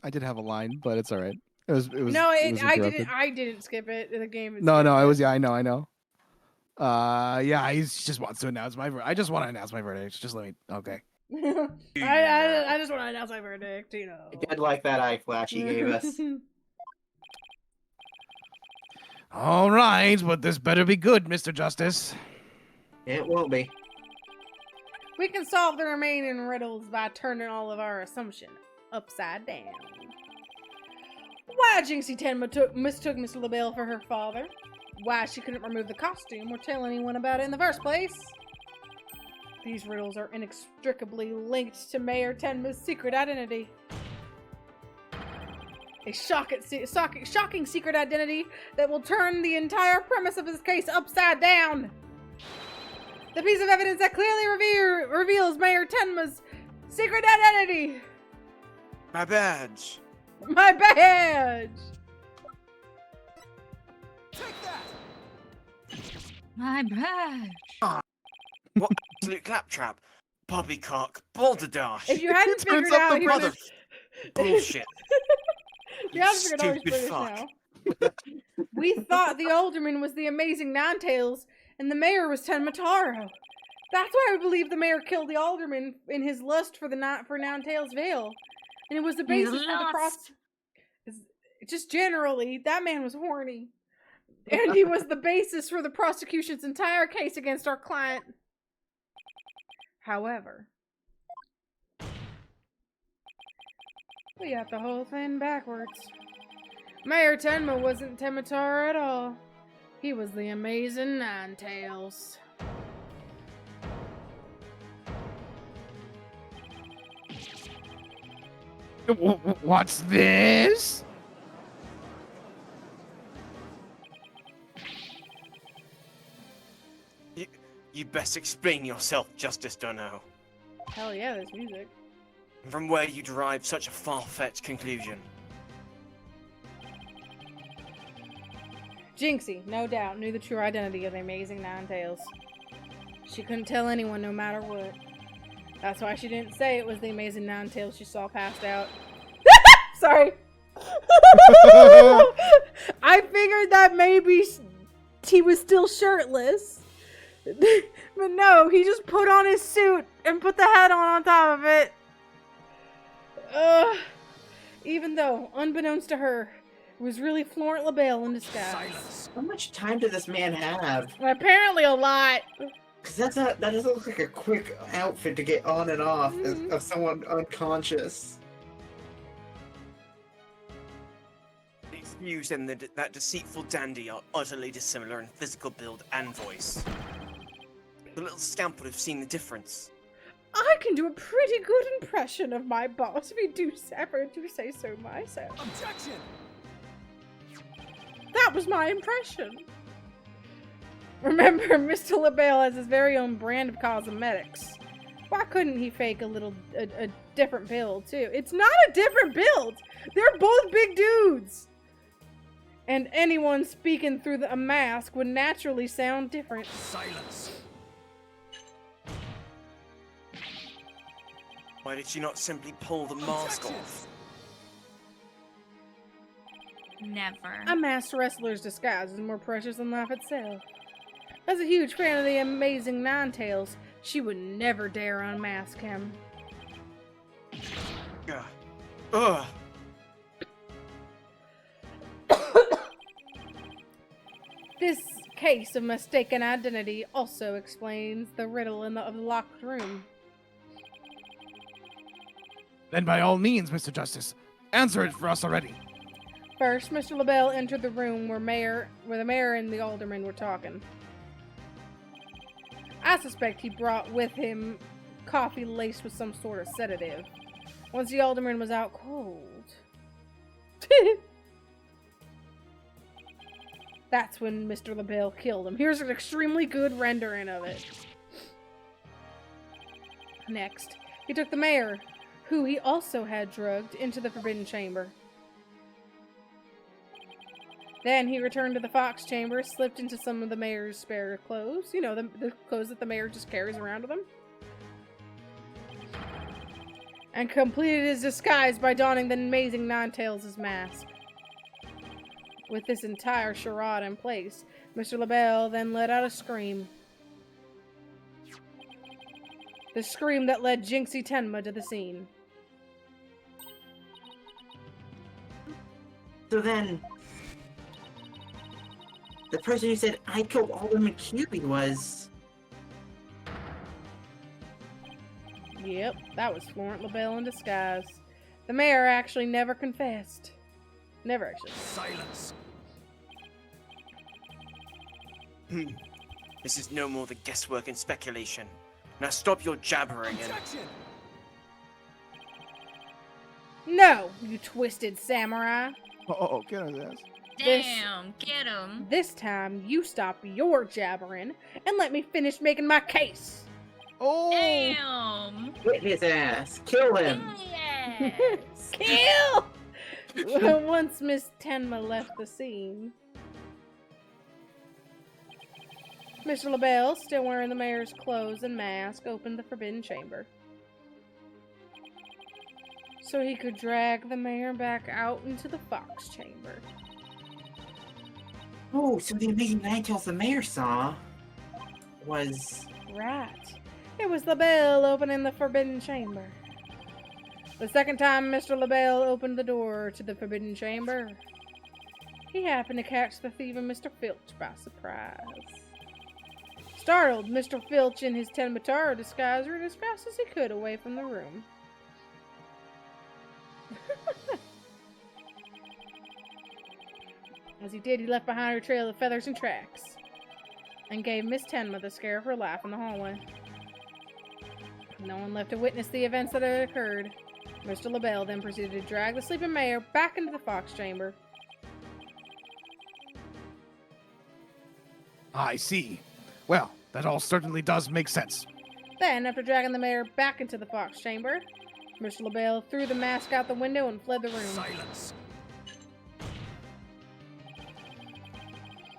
I did have a line, but it's all right. It was. No, it was interrupted. I didn't skip it. The game. No, it was. Yeah, I know. Yeah, he just wants to announce my verdict. I just want to announce my verdict. Just let me. Okay. I just want to announce my verdict. You know. I did like that eye flash he gave us. All right, but this better be good, Mr. Justice. It will be. We can solve the remaining riddles by turning all of our assumption upside down. Why Jinxie Tenma mistook Mr. LaBelle for her father. Why she couldn't remove the costume or tell anyone about it in the first place. These riddles are inextricably linked to Mayor Tenma's secret identity. A shocking secret identity that will turn the entire premise of this case upside down. The piece of evidence that clearly reveals Mayor Tenma's secret identity. My badge. My badge. Take that! My badge. What absolute claptrap. Poppycock. Balderdash. If you hadn't Turns figured up out the he brother. was... Bullshit. If you haven't figured out he's Stupid British fuck. now. We thought the alderman was the amazing Ninetales, and the mayor was Tenma Taro. That's why we believe the mayor killed the alderman in his lust for Ninetales Vale. And it was the basis for the cross. Just generally, that man was horny. And he was the basis for the prosecution's entire case against our client. However, we got the whole thing backwards. Mayor Tenma wasn't Tenma Taro at all. He was the amazing Ninetales. What's this? You best explain yourself, Justice Dunno. Hell yeah, there's music. From where you derive such a far-fetched conclusion. Jinxie, no doubt, knew the true identity of the amazing Ninetales. She couldn't tell anyone no matter what. That's why she didn't say it was the amazing Ninetales she saw passed out. Sorry. I figured that maybe he was still shirtless. But no, he just put on his suit and put the hat on top of it. Even though, unbeknownst to her, it was really Florent LaBelle in disguise. Silence! How much time did this man have? Apparently a lot. Because that doesn't look like a quick outfit to get on and off of someone unconscious. It's used in that deceitful dandy are utterly dissimilar in physical build and voice. The little scamp would have seen the difference. I can do a pretty good impression of my boss if you do ever do say so myself. Objection! That was my impression. Remember, Mr. LaBelle has his very own brand of cosmetics. Why couldn't he fake a different build, too? It's not a different build! They're both big dudes! And anyone speaking through a mask would naturally sound different. Silence! Why did she not simply pull the mask Objection! off? Never. A masked wrestler's disguise is more precious than life itself. As a huge fan of the amazing Ninetales, she would never dare unmask him. Ugh. This case of mistaken identity also explains the riddle of the locked room. Then by all means, Mr. Justice, answer it for us already. First, Mr. LaBelle entered the room where the mayor and the alderman were talking. I suspect he brought with him coffee laced with some sort of sedative. Once the alderman was out cold. That's when Mr. LaBelle killed him. Here's an extremely good rendering of it. Next, he took the mayor, who he also had drugged, into the Forbidden Chamber. Then he returned to the Fox Chamber, slipped into some of the mayor's spare clothes. You know, the clothes that the mayor just carries around with him. And completed his disguise by donning the amazing Ninetales' mask. With this entire charade in place, Mr. LaBelle then let out a scream. The scream that led Jinxie Tenma to the scene. So then, the person who said, I killed Alderman McCubey was... Yep, that was Florent LaBelle in disguise. The mayor actually never confessed. Never actually. Silence. This is no more than guesswork and speculation. Now stop your jabbering and... Objection. No, you twisted samurai. Oh, get his ass. Damn, get him. This time, you stop your jabbering and let me finish making my case. Oh! Damn. Hit his ass. Kill him. Yes. Kill! Once Miss Tenma left the scene, Mr. LaBelle, still wearing the mayor's clothes and mask, opened the Forbidden Chamber. So he could drag the mayor back out into the Fox Chamber. Oh, so the amazing Ninetales the mayor saw was... Right. It was LaBelle opening the Forbidden Chamber. The second time Mr. LaBelle opened the door to the Forbidden Chamber, he happened to catch the thieving Mr. Filch by surprise. Startled, Mr. Filch in his Tenmatara disguise ran as fast as he could away from the room. As he did, he left behind a trail of feathers and tracks, and gave Miss Tenma the scare of her life in the hallway. No one left to witness the events that had occurred. Mr. LaBelle then proceeded to drag the sleeping mayor back into the Fox Chamber. I see. Well, that all certainly does make sense. Then, after dragging the mayor back into the Fox Chamber, Mr. LaBelle threw the mask out the window and fled the room. Silence.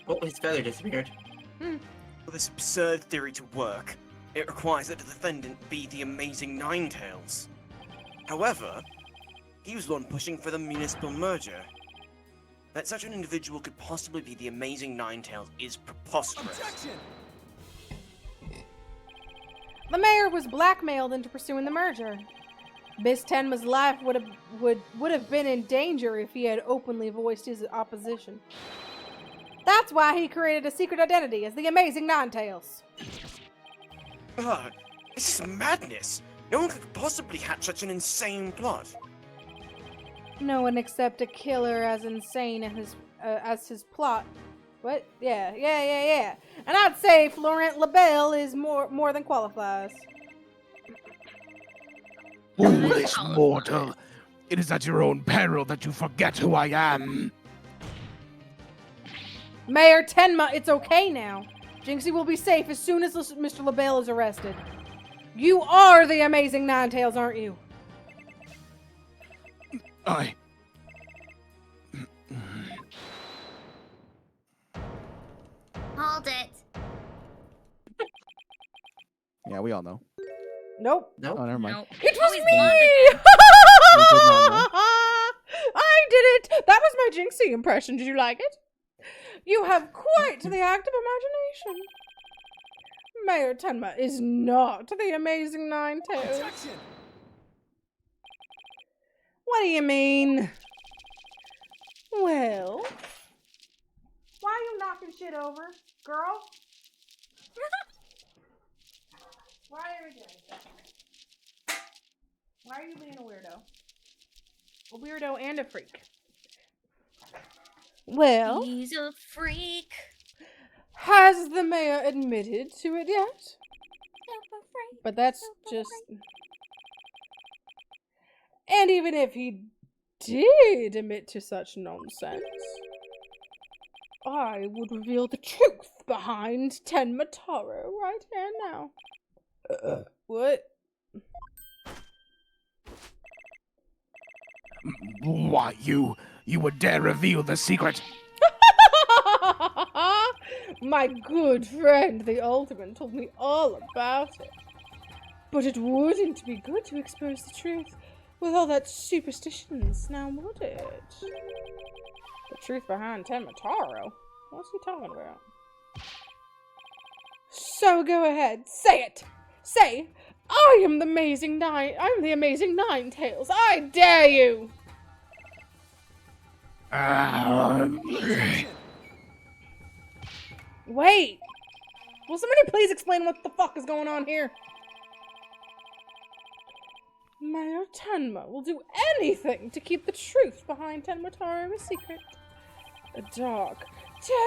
Oh, his feather disappeared. For this absurd theory to work, it requires that the defendant be the amazing Ninetales. However, he was the one pushing for the municipal merger. That such an individual could possibly be the amazing Ninetales is preposterous. Objection. The mayor was blackmailed into pursuing the merger. Miss Tenma's life would have been in danger if he had openly voiced his opposition. That's why he created a secret identity as the Amazing Ninetales. Ugh, this is madness! No one could possibly hatch such an insane plot. No one except a killer as insane as his plot. What? Yeah. And I'd say Florent LaBelle is more than qualifies. Foolish mortal. It is at your own peril that you forget who I am. Mayor Tenma, it's okay now. Jinxie will be safe as soon as Mr. LaBelle is arrested. You are the Amazing Ninetales, aren't you? I... Hold it. Yeah, we all know. Nope. Nope. Oh, never mind. Nope. It was Always me! blonde We did not know. I did it! That was my Jinxie impression. Did you like it? You have quite the active imagination. Mayor Tenma is not the Amazing Ninetales. Objection. What do you mean? Well, why are you knocking shit over, girl? Why are you doing that? Why are you being a weirdo? A weirdo and a freak. Well, He's a freak. has the mayor admitted to it yet? Super freak. But that's just... And even if he did admit to such nonsense, I would reveal the truth behind Tenma Taro right here now. What? You would dare reveal the secret? My good friend, the Alderman, told me all about it. But it wouldn't be good to expose the truth with all that superstitions, now would it? The truth behind Tenmataro? What's he talking about? So go ahead, say it! Say, I'm the amazing Nine Tails. I dare you! Wait! Will somebody please explain what the fuck is going on here? Mayor Tenma will do anything to keep the truth behind Tenmataro a secret. A dark,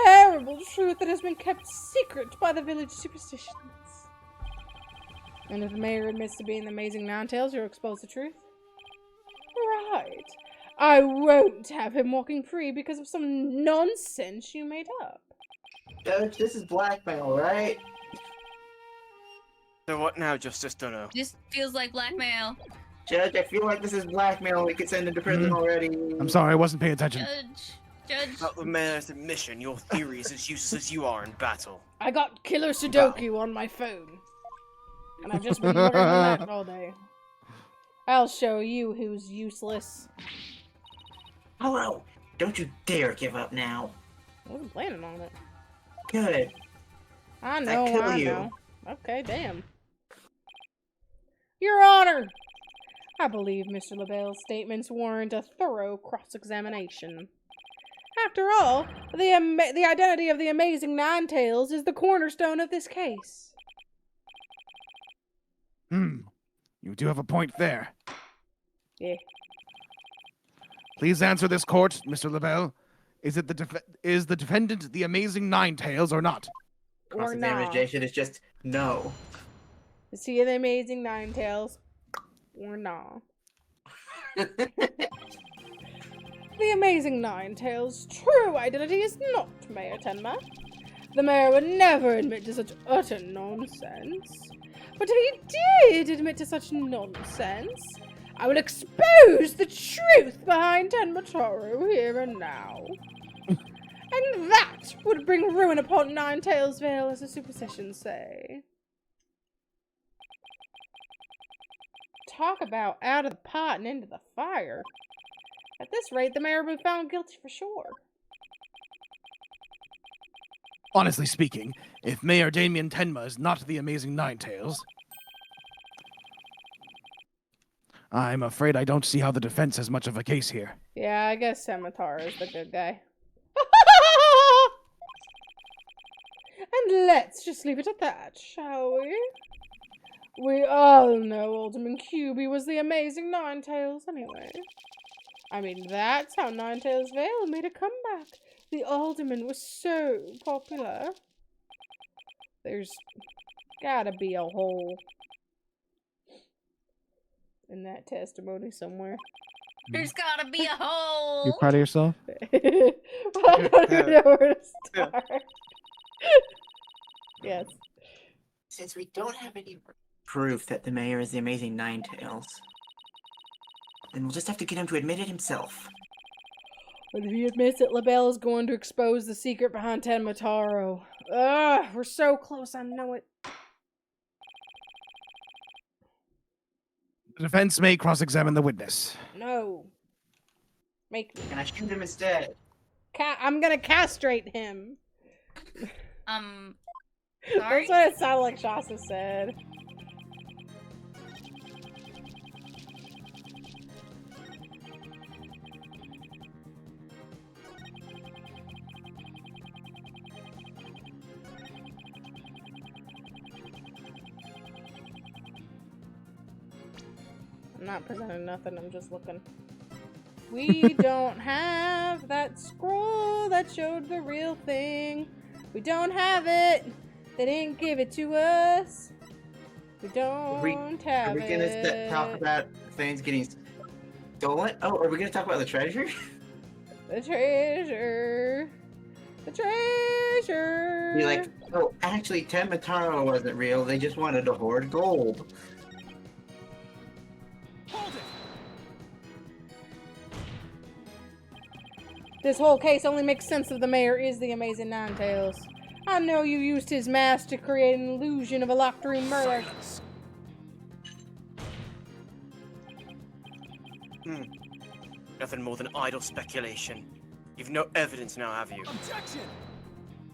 terrible truth that has been kept secret by the village superstitions. And if the mayor admits to being the amazing Ninetales, you'll expose the truth? Right. I won't have him walking free because of some nonsense you made up. Judge, this is blackmail, right? So what now, Justice Dunno? This feels like blackmail. Judge, I feel like this is blackmail. We could send him to prison already. I'm sorry, I wasn't paying attention. Judge. About the mayor's admission, your theory is as useless as you are in battle. I got Killer Sudoku on my phone. And I've just been looking at that all day. I'll show you who's useless. Hello! Don't you dare give up now. I wasn't planning on it. Good. I know, kill I you. know. Okay, damn. Your Honor! I believe Mr. LaBelle's statements warrant a thorough cross-examination. After all, the identity of the amazing Ninetales is the cornerstone of this case. You do have a point there. Yeah. Please answer this court, Mr. LaBelle. Is the defendant the amazing Ninetales or not? Or not. Cross-examination is just no. Is he the amazing Ninetales? Or not? The amazing Ninetales' true identity is not Mayor Tenma. The mayor would never admit to such utter nonsense. But if he did admit to such nonsense, I will expose the truth behind Tenmataro here and now. And that would bring ruin upon Ninetales Vale, as the superstitions say. Talk about out of the pot and into the fire. At this rate, the mayor will be found guilty for sure. Honestly speaking, if Mayor Damien Tenma is not the amazing Ninetales, I'm afraid I don't see how the defense has much of a case here. Yeah, I guess Tenmataro is the good guy. And let's just leave it at that, shall we? We all know Alderman QB was the amazing Ninetales anyway. I mean, that's how Ninetales Vale made a comeback. The Alderman was so popular. There's gotta be a hole in that testimony somewhere. There's gotta be a hole. You proud of yourself? I don't even know where to start. Yes. Since we don't have any proof that the mayor is the amazing Ninetales, then we'll just have to get him to admit it himself. But if he admits that LaBelle is going to expose the secret behind Tenmataro. Ugh, we're so close, I know it. The defense may cross-examine the witness. No. Make me. Can I shoot him instead? I'm gonna castrate him. Sorry? That's what it sounded like Shasta said. I'm not presenting nothing, I'm just looking. We don't have that scroll that showed the real thing. We don't have it. They didn't give it to us. We don't have it. Are we gonna talk about things getting stolen? Oh, are we gonna talk about the treasure? The treasure. The treasure. Be like, oh, actually, Tenmataro wasn't real. They just wanted to hoard gold. Hold it! This whole case only makes sense if the mayor is the amazing Ninetales. I know you used his mask to create an illusion of a locked room murder. Silence. Nothing more than idle speculation. You've no evidence now, have you? Objection.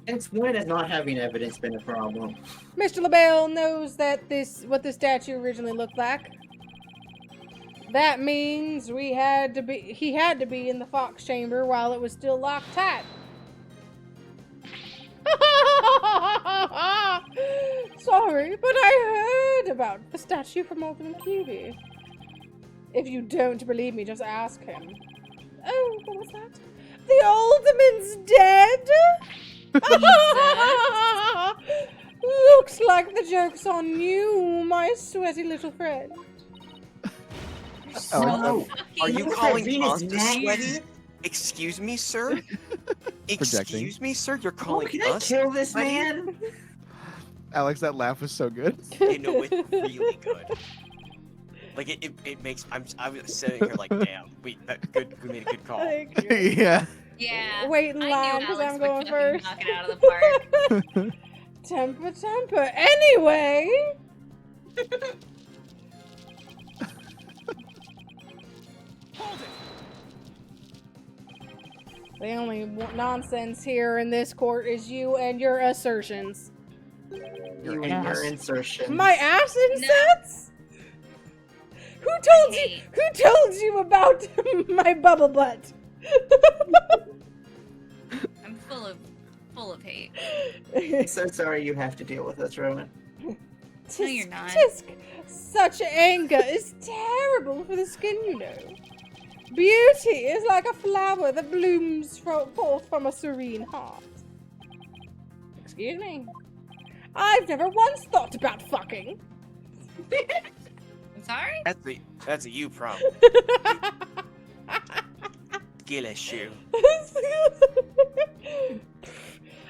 Since when has not having evidence been a problem? Mr. LaBelle knows that what the statue originally looked like. That means he had to be in the Fox chamber while it was still locked tight. Sorry, but I heard about the statue from Alderman QB. If you don't believe me, just ask him. Oh, what was that? The Alderman's dead? Looks like the joke's on you, my sweaty little friend. Are you Look at calling Venus us Knight. sweaty? Excuse me, sir? Excuse me, sir? You're calling Can I us? kill this man? Alex, that laugh was so good. You know, it's really good. Like, it makes... I was sitting here like, damn, we made a good call. Thank you. Yeah. Yeah. Wait in I line knew because Alex I'm would going fucking first. knock it out of the park. Temper. Anyway. Hold it. The only nonsense here in this court is you and your assertions. You and your insertion. My ass incense? Who told you about my bubble butt? I'm full of hate. I'm so sorry you have to deal with this, Rowan. No, you're not. Tisk. Such anger is terrible for the skin, you know. Beauty is like a flower that blooms forth from a serene heart. Excuse me. I've never once thought about fucking. I'm sorry? That's a you problem. Skill issue.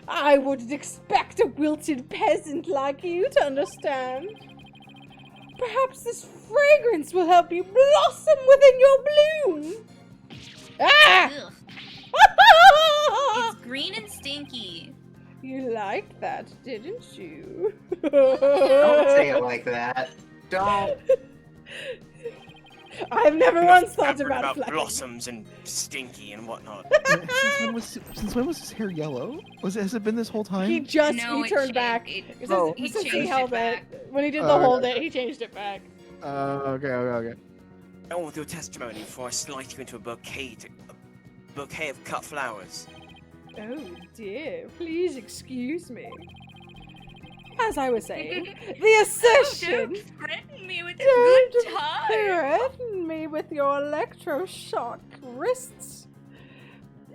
I wouldn't expect a wilted peasant like you to understand. Perhaps this fragrance will help you blossom within your bloom. Ah! Ugh. It's green and stinky. You liked that, didn't you? Don't say it like that. Don't. I've never once thought Peppered about flying. blossoms and stinky and whatnot. Since when was his hair yellow? Has it been this whole time? He turned back. He Since he changed held it back. when he did the Oh, hold okay. it, he changed it back. Okay. I want your testimony before I slice you into a bouquet of cut flowers. Oh dear, please excuse me. As I was saying, the assertion. Don't threaten me with a good Don't time. threaten me with your electroshock wrists.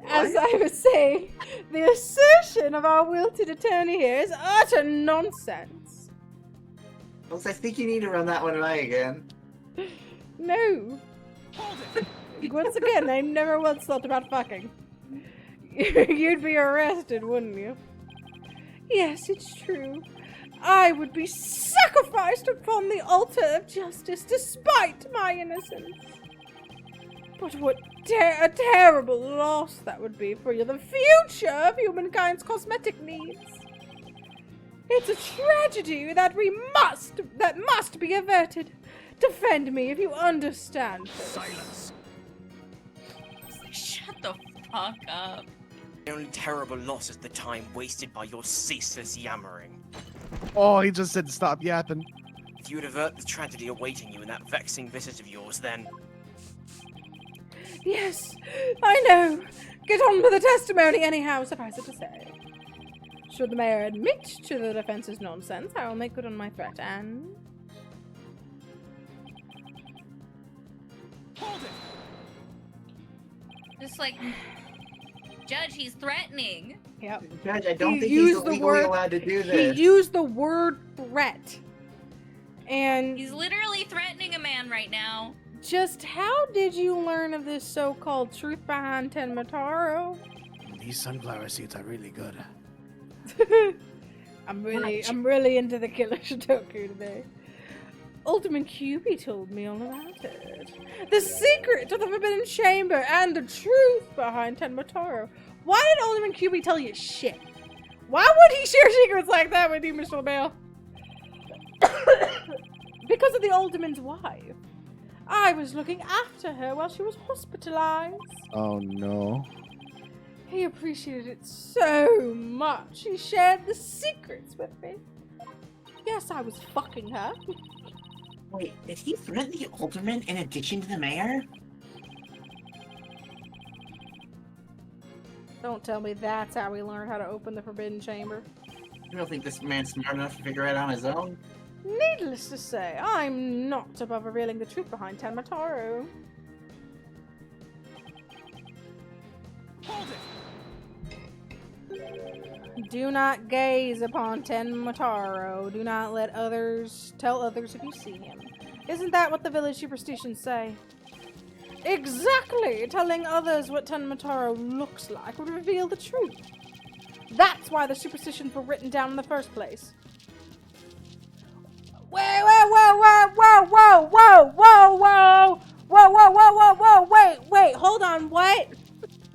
As I was saying, the assertion of our wilted attorney here is utter nonsense. I think you need to run that one by again. No. Hold it. Once again, I never once thought about fucking. You'd be arrested, wouldn't you? Yes, it's true. I would be sacrificed upon the altar of justice despite my innocence. But what a terrible loss that would be for the future of humankind's cosmetic needs. It's a tragedy that must be averted. Defend me if you understand this. Silence. Shut the fuck up. The only terrible loss is the time wasted by your ceaseless yammering. Oh, he just said stop yapping. If you would avert the tragedy awaiting you in that vexing visit of yours, then... Yes, I know. Get on with the testimony anyhow, suffice it to say. Should the mayor admit to the defense's nonsense, I will make good on my threat and... Hold it. Just like, Judge, he's threatening. Yep. Judge, I don't He think he's used the legally word- allowed to do He this. used the word threat. And He's literally threatening a man right now. just how did you learn of this so-called truth behind Tenmataro? These sunflower seeds are really good. I'm really into the Killer Shitoku today. Alderman QB told me all about it. The secret of the Forbidden Chamber and the truth behind Tenmataro. Why did Alderman QB tell you shit? Why would he share secrets like that with you, Mr. LaBelle? Because of the Alderman's wife. I was looking after her while she was hospitalized. Oh no. He appreciated it so much. He shared the secrets with me. Yes, I was fucking her. Wait, did he threaten the alderman in addition to the mayor? Don't tell me that's how we learned how to open the Forbidden Chamber. You don't think this man's smart enough to figure it out on his own? Needless to say, I'm not above revealing the truth behind Tenmataro. Hold it! Do not gaze upon Tenmataro. Do not let others tell others if you see him. Isn't that what the village superstitions say? Exactly! Telling others what Tenmataro looks like would reveal the truth. That's why the superstitions were written down in the first place. Wait, whoa, hold on, what?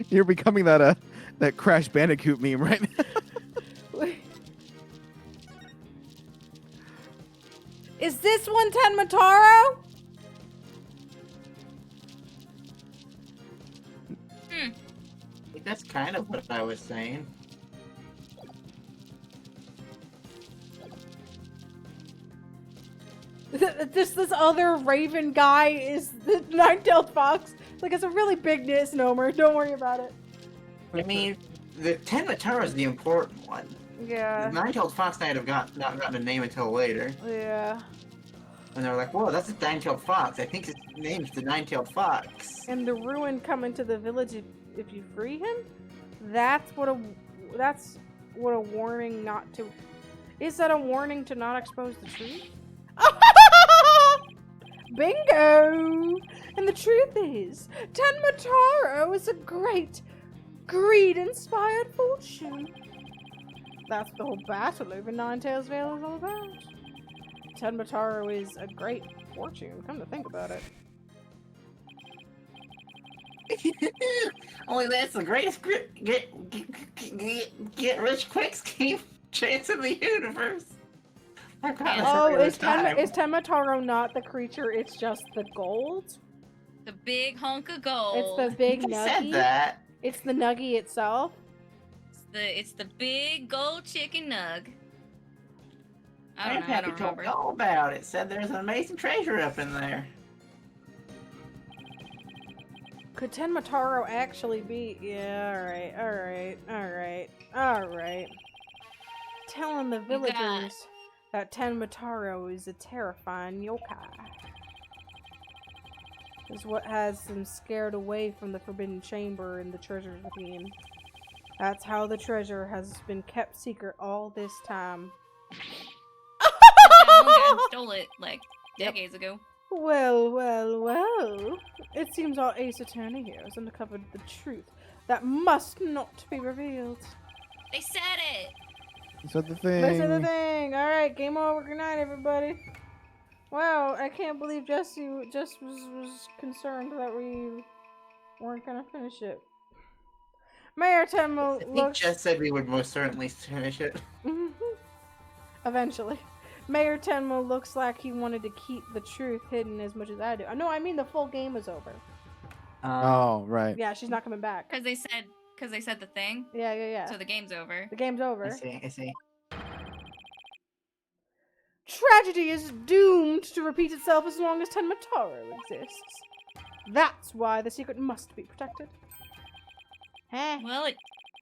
You're becoming that that Crash Bandicoot meme right now. Is this one Tenmataro? That's kind of what I was saying. This other raven guy is the nine-tailed fox. Like, it's a really big misnomer. Don't worry about it. I mean, the Tenmataro is the important one. Yeah. The nine-tailed fox might have not gotten a name until later. Yeah. And they were like, whoa, that's a nine-tailed fox. I think his name's the nine-tailed fox. And the ruin coming to the village if you free him? That's what a warning not to... Is that a warning to not expose the truth? Bingo! And the truth is, Tenmataro is a great, greed-inspired fortune. That's the whole battle over Ninetails Vale is all about. Tenmataro is a great fortune, come to think about it. Only that's the greatest get rich quick scheme chance in the universe. Oh, is Tenmataro not the creature? It's just the gold? The big hunk of gold. It's the big You nuggie? said that. It's the nuggie itself? It's the big gold chicken nug. I don't know. I Grandpappy don't told me remember. all about it. Said there's an amazing treasure up in there. Could Tenmataro actually be? Yeah, alright. Telling the villagers that Tenmataro is a terrifying yokai. Is what has them scared away from the Forbidden Chamber and the treasures within. That's how the treasure has been kept secret all this time. That one guy stole it like decades ago. Well. It seems our ace attorney here has uncovered the truth that must not be revealed. They said it. Said the thing. That's the thing. Alright, game over. Good night, everybody. Wow, I can't believe Jess was concerned that we weren't gonna finish it. Mayor Tenmo I think looks... Jess said we would most certainly finish it. Eventually. Mayor Tenmo looks like he wanted to keep the truth hidden as much as I do. No, I mean the full game is over. Oh, right. Yeah, she's not coming back. Because they said the thing. Yeah. So the game's over. The game's over. I see. Tragedy is doomed to repeat itself as long as Tenmataro exists. That's why the secret must be protected. Huh? Well, it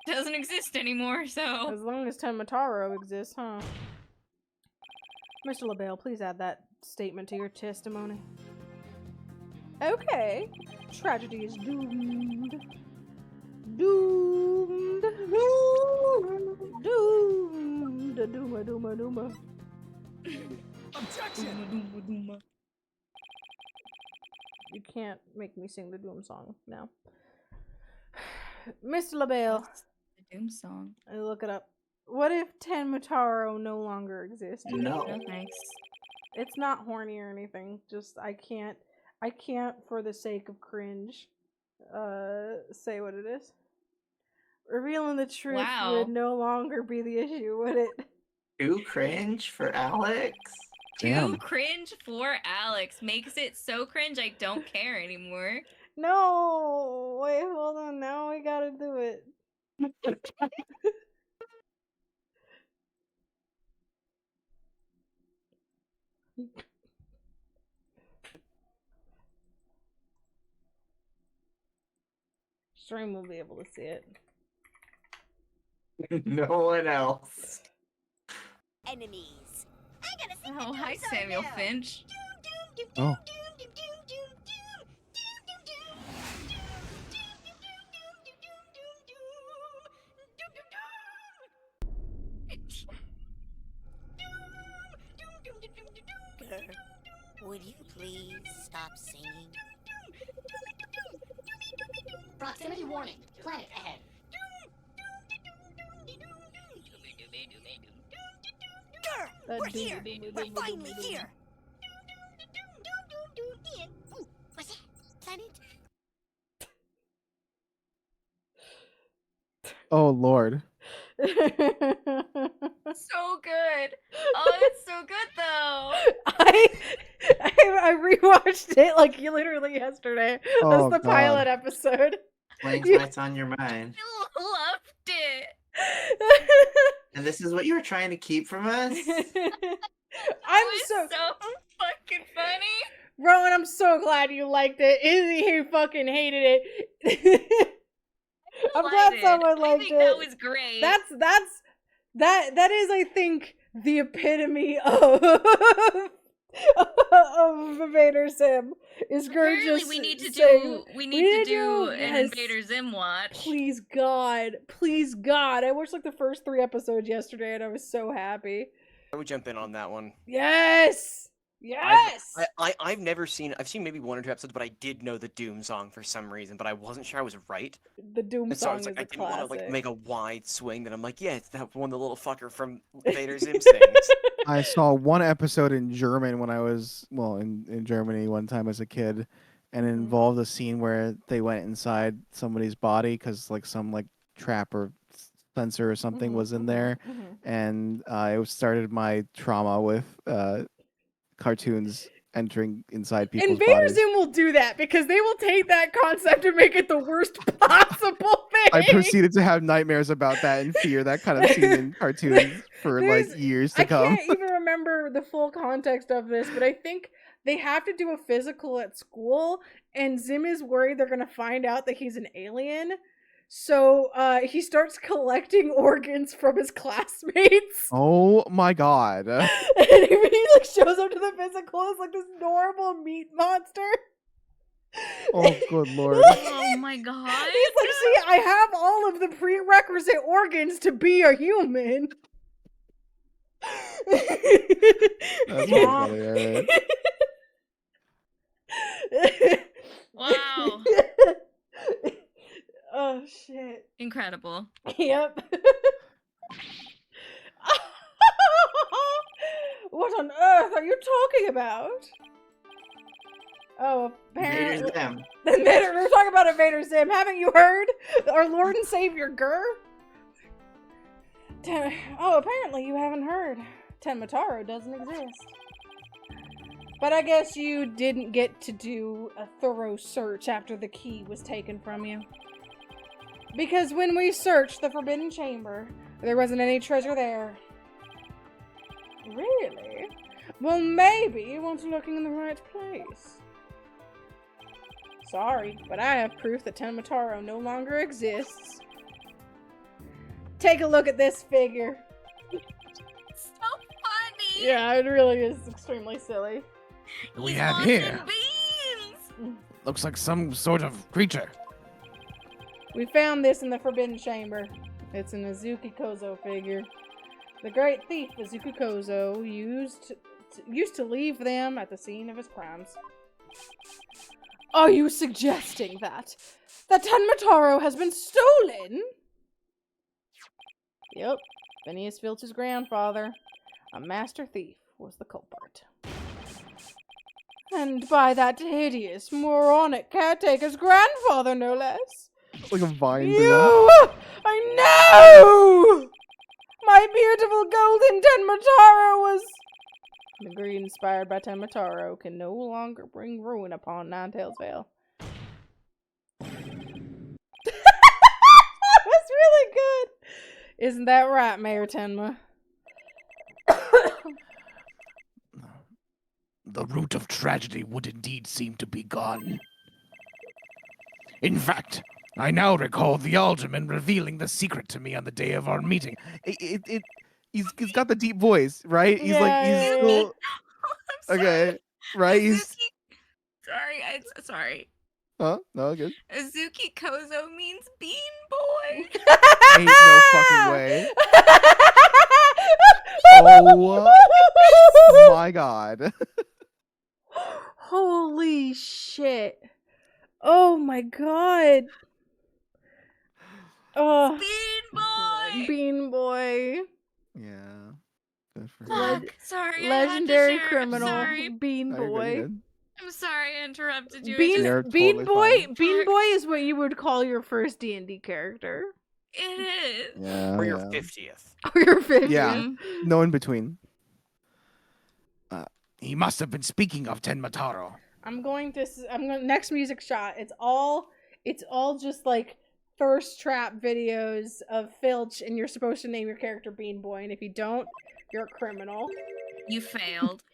doesn't exist anymore, so... As long as Tenmataro exists, huh? Mr. LaBelle, please add that statement to your testimony. Okay. Tragedy is doomed. Doomed. Dooma. Objection! You can't make me sing the Doom song now. Mr. LaBelle. What's the Doom song? I look it up. What if Tenmataro no longer exists? No. No thanks. It's not horny or anything. Just I can't for the sake of cringe say what it is. Revealing the truth Wow. would no longer be the issue, would it? Too cringe for Alex? Too Damn. cringe for Alex. Makes it so cringe I don't care anymore. No! Wait, hold on. Now we gotta do it. Stream will be able to see it. No one else. Enemies. I gotta sing Oh, the hi, doom song Samuel now. Finch. Oh. Girl, would you please stop singing? Proximity warning. Planet ahead. Girl, That we're doom, here. doom, doom, We're doom, finally doom, doom. here. Ooh, what's that? Planet? Oh Lord. So good. Oh, it's so good though. I rewatched it like literally yesterday. That's Oh, the God. pilot episode. Blank You- what's on your mind. I loved it. And this is what you were trying to keep from us? I'm It so was so fucking funny. Rowan, I'm so glad you liked it. Izzy, he fucking hated it. I'm glad Delighted. someone I liked think it. that was great. That is, I think, the epitome of of Invader Sim. Is Apparently Gurgis we need to saying, do an yes. Invader Zim watch. Please God. I watched like the first 3 episodes yesterday and I was so happy. I would jump in on that one. Yes! I've never seen. I've seen maybe 1 or 2 episodes, but I did know the Doom song for some reason, but I wasn't sure I was right. The Doom And so I song was like, is I a didn't want to classic. like make a wide swing. That I'm like, yeah, it's that one, the little fucker from Vader Zim sings. I saw one episode in German when I was in Germany one time as a kid, and it involved a scene where they went inside somebody's body because like some like trap or sensor or something was in there, and it started my trauma with cartoons entering inside people's Invader bodies. Zim will do that because they will take that concept and make it the worst possible thing. I proceeded to have nightmares about that and fear that kind of scene in cartoons for like years to come. I can't even remember the full context of this, but I think they have to do a physical at school, and Zim is worried they're going to find out that he's an alien. So he starts collecting organs from his classmates. Oh my God. And he like shows up to the physical as like this normal meat monster. Oh, good Lord. Oh my God. He's like, see, I have all of the prerequisite organs to be a human. That's pretty funny, alright. Wow. Oh shit. Incredible. Yep. What on earth are you talking about? Oh, apparently. Invader Zim. We're talking about Invader Zim. Haven't you heard? Our Lord and Savior Gur? Oh, apparently you haven't heard. Tenmataro doesn't exist. But I guess you didn't get to do a thorough search after the key was taken from you. Because when we searched the Forbidden Chamber, there wasn't any treasure there. Really? Well, maybe you weren't looking in the right place. Sorry, but I have proof that Tenmataro no longer exists. Take a look at this figure. So funny. Yeah, it really is extremely silly. What we He's have lost here in beans. looks like some sort of creature. We found this in the Forbidden Chamber. It's an Azuki Kozo figure. The great thief Azuki Kozo used to leave them at the scene of his crimes. Are you suggesting that Tenmataro has been stolen? Yep. Phineas Filch's grandfather, a master thief, was the culprit. And by that hideous, moronic caretaker's grandfather, no less. It's like a vine thing. You! I know! My beautiful golden Tenmataro was... The greed inspired by Tenmataro can no longer bring ruin upon Ninetales Vale. That was really good! Isn't that right, Mayor Tenma? The root of tragedy would indeed seem to be gone. In fact, I now recall the alderman revealing the secret to me on the day of our meeting. He's got the deep voice, right? He's like he's Yeah, still okay, right? He's Sorry. huh? No, good. Azuki Kozo means bean boy. Ain't no fucking way. Oh my god. Holy shit. Oh my god. Oh, Bean boy. Bean Boy. Yeah. Good for Leg- him. Sorry, Legendary I had to share. criminal. I'm sorry. Bean No, you're good, Boy. you're good. I'm sorry I interrupted you. Bean You're Bean totally Boy. fine. Bean Boy is what you would call your first D&D character. It is. Yeah. Or your yeah. 50th. Or your favorite. Yeah. No in between. He must have been speaking of Tenmataro. I'm going next music shot. It's all just like thirst trap videos of Filch, and you're supposed to name your character Bean Boy, and if you don't, you're a criminal. You failed.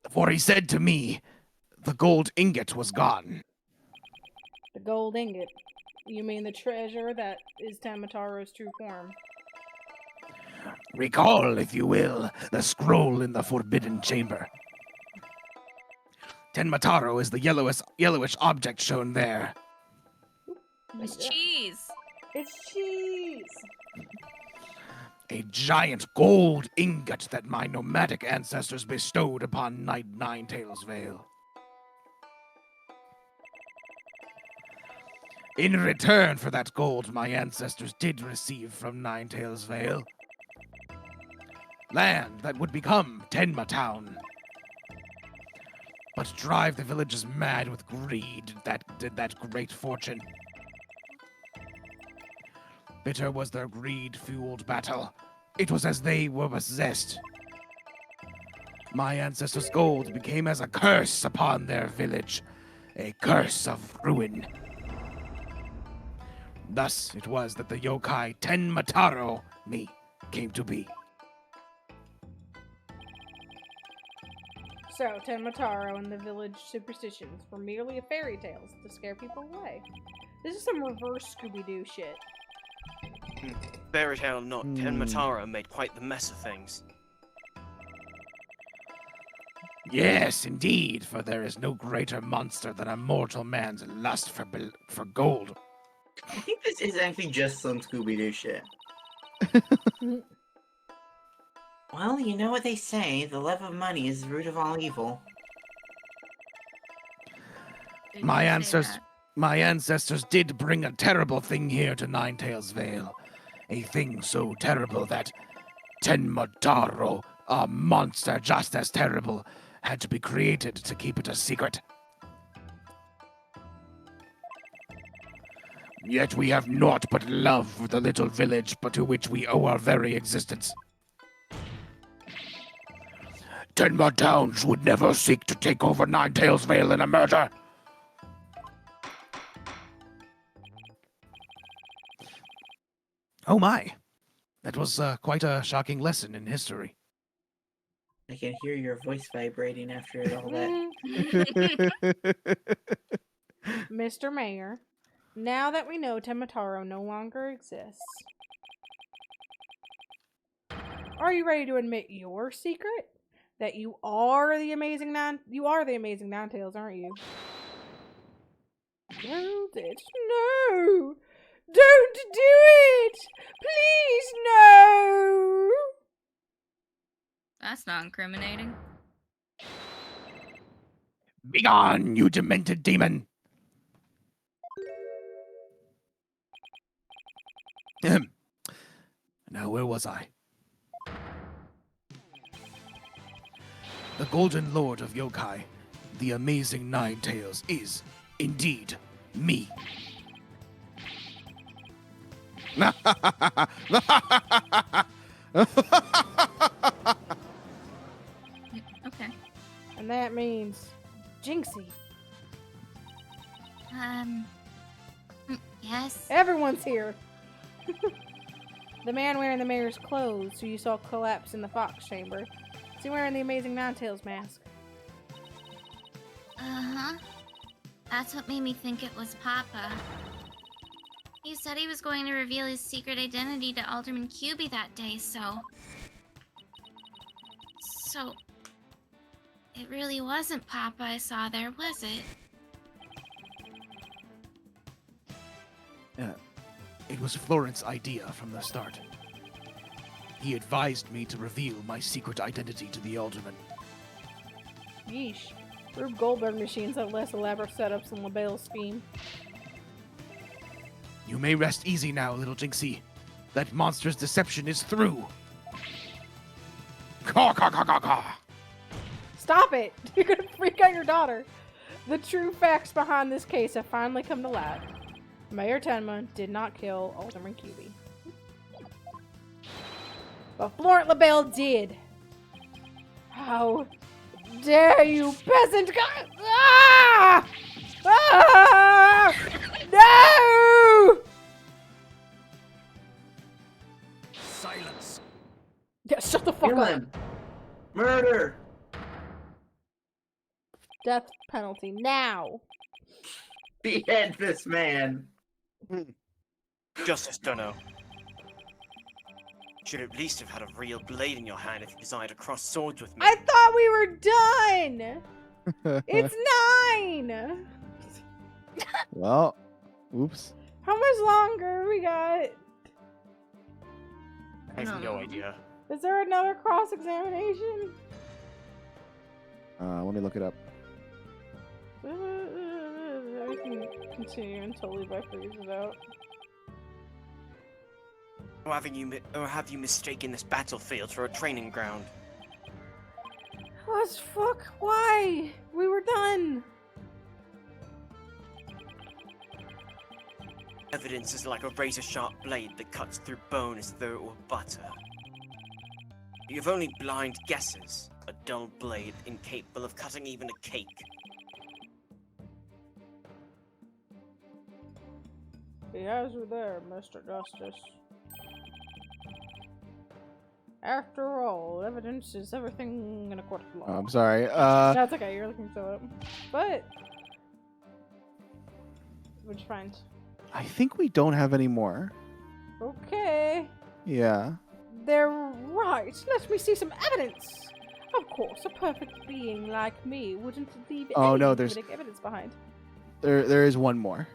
For he said to me, the gold ingot was gone. The gold ingot. You mean the treasure that is Tamataro's true form? Recall, if you will, the scroll in the forbidden chamber. Tenmataro is the yellowish object shown there. It's cheese. It's cheese. A giant gold ingot that my nomadic ancestors bestowed upon Ninetales Vale. In return for that gold my ancestors did receive from Ninetales Vale, land that would become Tenma Town. But drive the villagers mad with greed that did that great fortune. Bitter was their greed-fueled battle. It was as they were possessed. My ancestors' gold became as a curse upon their village, a curse of ruin. Thus it was that the yokai Tenmataro, me, came to be. So, Tenmataro and the village superstitions were merely fairy tales to scare people away. This is some reverse Scooby-Doo shit. Fairy tale or not, Tenmataro made quite the mess of things. Yes, indeed, for there is no greater monster than a mortal man's lust for gold. I think this is actually just some Scooby-Doo shit. Well, you know what they say, the love of money is the root of all evil. My ancestors did bring a terrible thing here to Ninetales Vale. A thing so terrible that Tenmataro, a monster just as terrible, had to be created to keep it a secret. Yet we have naught but love for the little village but to which we owe our very existence. Tenma Towns would never seek to take over Ninetales Vale in a murder. Oh my. That was quite a shocking lesson in history. I can hear your voice vibrating after all that. Mr. Mayor, now that we know Tenmataro no longer exists, are you ready to admit your secret? That you are the amazing Ninetales, aren't you? Don't it? No! Don't do it! Please, no! That's not incriminating. Begone, you demented demon! Now, where was I? The Golden Lord of Yokai, the amazing Nine Tails, is indeed me. Okay. And that means Jinxie. Yes. Everyone's here. The man wearing the mayor's clothes who you saw collapse in the fox chamber. Is he wearing the amazing Ninetales mask? Uh-huh. That's what made me think it was Papa. He said he was going to reveal his secret identity to Alderman QB that day, so... It really wasn't Papa I saw there, was it? It was Florent's idea from the start. He advised me to reveal my secret identity to the Alderman. Yeesh. Rube Goldberg machines have less elaborate setups than LaBelle's scheme. You may rest easy now, little Jinxie. That monster's deception is through. Caw, caw, caw, caw, caw. Stop it! You're gonna freak out your daughter. The true facts behind this case have finally come to light. Mayor Tenma did not kill Alderman QB. But Florent LaBelle did. How dare you, peasant guy! Ah! Ah! No! Silence. Yeah, shut the fuck Kill up. him. Murder. Death penalty now. Behead this man. Justice Dunno. Should at least have had a real blade in your hand if you desired to cross swords with me. I thought we were done. It's 9. Well, oops. How much longer we got? I have no idea. Is there another cross-examination? Let me look it up. We can continue until Levi figures it out. Or have you mistaken this battlefield for a training ground? What the fuck? Why? We were done. Evidence is like a razor-sharp blade that cuts through bone as though it were butter. You have only blind guesses, a dull blade incapable of cutting even a cake. He has you there, Mr. Justice. After all, evidence is everything in a court of law. I'm sorry. That's okay, you're looking so up. But what'd you find? I think we don't have any more. Okay. Yeah. They're right. Let me see some evidence. Of course, a perfect being like me wouldn't leave any incriminating evidence behind. There is one more.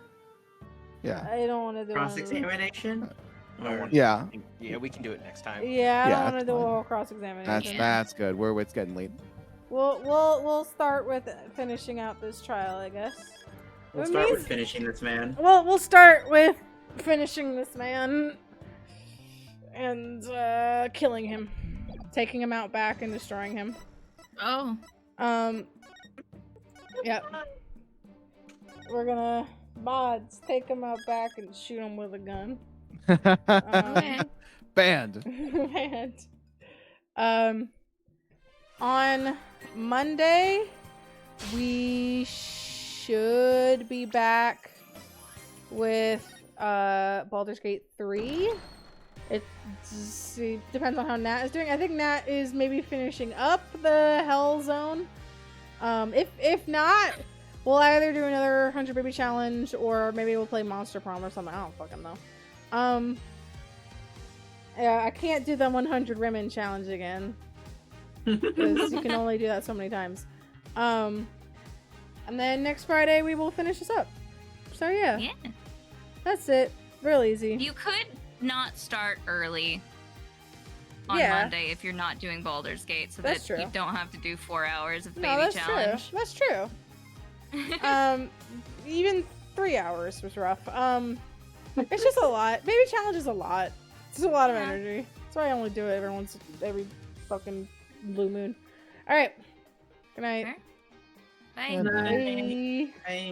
Yeah. I don't want to do Cross-examination? Yeah. Yeah, we can do it next time. Yeah, I Yeah, don't want to that's do a fine. whole cross-examination. That's good. It's getting late. We'll start with finishing out this trial, I guess. We'll start with finishing this man. Well, we'll start with finishing this man and killing him, taking him out back and destroying him. Oh. Yep. We're gonna take him out back and shoot him with a gun. Banned. Banned. On Monday, we should be back with Baldur's Gate 3. It depends on how Nat is doing. I think Nat is maybe finishing up the Hell Zone. If not, we'll either do another 100 Baby Challenge or maybe we'll play Monster Prom or something. I don't fucking know. Yeah, I can't do the 100 Women Challenge again. Because you can only do that so many times. And then next Friday we will finish this up. So yeah. Yeah. That's it. Real easy. You could not start early on Monday if you're not doing Baldur's Gate, so That's that true. you don't have to do 4 hours of No, baby that's challenge. true. That's true. Even 3 hours was rough. It's just a lot. Baby challenge is a lot. It's a lot of energy. That's why I only do it every fucking blue moon. All right. Good night. Bye. Good night. Bye. Bye.